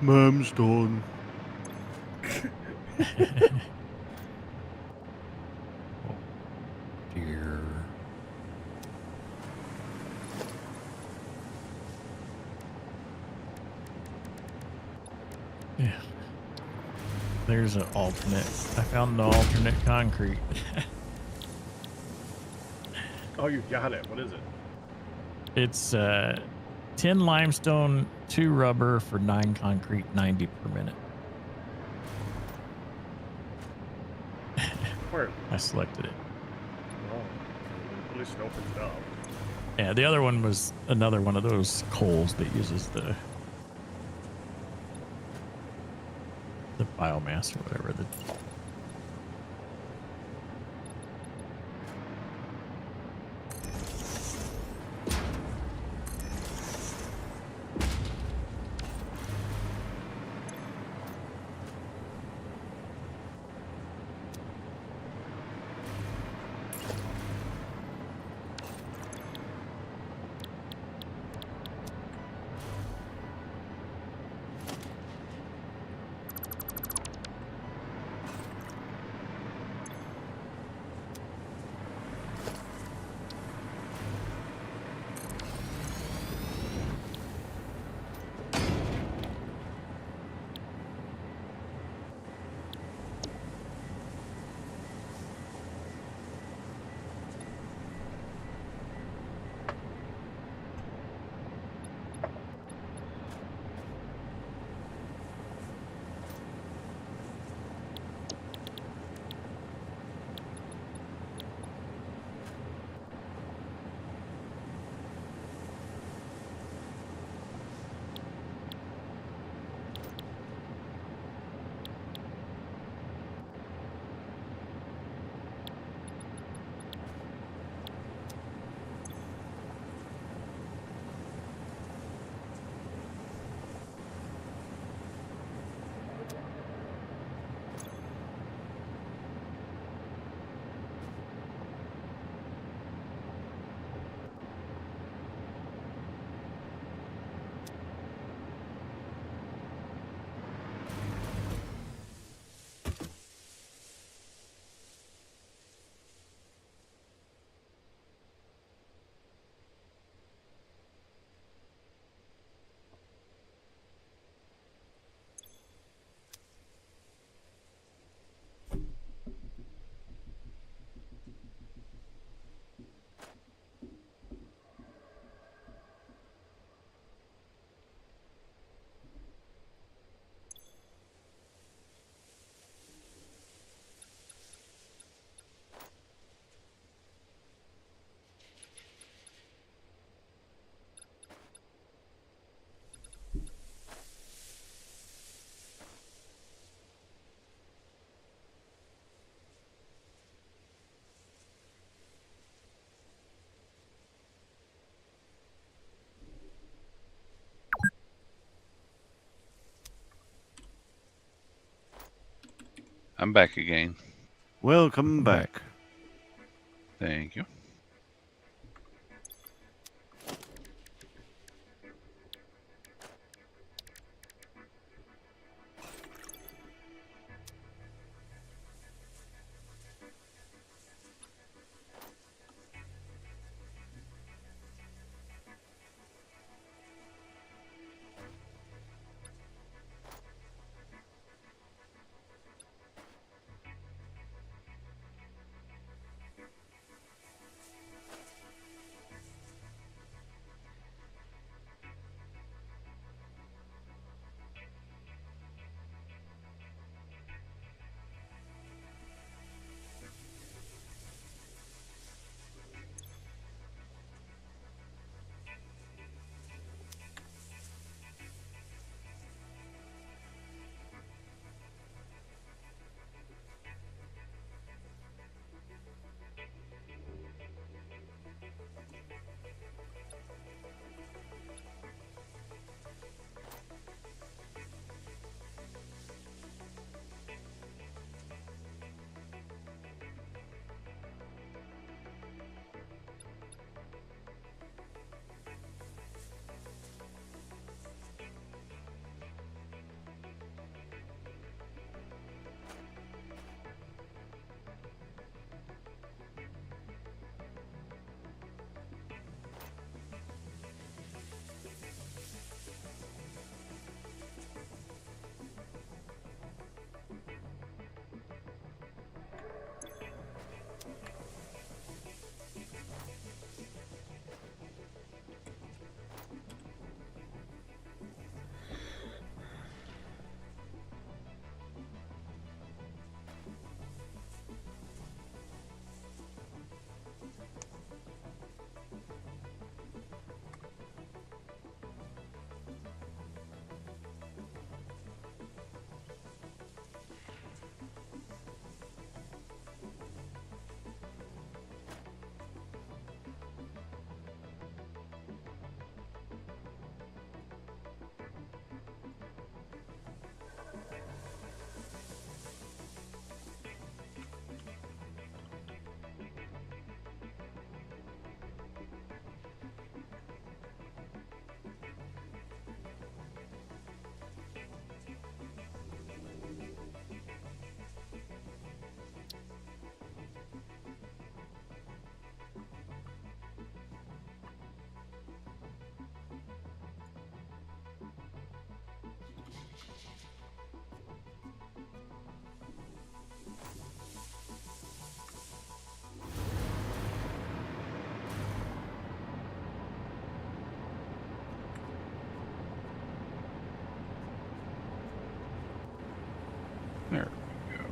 Mom's done. Dear. Yeah. There's an alternate. I found the alternate concrete. Oh, you got it. What is it? It's 10 limestone, 2 rubber for 9 concrete, 90 per minute. Where? I selected it. Oh, at least it opens it up. Yeah, the other one was another one of those coals that uses the biomass or whatever. I'm back again. Welcome back. Thank you. There we go.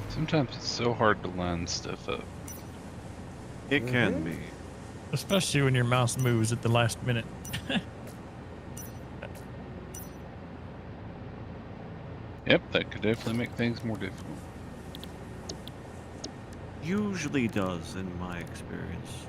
Sometimes it's so hard to line stuff up. It can be. Especially when your mouse moves at the last minute. Yep, that could definitely make things more difficult. Usually does, in my experience.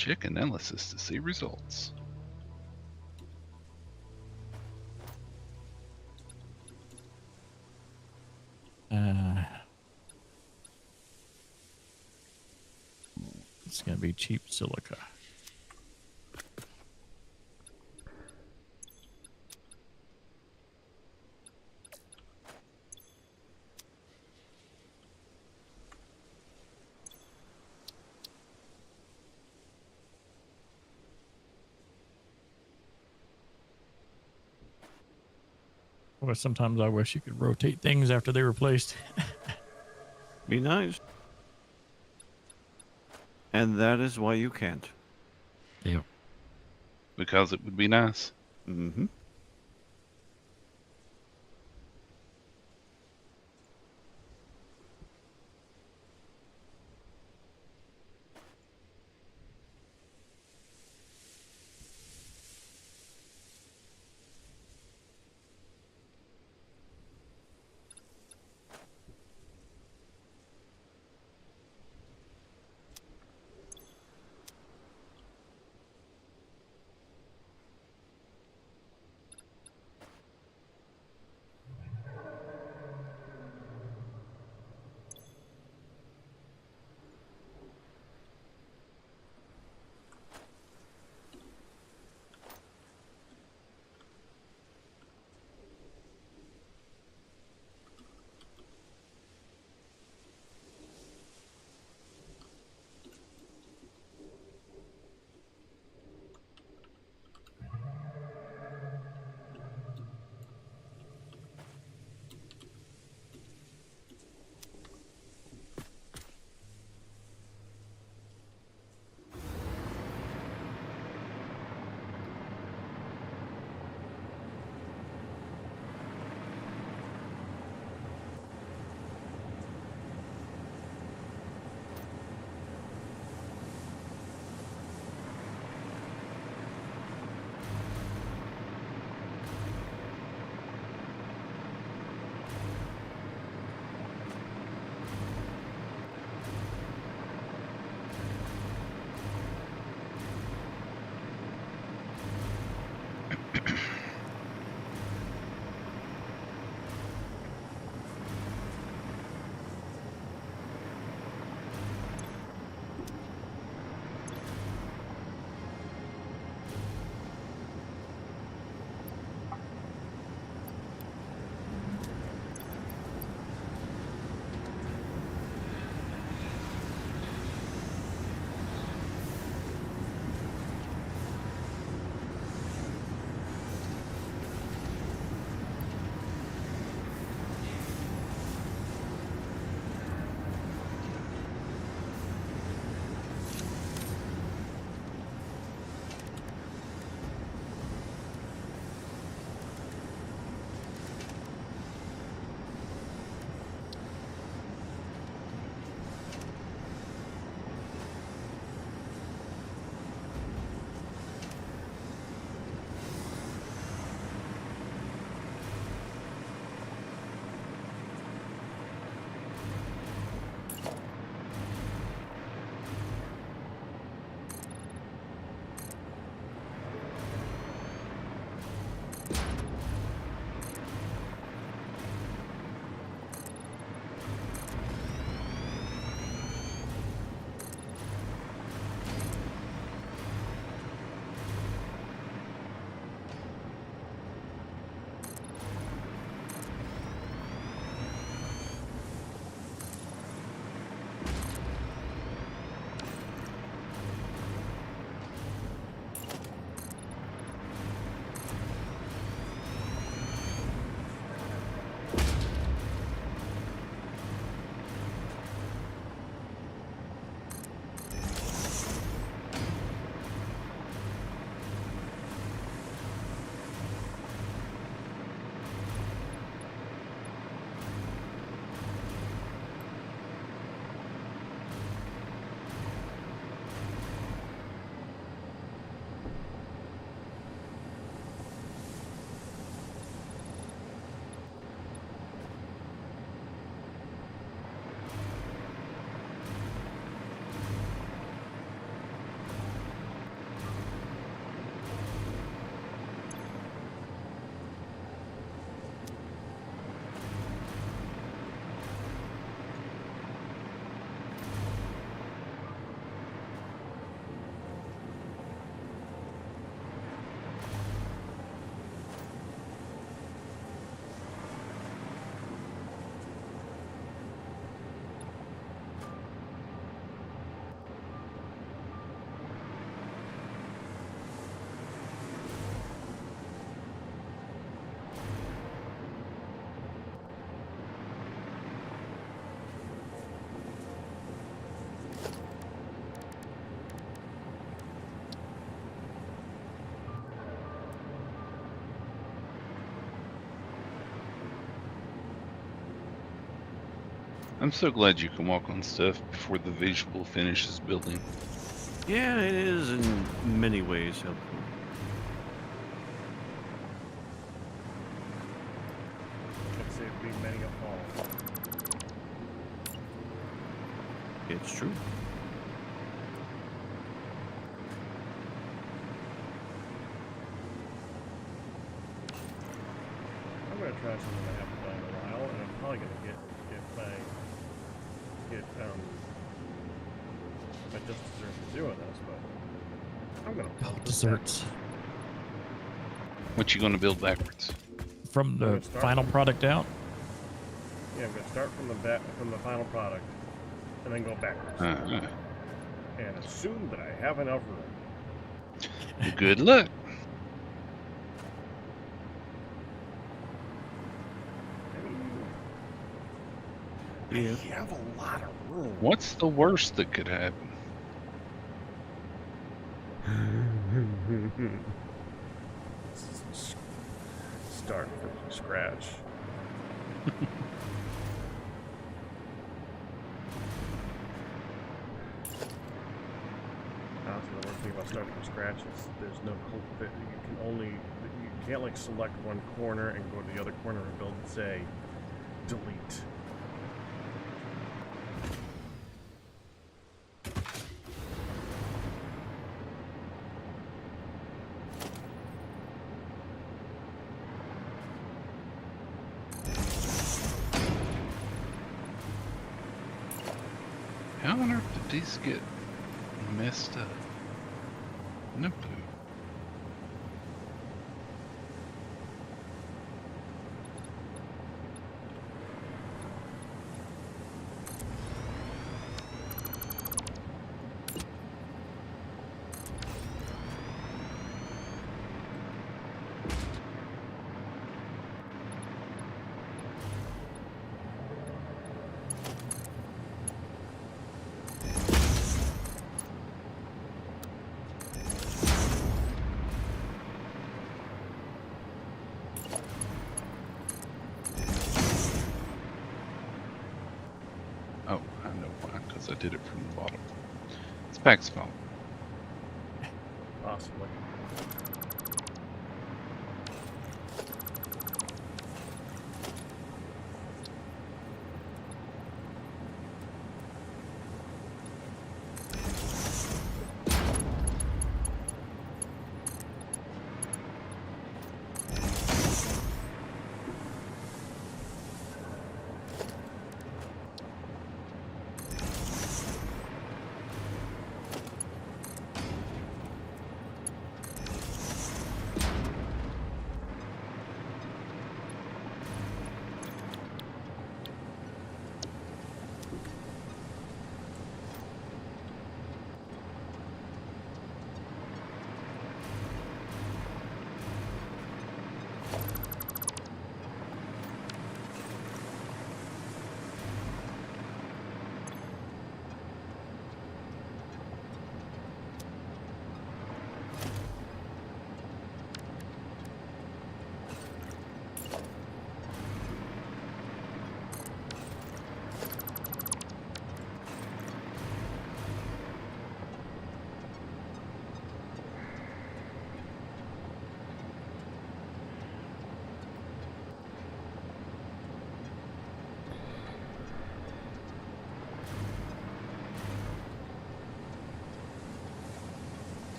Check analysis to see results. It's gonna be cheap silica. Well, sometimes I wish you could rotate things after they were placed. Be nice. And that is why you can't. Yeah. Because it would be nice. Mm-hmm. I'm so glad you can walk on stuff before the visual finishes building. Yeah, it is in many ways helpful. It saved me many a fall. It's true. I'm gonna try something I haven't done in a while, and I'm probably gonna get my just deserve for doing this, but I'm gonna Oh, pump this desserts. What you gonna build backwards? From the Let's start final with- product out? Yeah, I'm gonna start from the final product, and then go backwards, Uh-huh. and assume that I have enough room. Good luck. Yeah. I have a lot of room. What's the worst that could happen? Start from scratch. Honestly, the worst thing about starting from scratch is there's no that you can't like select one corner and go to the other corner and build and say delete. How on earth did these get messed up? No clue. Oh, I know why, because I did it from the bottom. It's Pack's fault. Possibly.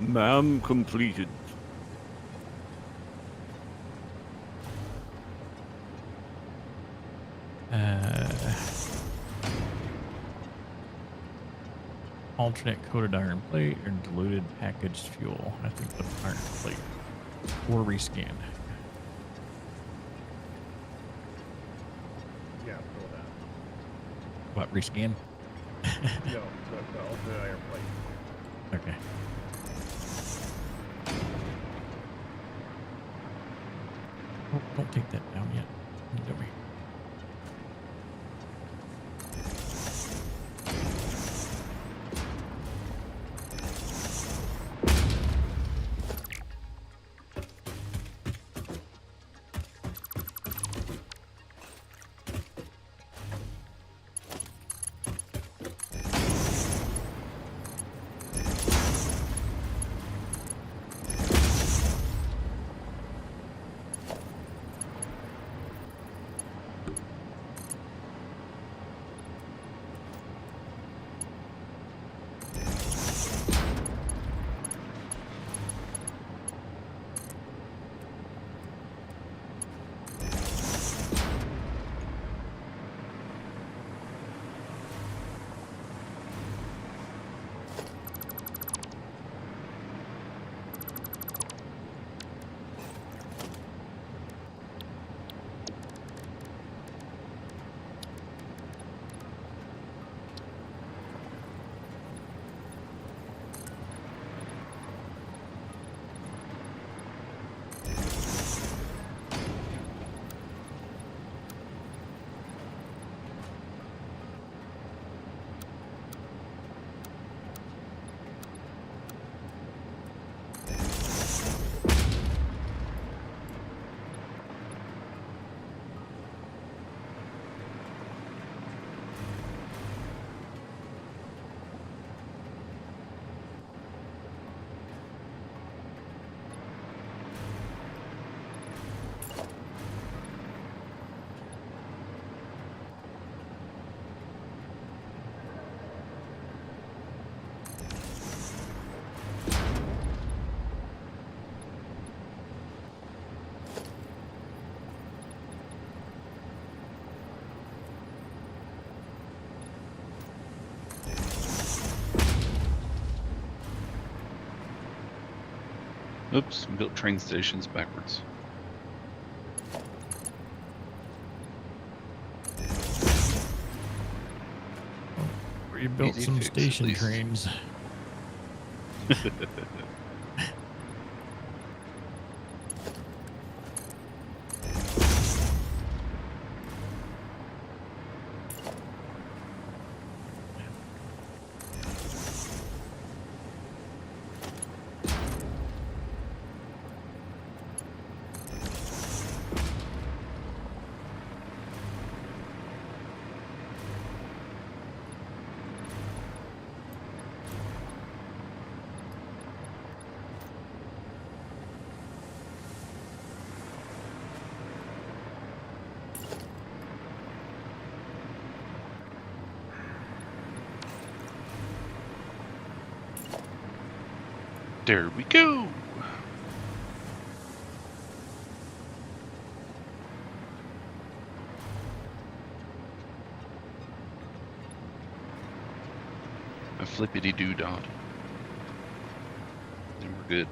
Ma'am completed. Alternate coated iron plate or diluted packaged fuel. I think the iron plate. or rescan? Yeah, throw that. What, rescan? No, the alternate iron plate. Okay. Oh, don't take that down yet. You dummy. Oops, built train stations backwards. We built Easy some fix, at station least. trains. There we go. A flippity doo dot. And we're good.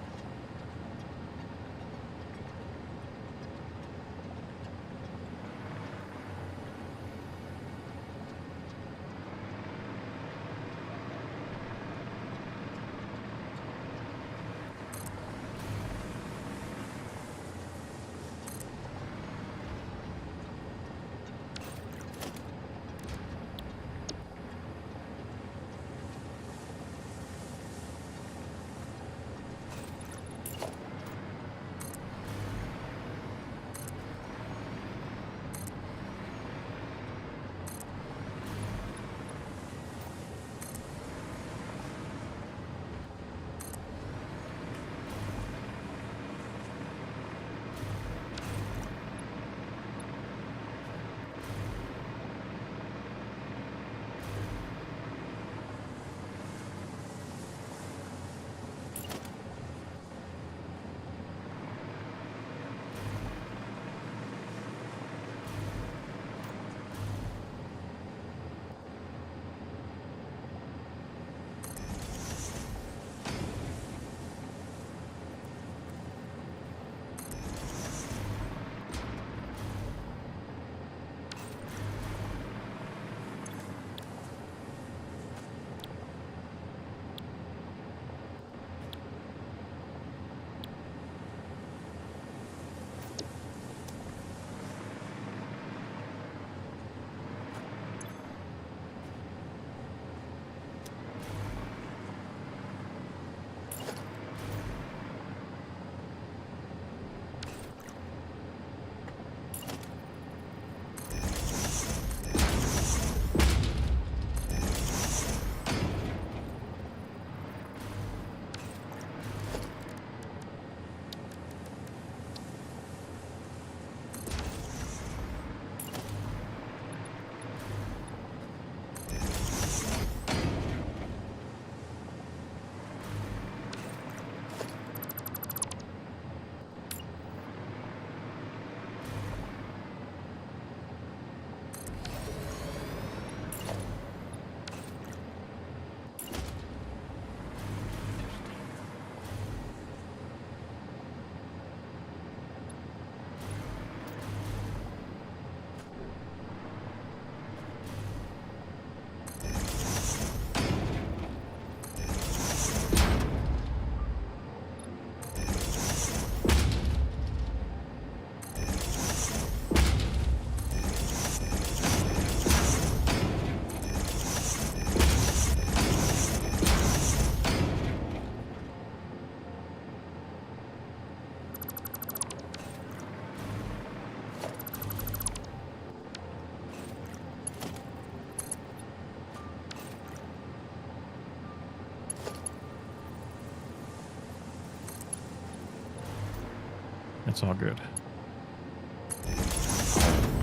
It's all good.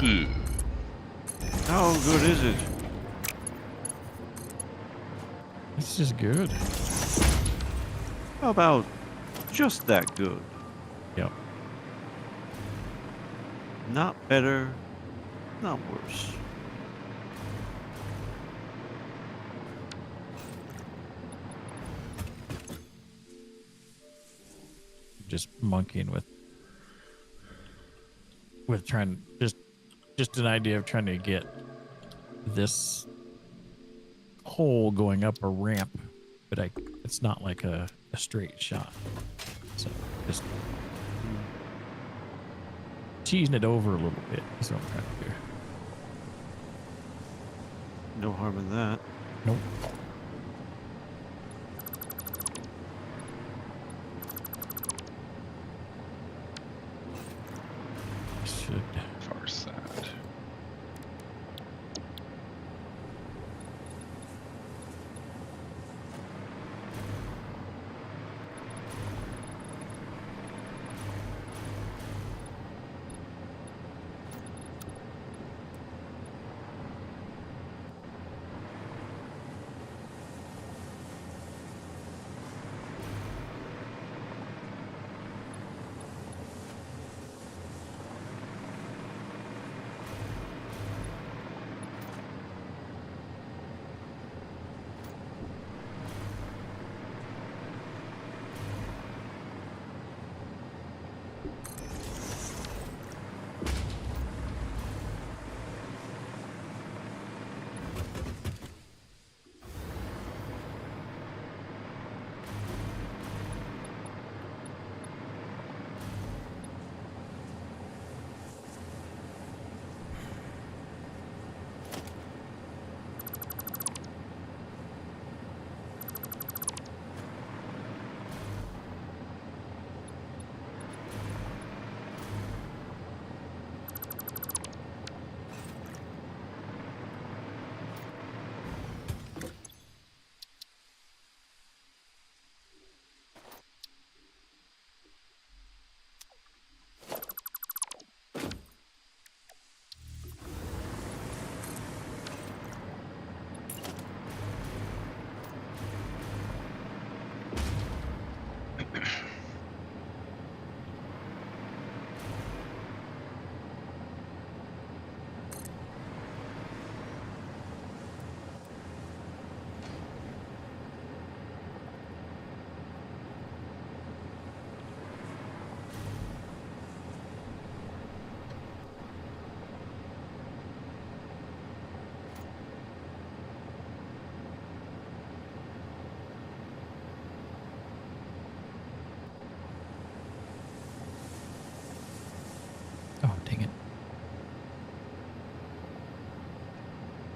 Good. How good is it? It's just good. How about just that good? Yep. Not better, not worse. Just monkeying with trying just an idea of trying to get this hole going up a ramp, but it's not like a straight shot. So just cheesing it over a little bit is what I'm trying to do. No harm in that. Nope. Should Far side. oh dang it.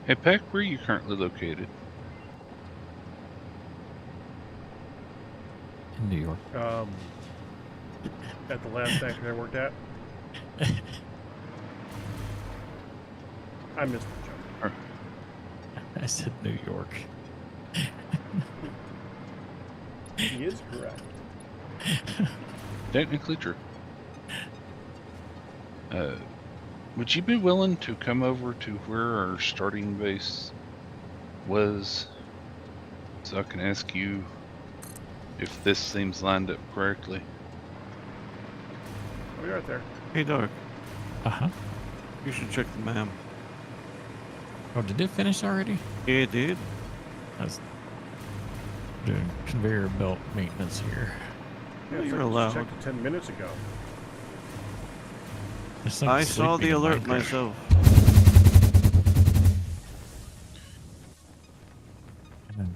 Hey, Peck, where are you currently located? In New York. At the last factory I worked at, I missed the joke. I said New York. He is correct. Technically true. Would you be willing to come over to where our starting base was, so I can ask you if this seems lined up correctly? I'll be right there. Hey, Dark, Uh-huh. you should check the map. Oh, did it finish already? It did. I was doing conveyor belt maintenance here. Yeah, You're I just allowed. checked it 10 minutes ago. This thing's I saw sleeping the in alert Minecraft. myself. And,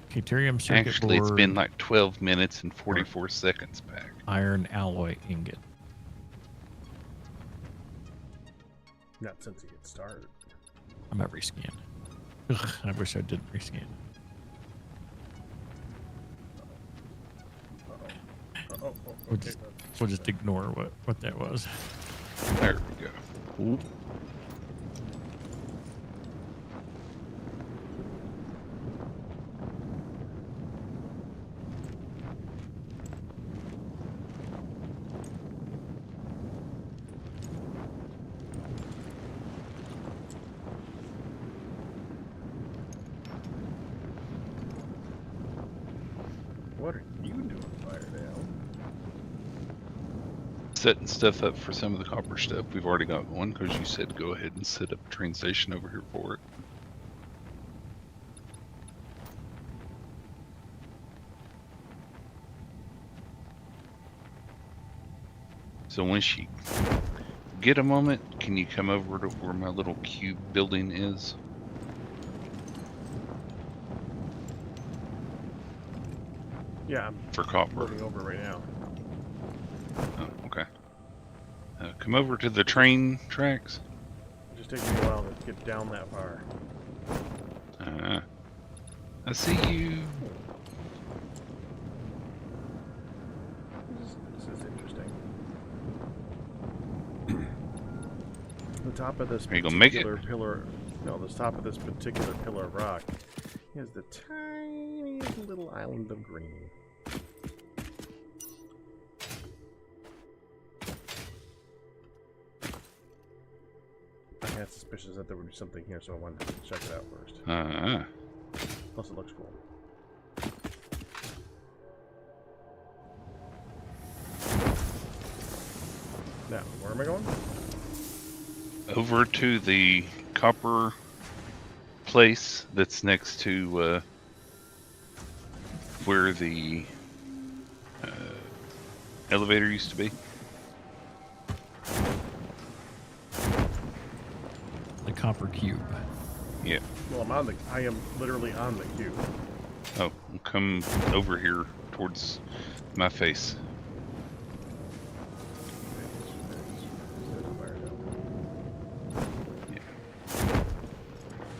Deuterium circuit Actually, it's board, been like 12 minutes and 44 seconds back. iron alloy ingot. Not since he gets started. I'm at rescan. Ugh, I wish I didn't rescan. Oh, We'll okay. just, we'll just ignore what that was. There we go. Oop. What are you doing, Firedale? Setting stuff up for some of the copper stuff. We've already got one because you said go ahead and set up a train station over here for it. So once you get a moment, can you come over to where my little cube building is? Yeah, I'm For copper. moving over right now. Oh, okay. Come over to the train tracks. It just takes me a while to get down that far. I see you. This is interesting. The top of this Are you gonna make it? particular pillar, no, the top of this particular pillar of rock is the tiniest little island of green. I had suspicions that there would be something here, so I wanted to check it out first. Plus, it looks cool. Now, where am I going? Over to the copper place that's next to where the elevator used to be. The copper cube. Yeah. Well, I am literally on the cube. Oh, come over here towards my face.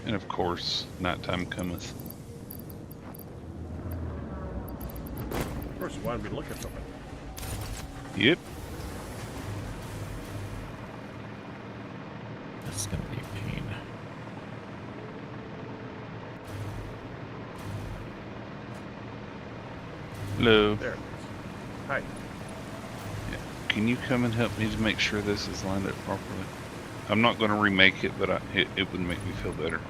And of course, nighttime cometh. Of course, you wanted me to look at something. Yep. That's gonna be a pain. Hello. There it is. Hi. Yeah. Can you come and help me to make sure this is lined up properly? I'm not going to remake it, but it would make me feel better.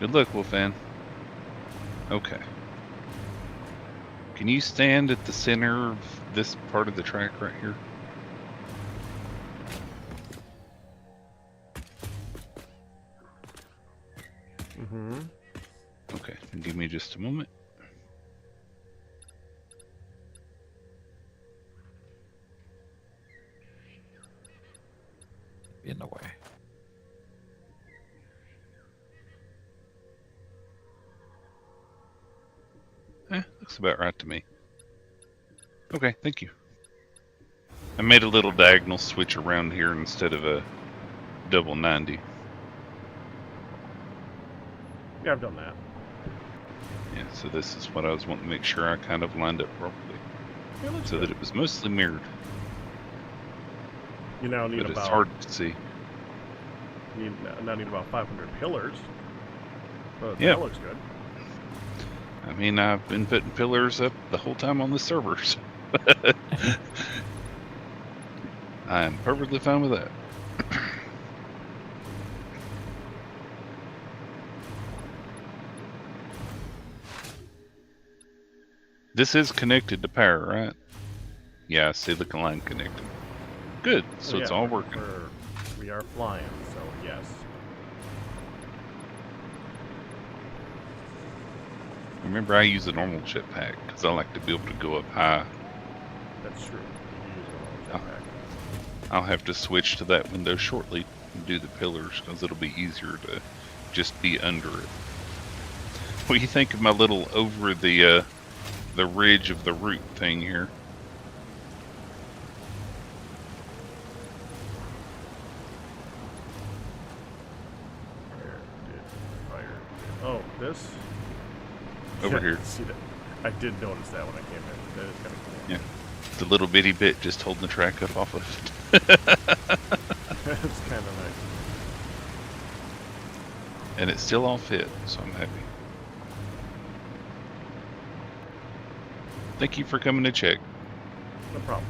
Good luck, Wolfan. Okay. Can you stand at the center of this part of the track right here? Mm-hmm. Okay, give me just a moment. In the way. Looks about right to me. Okay, thank you. I made a little diagonal switch around here instead of a double 90. Yeah, I've done that. Yeah, so this is what I was wanting to make sure I kind of lined up properly. Yeah, looks So good. that it was mostly mirrored. You now need But about it's hard to see. you now need about 500 pillars. But Yeah. that looks good. I mean, I've been putting pillars up the whole time on the servers. I am perfectly fine with that. This is connected to power, right? Yeah, I see the line connected. Good, so it's yeah, all working. We are flying, so yes. Remember, I use a normal jetpack because I like to be able to go up high. That's true. You use a Oh. little jetpack. I'll have to switch to that window shortly and do the pillars because it'll be easier to just be under it. What do you think of my little over the ridge of the root thing here? Oh, this? Over Yeah, here. See that? I did notice that when I came in. That is kind of cool. Yeah. The little bitty bit just holding the track up off of it. That's kind of nice. And it still all fit, so I'm happy. Thank you for coming to check. No problem.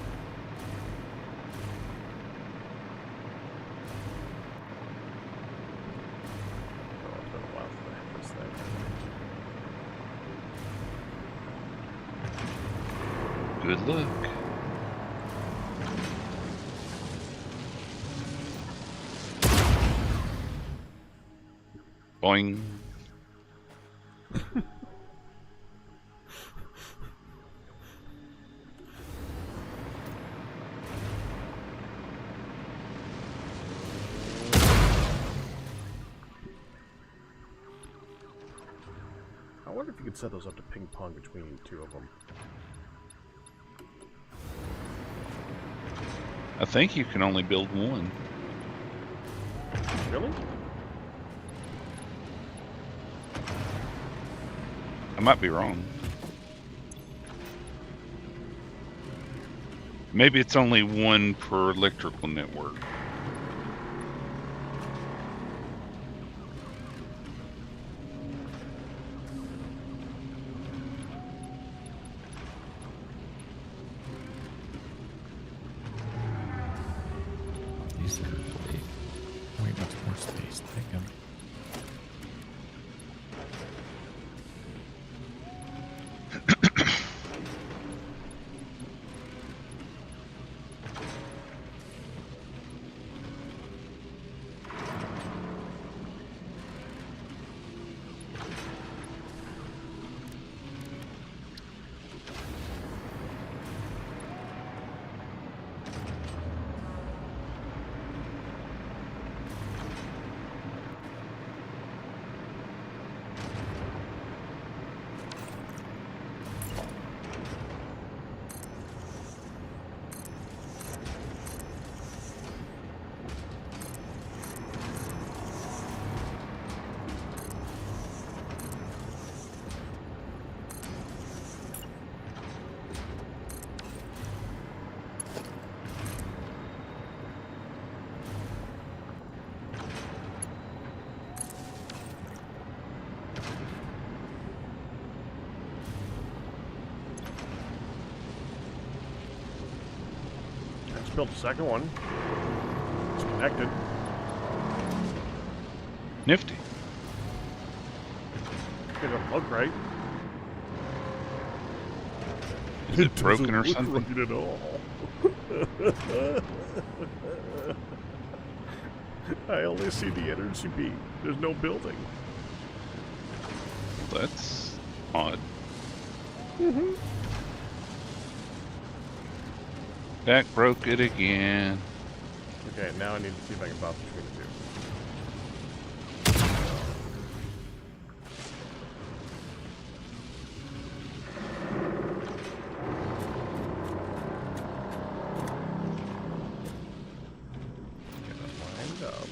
Oh, it's been a while since I hit this thing. Good luck. Boing. I wonder if you could set those up to ping pong between two of them. I think you can only build one. Really? I might be wrong. Maybe it's only one per electrical network. These are way much more space. Thank you. Let's build the second one. It's connected. Nifty. It don't look right. Is it broken or doesn't something? look right at all. I only see the energy beam. There's no building. That's odd. Dak broke it again. Okay, now I need to see if I can bounce between the two. Get that lined up.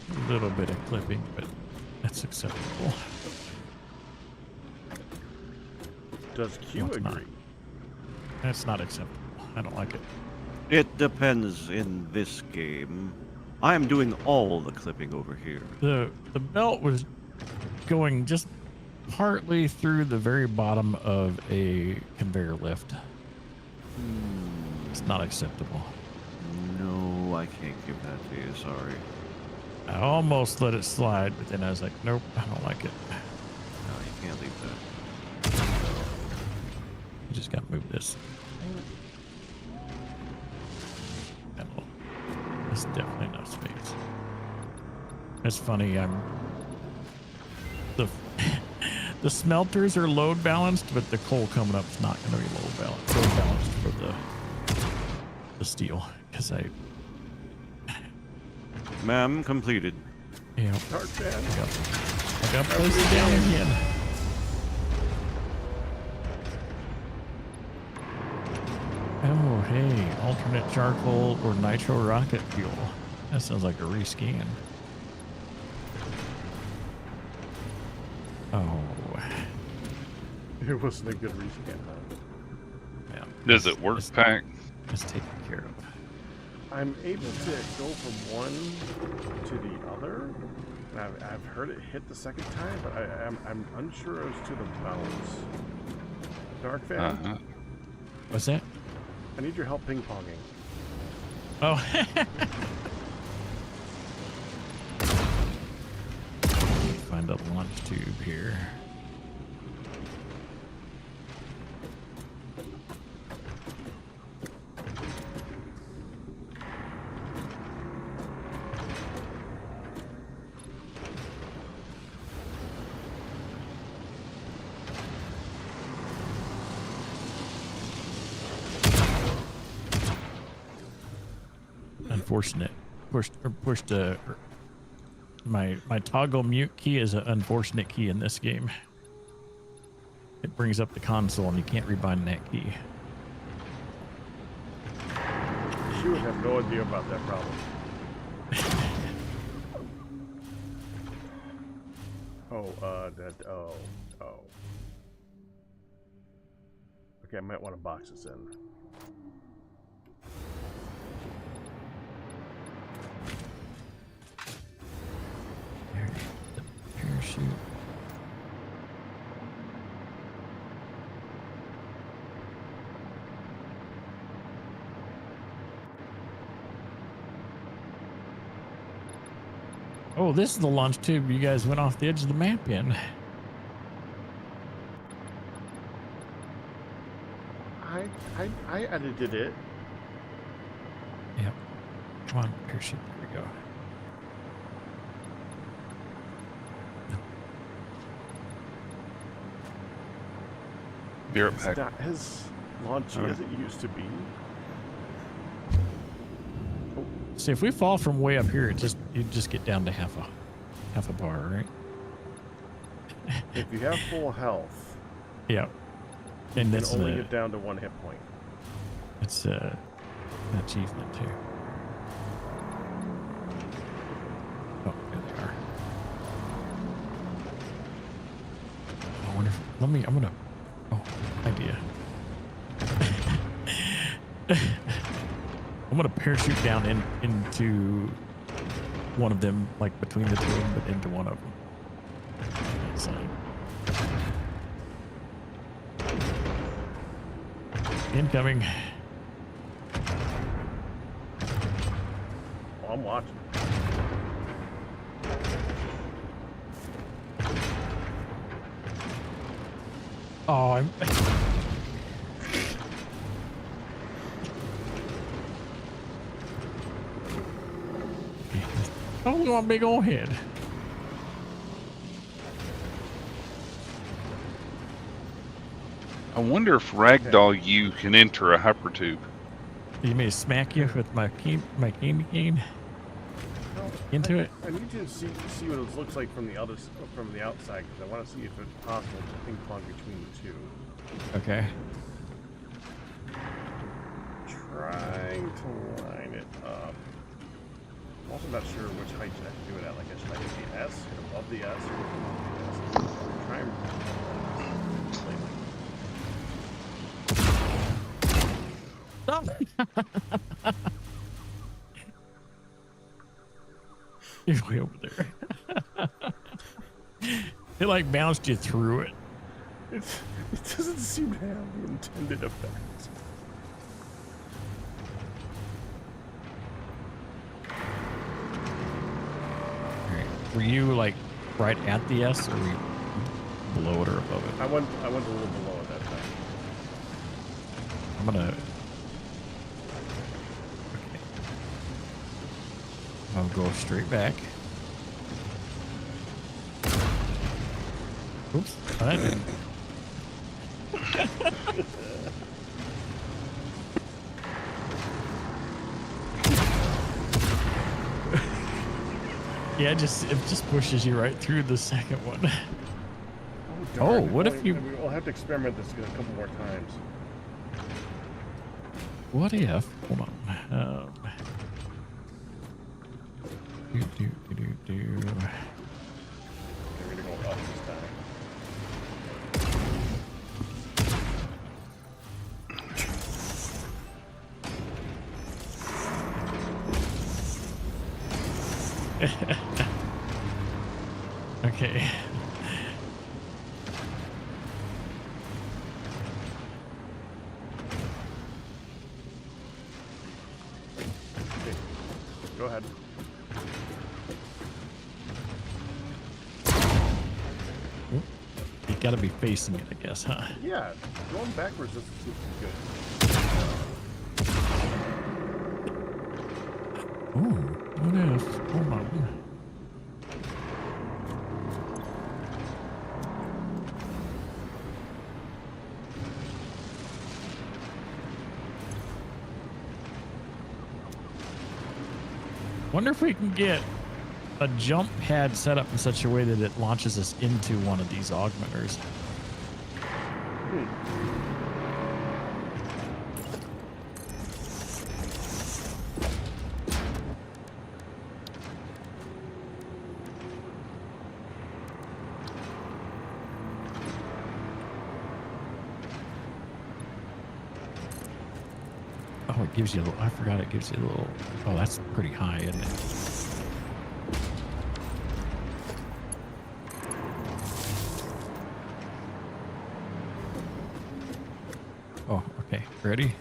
A little bit of clipping, but that's acceptable. Does Q No, it's not. agree? That's not acceptable. I don't like it. It depends in this game. I am doing all the clipping over here. The belt was going just partly through the very bottom of a conveyor lift. It's not acceptable. No, I can't give that to you, sorry. I almost let it slide, but then I was like, nope, I don't like it. No, you can't leave that. You just gotta move this. There's definitely enough space. It's funny, the smelters are load balanced, but the coal coming up is not gonna be load balanced for the steel. Because Ma'am, completed. yeah. Darkphan. I got placed down again. Oh, hey, alternate charcoal or nitro rocket fuel. That sounds like a rescan. It wasn't a good rescan. Yeah. Does it work, Pack? It's taken care of. I'm able to go from one to the other. And I've heard it hit the second time, but I'm unsure as to the bounce. Darkphan, What's that? I need your help ping-ponging. Oh. Find a launch tube here. Unfortunate. Pushed my toggle mute key is an unfortunate key in this game. It brings up the console and you can't rebind that key. She would have no idea about that problem. Oh. Okay, I might want to box this in. There's the parachute. Oh, this is the launch tube you guys went off the edge of the map in. I edited it. Yep. Come on, parachute. There we go. Be right It's back. not as launchy as it used to be. See, if we fall from way up here, you just get down to half a bar, right? If you have full health, Yeah. And you that's can only get down to 1 hit point. it's an achievement too. Oh, there they are. I wonder if, I'm gonna, oh, idea. I'm gonna parachute down into one of them, like between the two of them, but into one of them. That's incoming. Oh, I'm watching. Oh, I'm. Oh, you want a big old head. I wonder if Ragdoll U can enter a hypertube. You may smack you with my cane No, into it. I need to see what it looks like from the outside because I want to see if it's possible to ping pong between the two. Okay. Trying to line it up. I'm also not sure which height should I do it at. Like, should I hit the S, hit above the S, or below the S? Try and You're way over there. It like bounced you through it. it doesn't seem to have the intended effect. Alright. Were you like right at the S, or were you below it or above it? I went a little below at that time. I'm gonna. Okay. I'll go straight back. Oops, I didn't. Yeah, it just pushes you right through the second one. Oh, darn. Oh, what if you? We'll have to experiment this a couple more times. What if? Hold on. Do. We're gonna go up this time. Okay. Okay. Go ahead. You gotta be facing it, I guess, huh? Yeah, going backwards is good. Ooh, what if? Hold on. Wonder if we can get a jump pad set up in such a way that it launches us into one of these augmenters. Oh, it gives you a little, I forgot it gives you a little, oh, that's pretty high, isn't it? Oh, okay. Ready?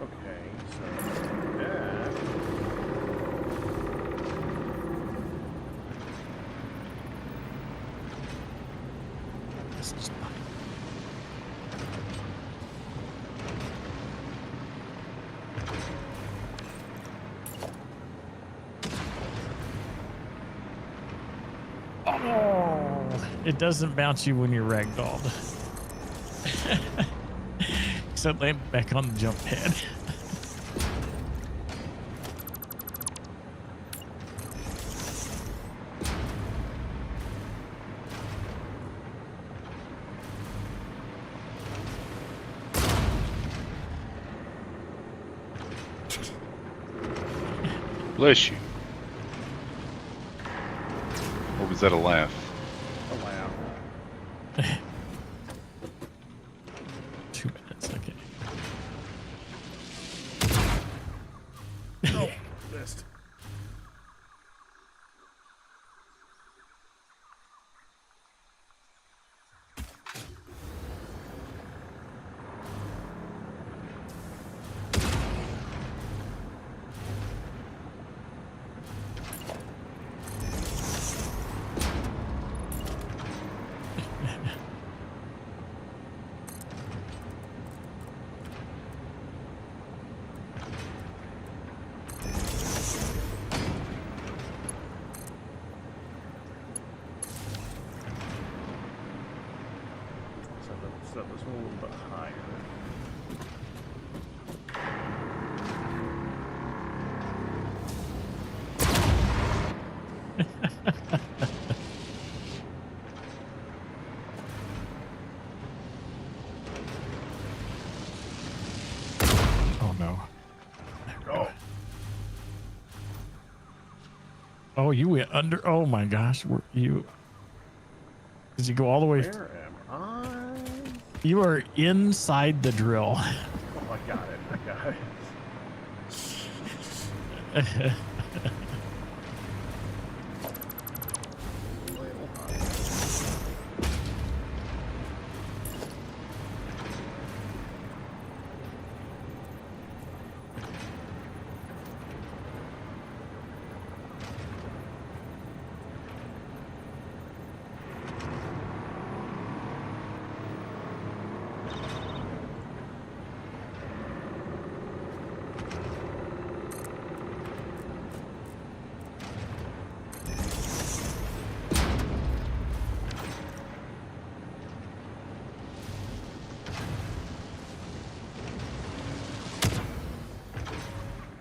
Okay, so that. This is not. Oh, it doesn't bounce you when you're ragdolled. Except land back on the jump pad. Bless you. Or was that a laugh? Oh wow. 2 minutes, okay. Oh, missed. Set this one a little bit higher. Oh no. Go. Oh, you went under. Oh my gosh. You. Did you go all the way? Where am I? You are inside the drill. Oh, I got it. I got it.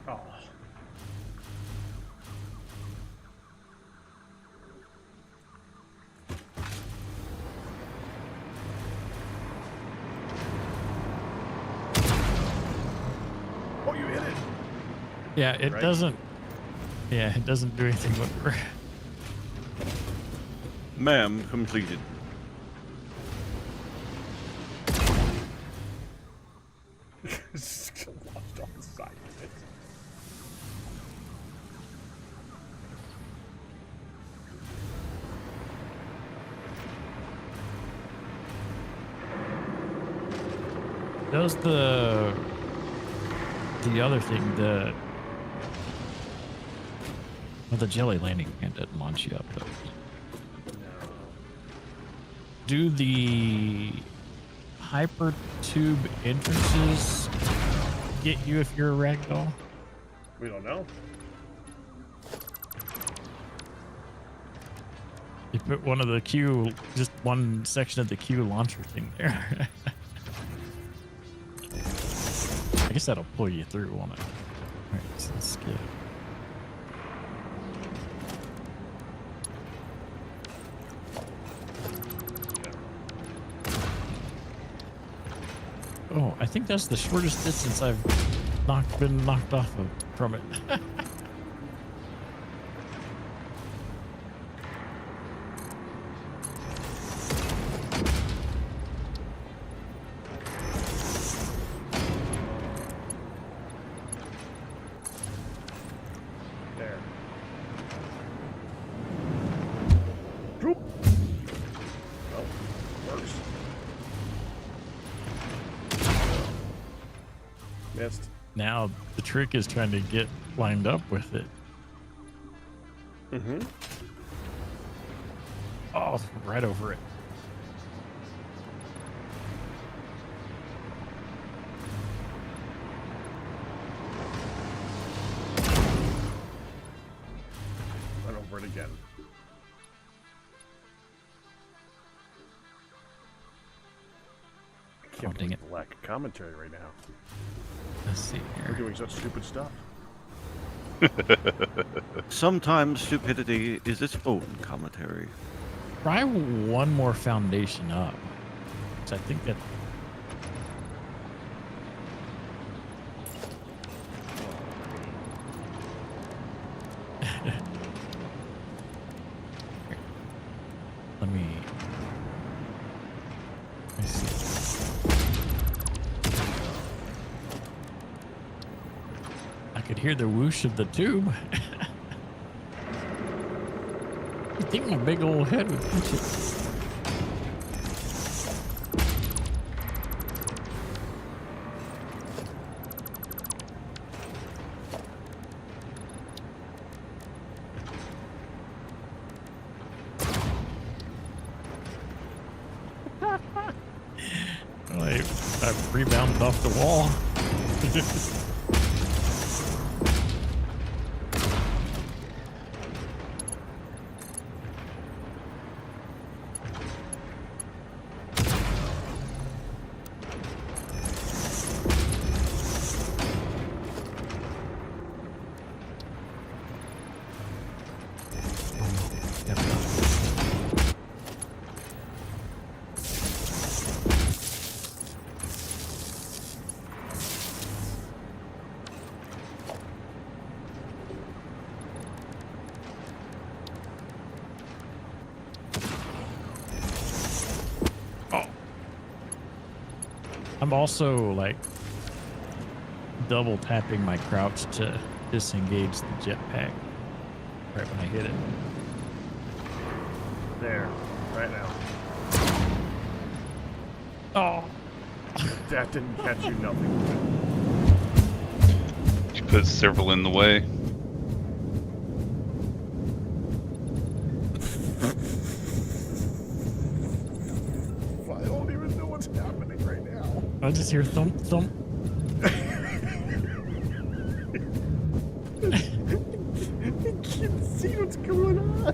Oh. Oh, you hit it. Yeah, it Right. doesn't. Yeah, it doesn't do anything whatever. Ma'am, completed. Lost on the side of it. Does the other thing, the jelly landing pad doesn't launch you up though. Do the hyper tube entrances get you if you're a ragdoll? We don't know. You put one of the Q, just one section of the Q launcher thing there. I guess that'll pull you through, won't it? Alright, so let's skip. Oh, I think that's the shortest distance I've been knocked off of from it. There. Droop. Well, works. Missed. Now the trick is trying to get lined up with it. Mm-hmm. Oh, right over it. Run over it again. I can't dang believe it. the lack of commentary right now. Let's see We're here. doing such stupid stuff. Sometimes stupidity is its own commentary. Try one more foundation up. 'Cause I think that let me see. I could hear the whoosh of the tube. You think my big old head would punch it? I rebounded off the wall. I'm also like double tapping my crouch to disengage the jetpack right when I hit it. There. Right now. Oh, That didn't catch you nothing. You put several in the way. I don't even know what's happening right now. I just hear thump thump. I can't see what's going on.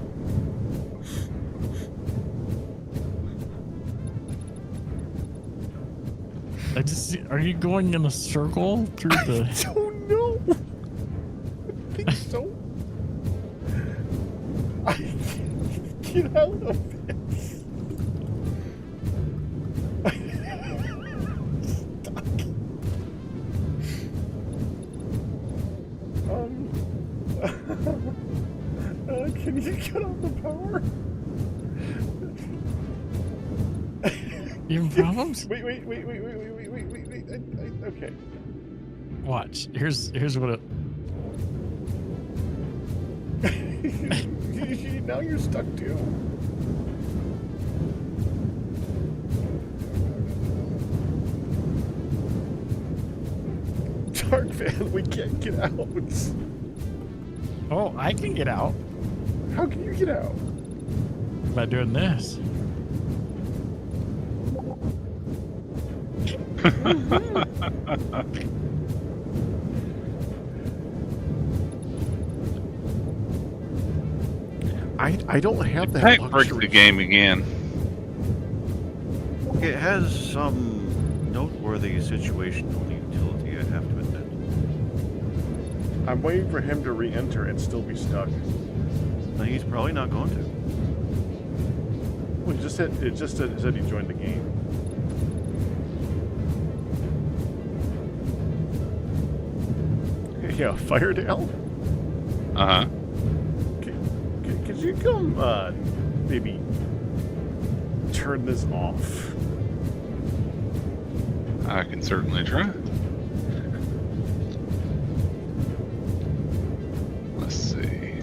I just see, are you going in a circle through the? I don't know. I think so. I can't get out of this. Stuck. Can you cut off the power? You have problems? Wait. Okay. Watch. Here's what it. Now you're stuck too. Darkphan, we can't get out. Oh, I can get out How can you get out? by doing this. I don't have that Pack breaks luxury. the game again. It has some noteworthy situational utility, I have to admit. I'm waiting for him to re-enter and still be stuck. But he's probably not going to. Well, it just said he joined the game. Yeah, Firedale. Uh huh. Could you come, maybe turn this off? I can certainly try. Let's see.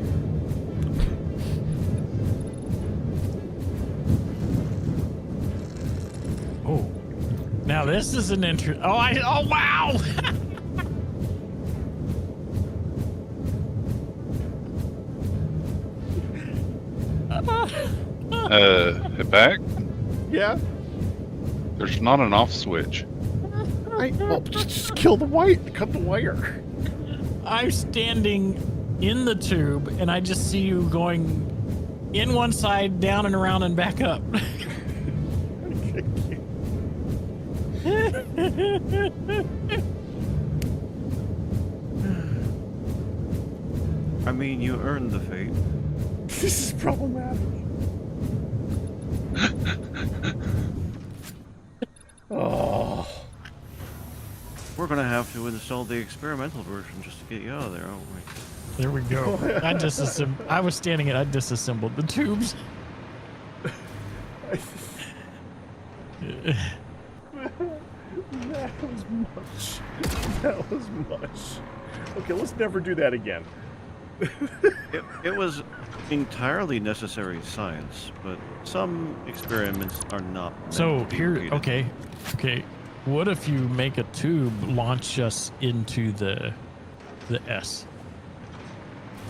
Oh, now this is an interest. Oh wow! Head back. Yeah. There's not an off switch. Well, just kill the wire. Cut the wire. I'm standing in the tube, and I just see you going in one side, down and around, and back up. I mean, you earned the fate. This is problematic. Oh. We're gonna have to install the experimental version just to get you out of there, aren't we? There we go. I was standing it. I disassembled the tubes. That was much. That was much. Okay, let's never do that again. It was entirely necessary science, but some experiments are not meant So to be here, repeated. okay. What if you make a tube launch us into the S?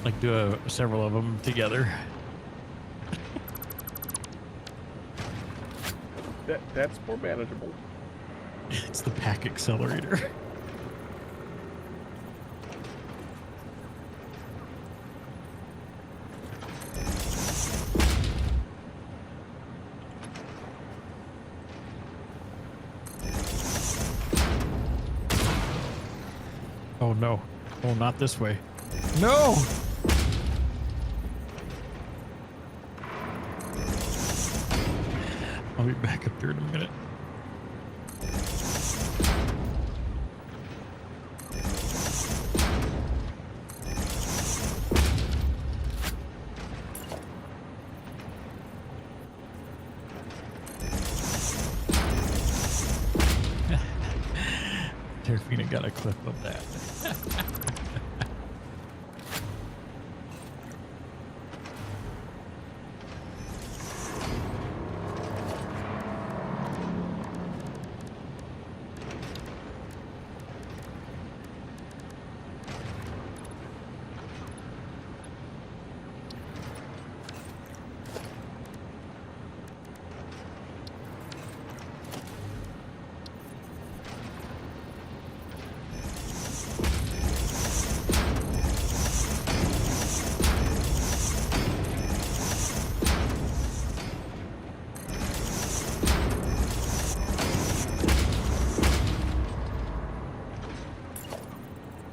Like do several of them together. That's more manageable. It's the pack accelerator. Oh no. Oh, not this way. No! I'll be back up here in a minute. Darkphan got a clip of that.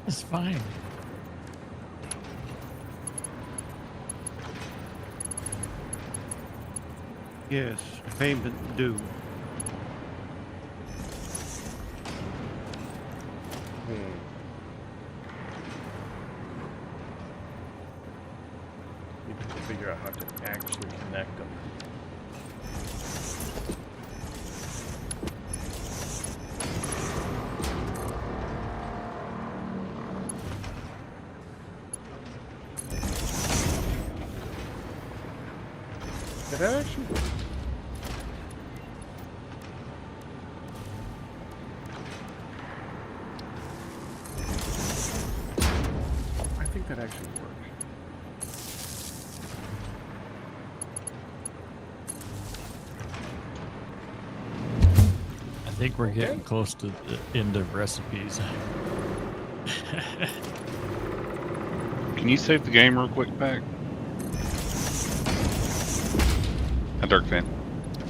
It's fine. Yes, payment due. need to figure out how to actually connect them. Did that actually work? I think that actually worked. I think we're getting close to the end of recipes. Can you save the game real quick, Pack? Hi, Darkphan.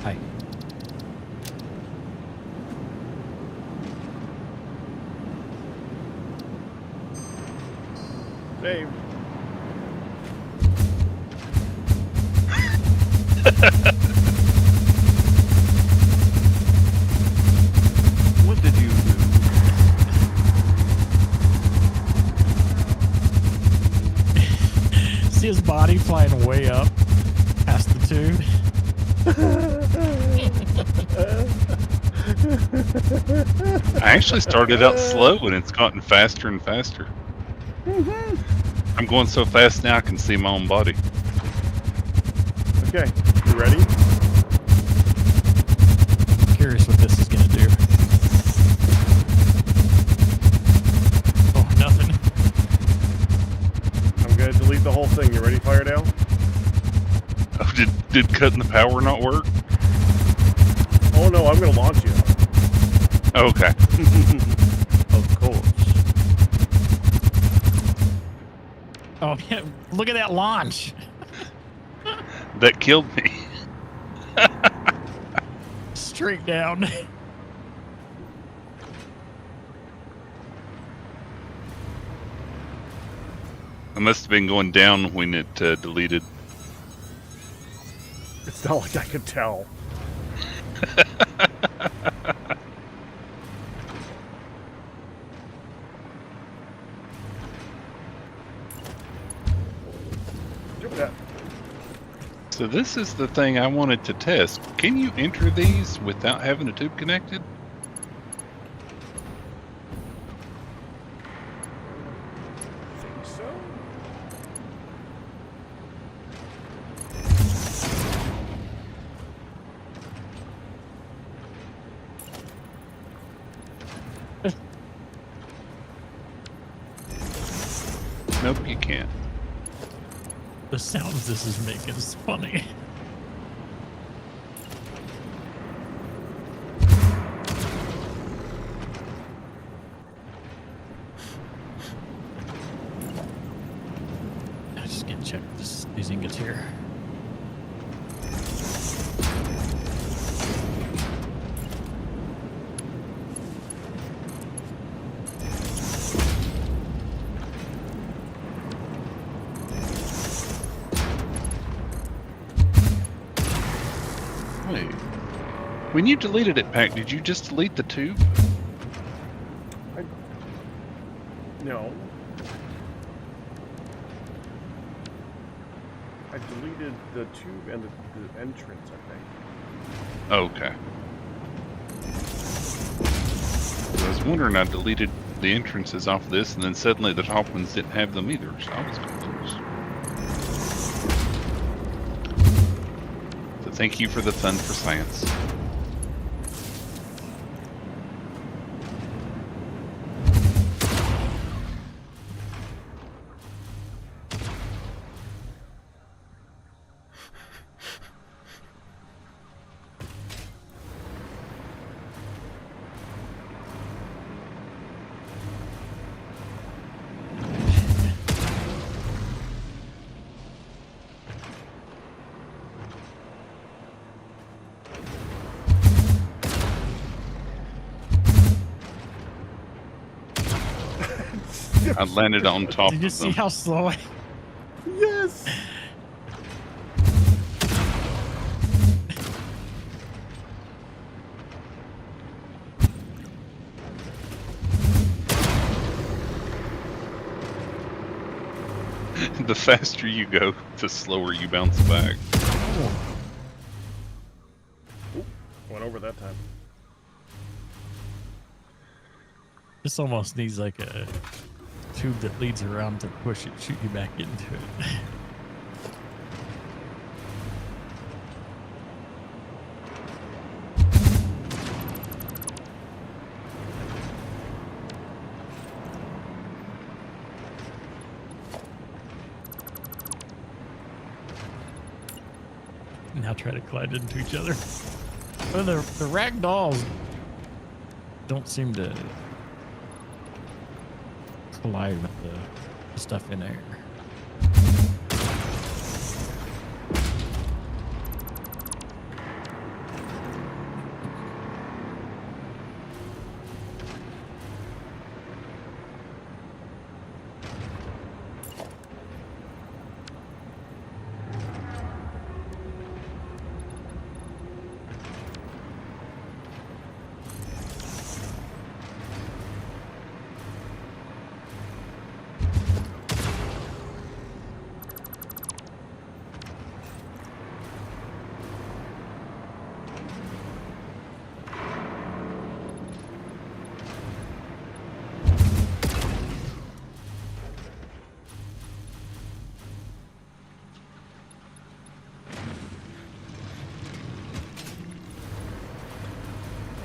Hi. Dave. What did you do? See his body flying way up past the tube. I actually started out slow and it's gotten faster and faster. I'm going so fast now I can see my own body. Okay, you ready? I'm curious what this is gonna do. Oh, nothing. I'm gonna delete the whole thing. You ready, Firedale? Oh, did cutting the power not work? Oh no, I'm gonna launch you. Okay. Of course. Oh, yeah, look at that launch. That killed me. Straight down. I must have been going down when it deleted. It's not like I could tell. Jump that. So this is the thing I wanted to test. Can you enter these without having a tube connected? Think so? Nope, you can't. The sounds this is making is funny. I just get check these ingots here. Wait. When you deleted it, Pack, did you just delete the tube? No. I deleted the tube and the entrance, I think. Okay. I was wondering, I deleted the entrances off this, and then suddenly the top ones didn't have them either, so I was confused. So thank you for the fun for science. I landed on top Did you of see them. how slow I... Yes! The faster you go, the slower you bounce back. Went over that time. This almost needs like a tube that leads around to push it, shoot you back into it. Now try to collide into each other. Oh, the rag dolls don't seem to collide with the stuff in air.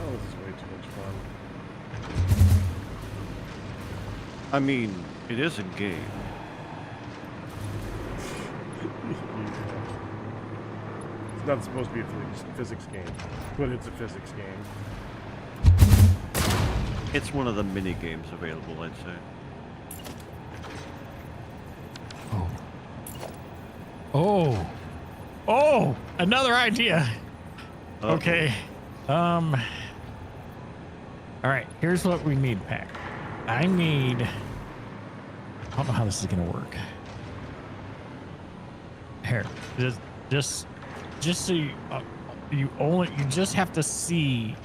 Oh, this is way too much fun. I mean, it is a game. It's not supposed to be a physics game, but it's a physics game. It's one of the mini games available, I'd say. Oh, another idea. Uh-oh. Okay. All right, here's what we need, Pack. I don't know how this is gonna work. Here, just so you just have to see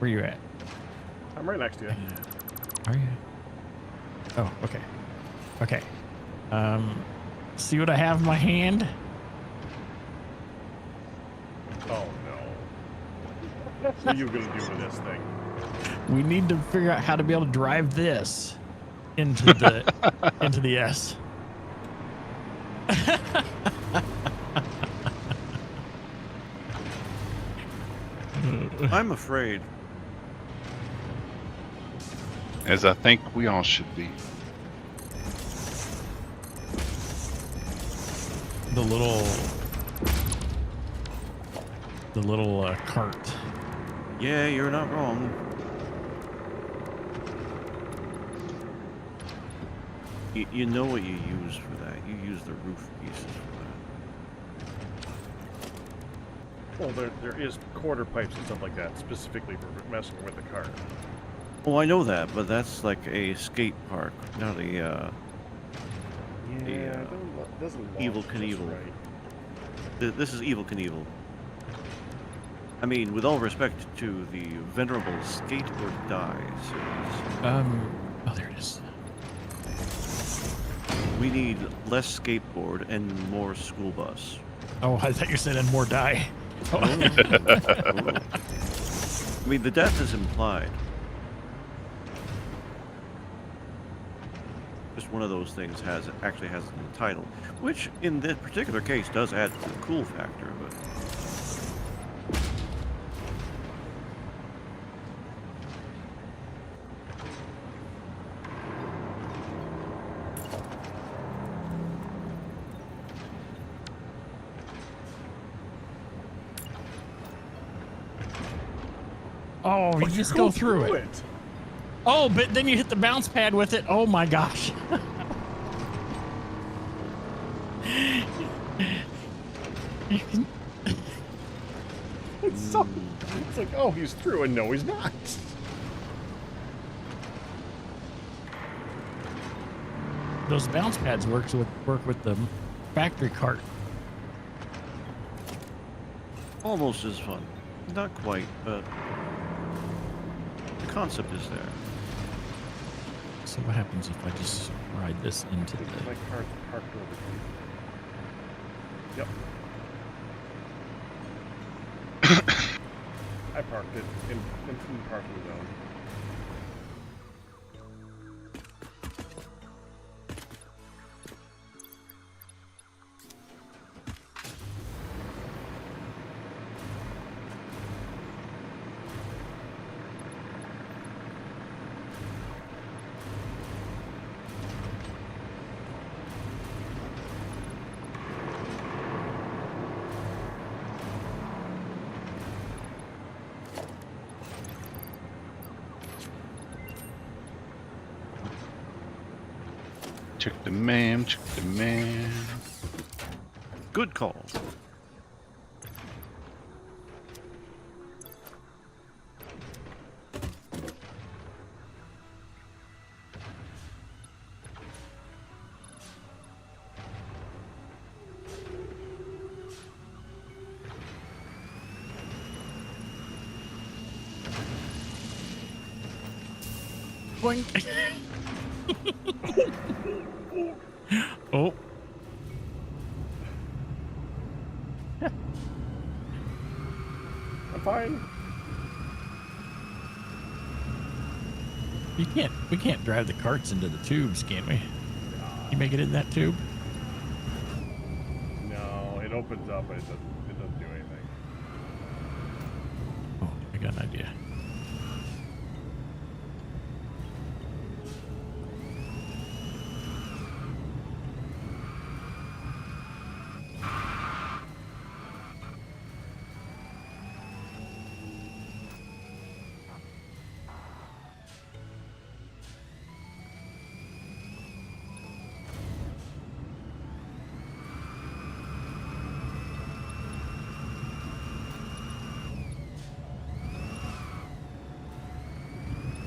where you're at. I'm right next to you. Are you? Oh, okay. Okay. See what I have in my hand? Oh no. What are you gonna do with this thing? We need to figure out how to be able to drive this into the into the S. I'm afraid. As I think we all should be. The little cart. Yeah, you're not wrong. You know what you use for that. You use the roof pieces for that. Well, there is quarter pipes and stuff like that, specifically for messing with the car. Oh, I know that, but that's like a skate park, not a, Doesn't Evil launch just Knievel. right. This is Evil Knievel. I mean, with all respect to the venerable Skate or Die series, Oh, there it is. we need less skateboard and more school bus. Oh, I thought you said and more die. I mean, the death is implied. Just one of those things actually has a title, which in this particular case does add to the cool factor, but Oh, you just go through it. Oh, but then you hit the bounce pad with it. Oh my gosh. It's like, oh, he's through, and no, he's not. Those bounce pads work with the factory cart. almost as fun. Not quite, but the concept is there. So what happens if I just ride this into My the... car's parked over here. Yep. I parked it in the parking zone. Check the man, check the man. Good call. Boink. Oh. I'm fine. We can't drive the carts into the tubes, can we? You make it in that tube? No, it opens up, but it doesn't do anything. Oh, I got an idea.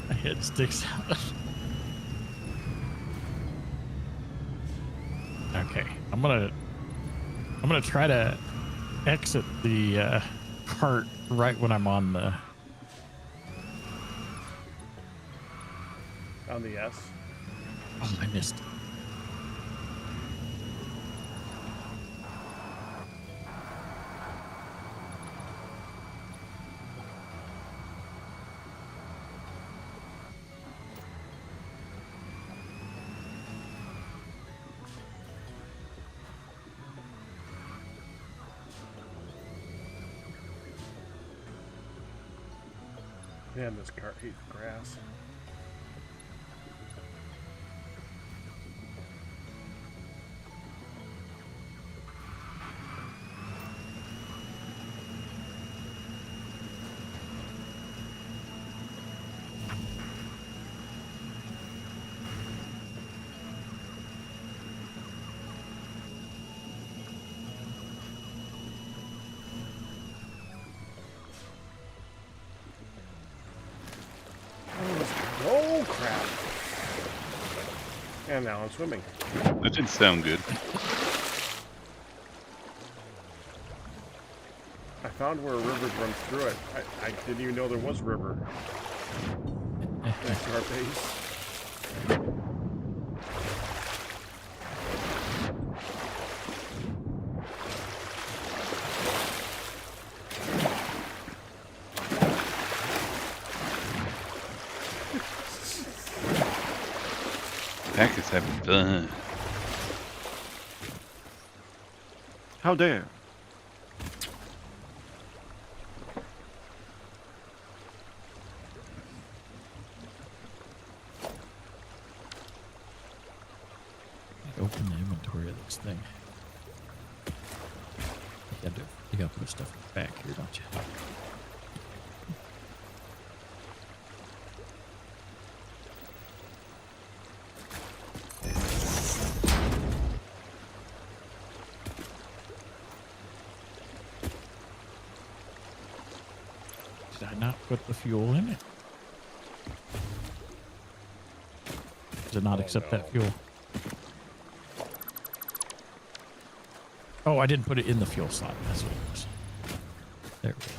My head sticks out. Okay, I'm gonna try to exit the cart right when I'm on the... On the S. Oh, I missed it. Man, this cart hates grass. Oh, crap. And now I'm swimming. That didn't sound good. I found where a river runs through it. I didn't even know there was a river next to our base. Pack is having fun. How dare? Open the inventory of this thing. You gotta put stuff back here, don't you? Did I not put the fuel in it? Does it not accept that fuel? Oh, I didn't put it in the fuel slot. That's what it was. There we go.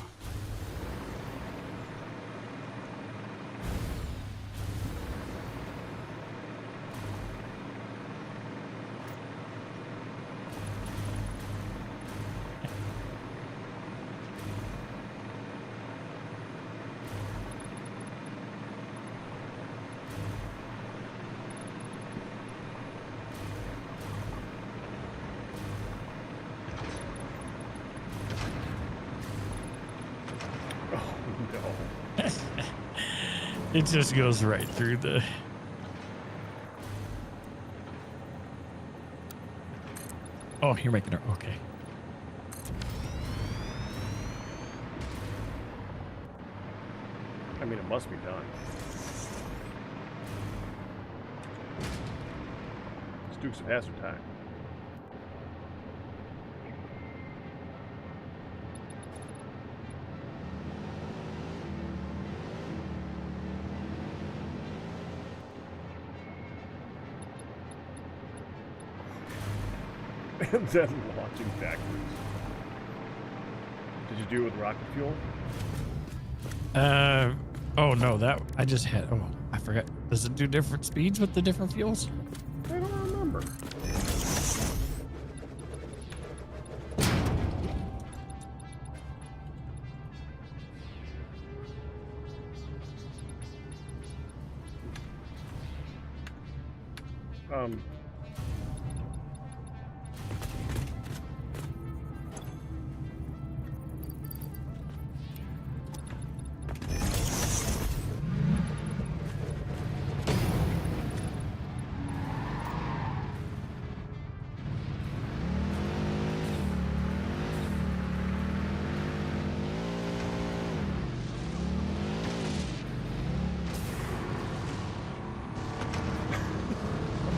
It just goes right through the. Oh, you're making her. Okay. I mean, it must be done. It's Dukes of Hazzard time. And then launching backwards. Did you do it with rocket fuel? Oh no, that I just had. Oh, I forgot. Does it do different speeds with the different fuels? I don't remember.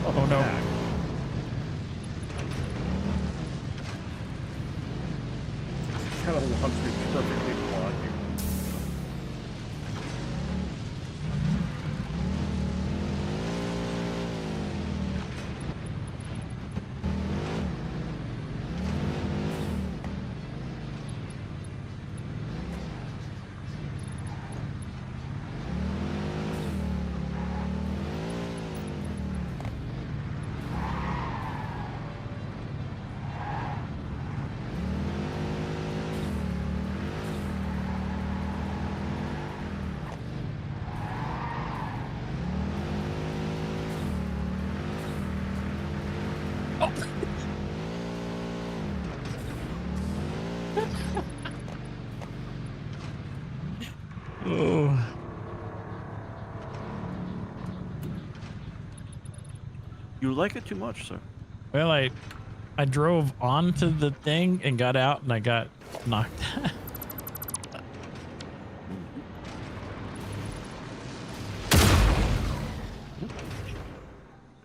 Oh no. Kind of launched me perfectly blocking. Oh. You like it too much, sir. Well, I drove onto the thing and got out, and I got knocked.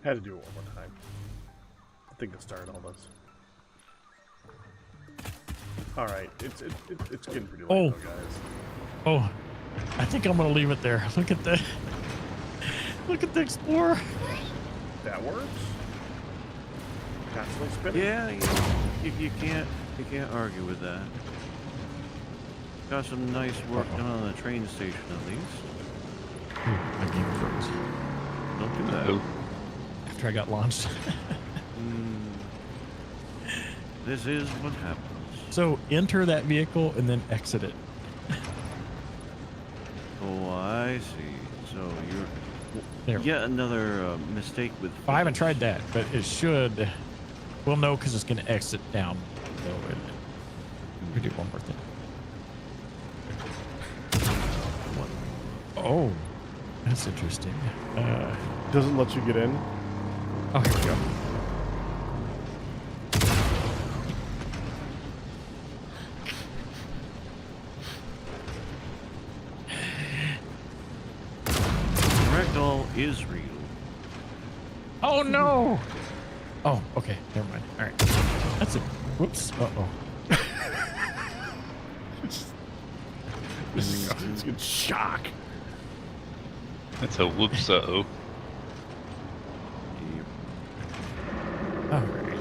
Had to do it one more time. I think it started all this. All right, it's getting pretty late, Oh. though, guys. Oh, I think I'm gonna leave it there. Look at the Explorer. That works. Constantly spinning. Yeah, you can't argue with that. Got some nice work done on the train station at least. Ooh, my game froze Don't do that. Oh, after I got launched. This is what happens. So enter that vehicle and then exit it. Oh, I see. So you're There. yet another mistake with. I haven't tried that, but it should. We'll know because it's going to exit down. So wait a minute. We do one more thing. Oh, that's interesting. Doesn't let you get in. Oh, here we go. Ragdoll is real. Oh no! Oh, okay. Never mind. All right. That's it. Whoops. Uh-oh. It's in shock. that's a whoops. Uh-oh. All right.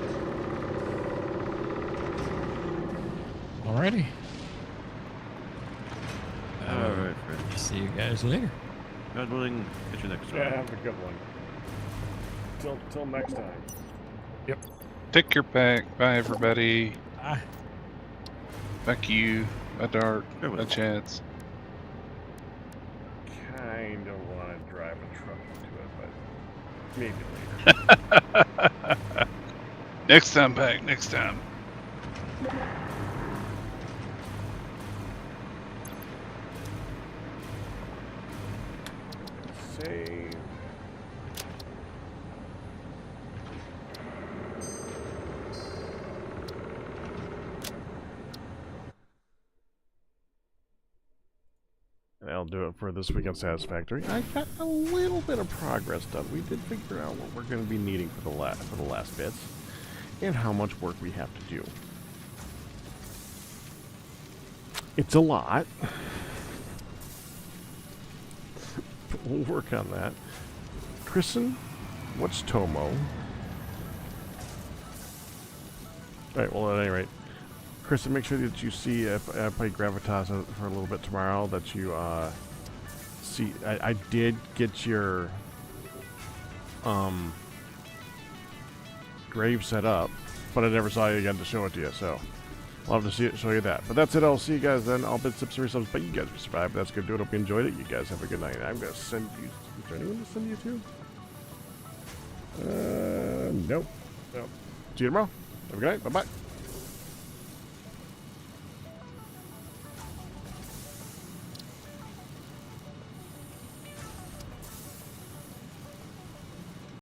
Alrighty. All right, friend. See you guys later. God willing, catch you next time. Yeah, have a good one. Till next time. Take your pack. Bye, everybody. Bye. Back you. Bye, Dark. Farewell. Bye, Chance. Kind of want to drive a truck into it, but maybe later. Next time, Pack. Next time. that'll do it for this week on Satisfactory. I got a little bit of progress done. We did figure out what we're going to be needing for the last bits, and how much work we have to do. It's a lot. But we'll work on that. Kristen, what's Tomo? Alright, well, at any rate, Kristen, make sure that you see if I play Gravitas for a little bit tomorrow, that you see. I did get your grave set up, but I never saw you again to show it to you, so I'll have to show you that. But that's it. I'll see you guys then. I'll bid some yourselves, but you guys survived. That's good. Do it. Hope you enjoyed it. You guys have a good night. I'm going to send you. Is there anyone to send you to? Nope. Nope. See you tomorrow. Have a good night. Bye-bye.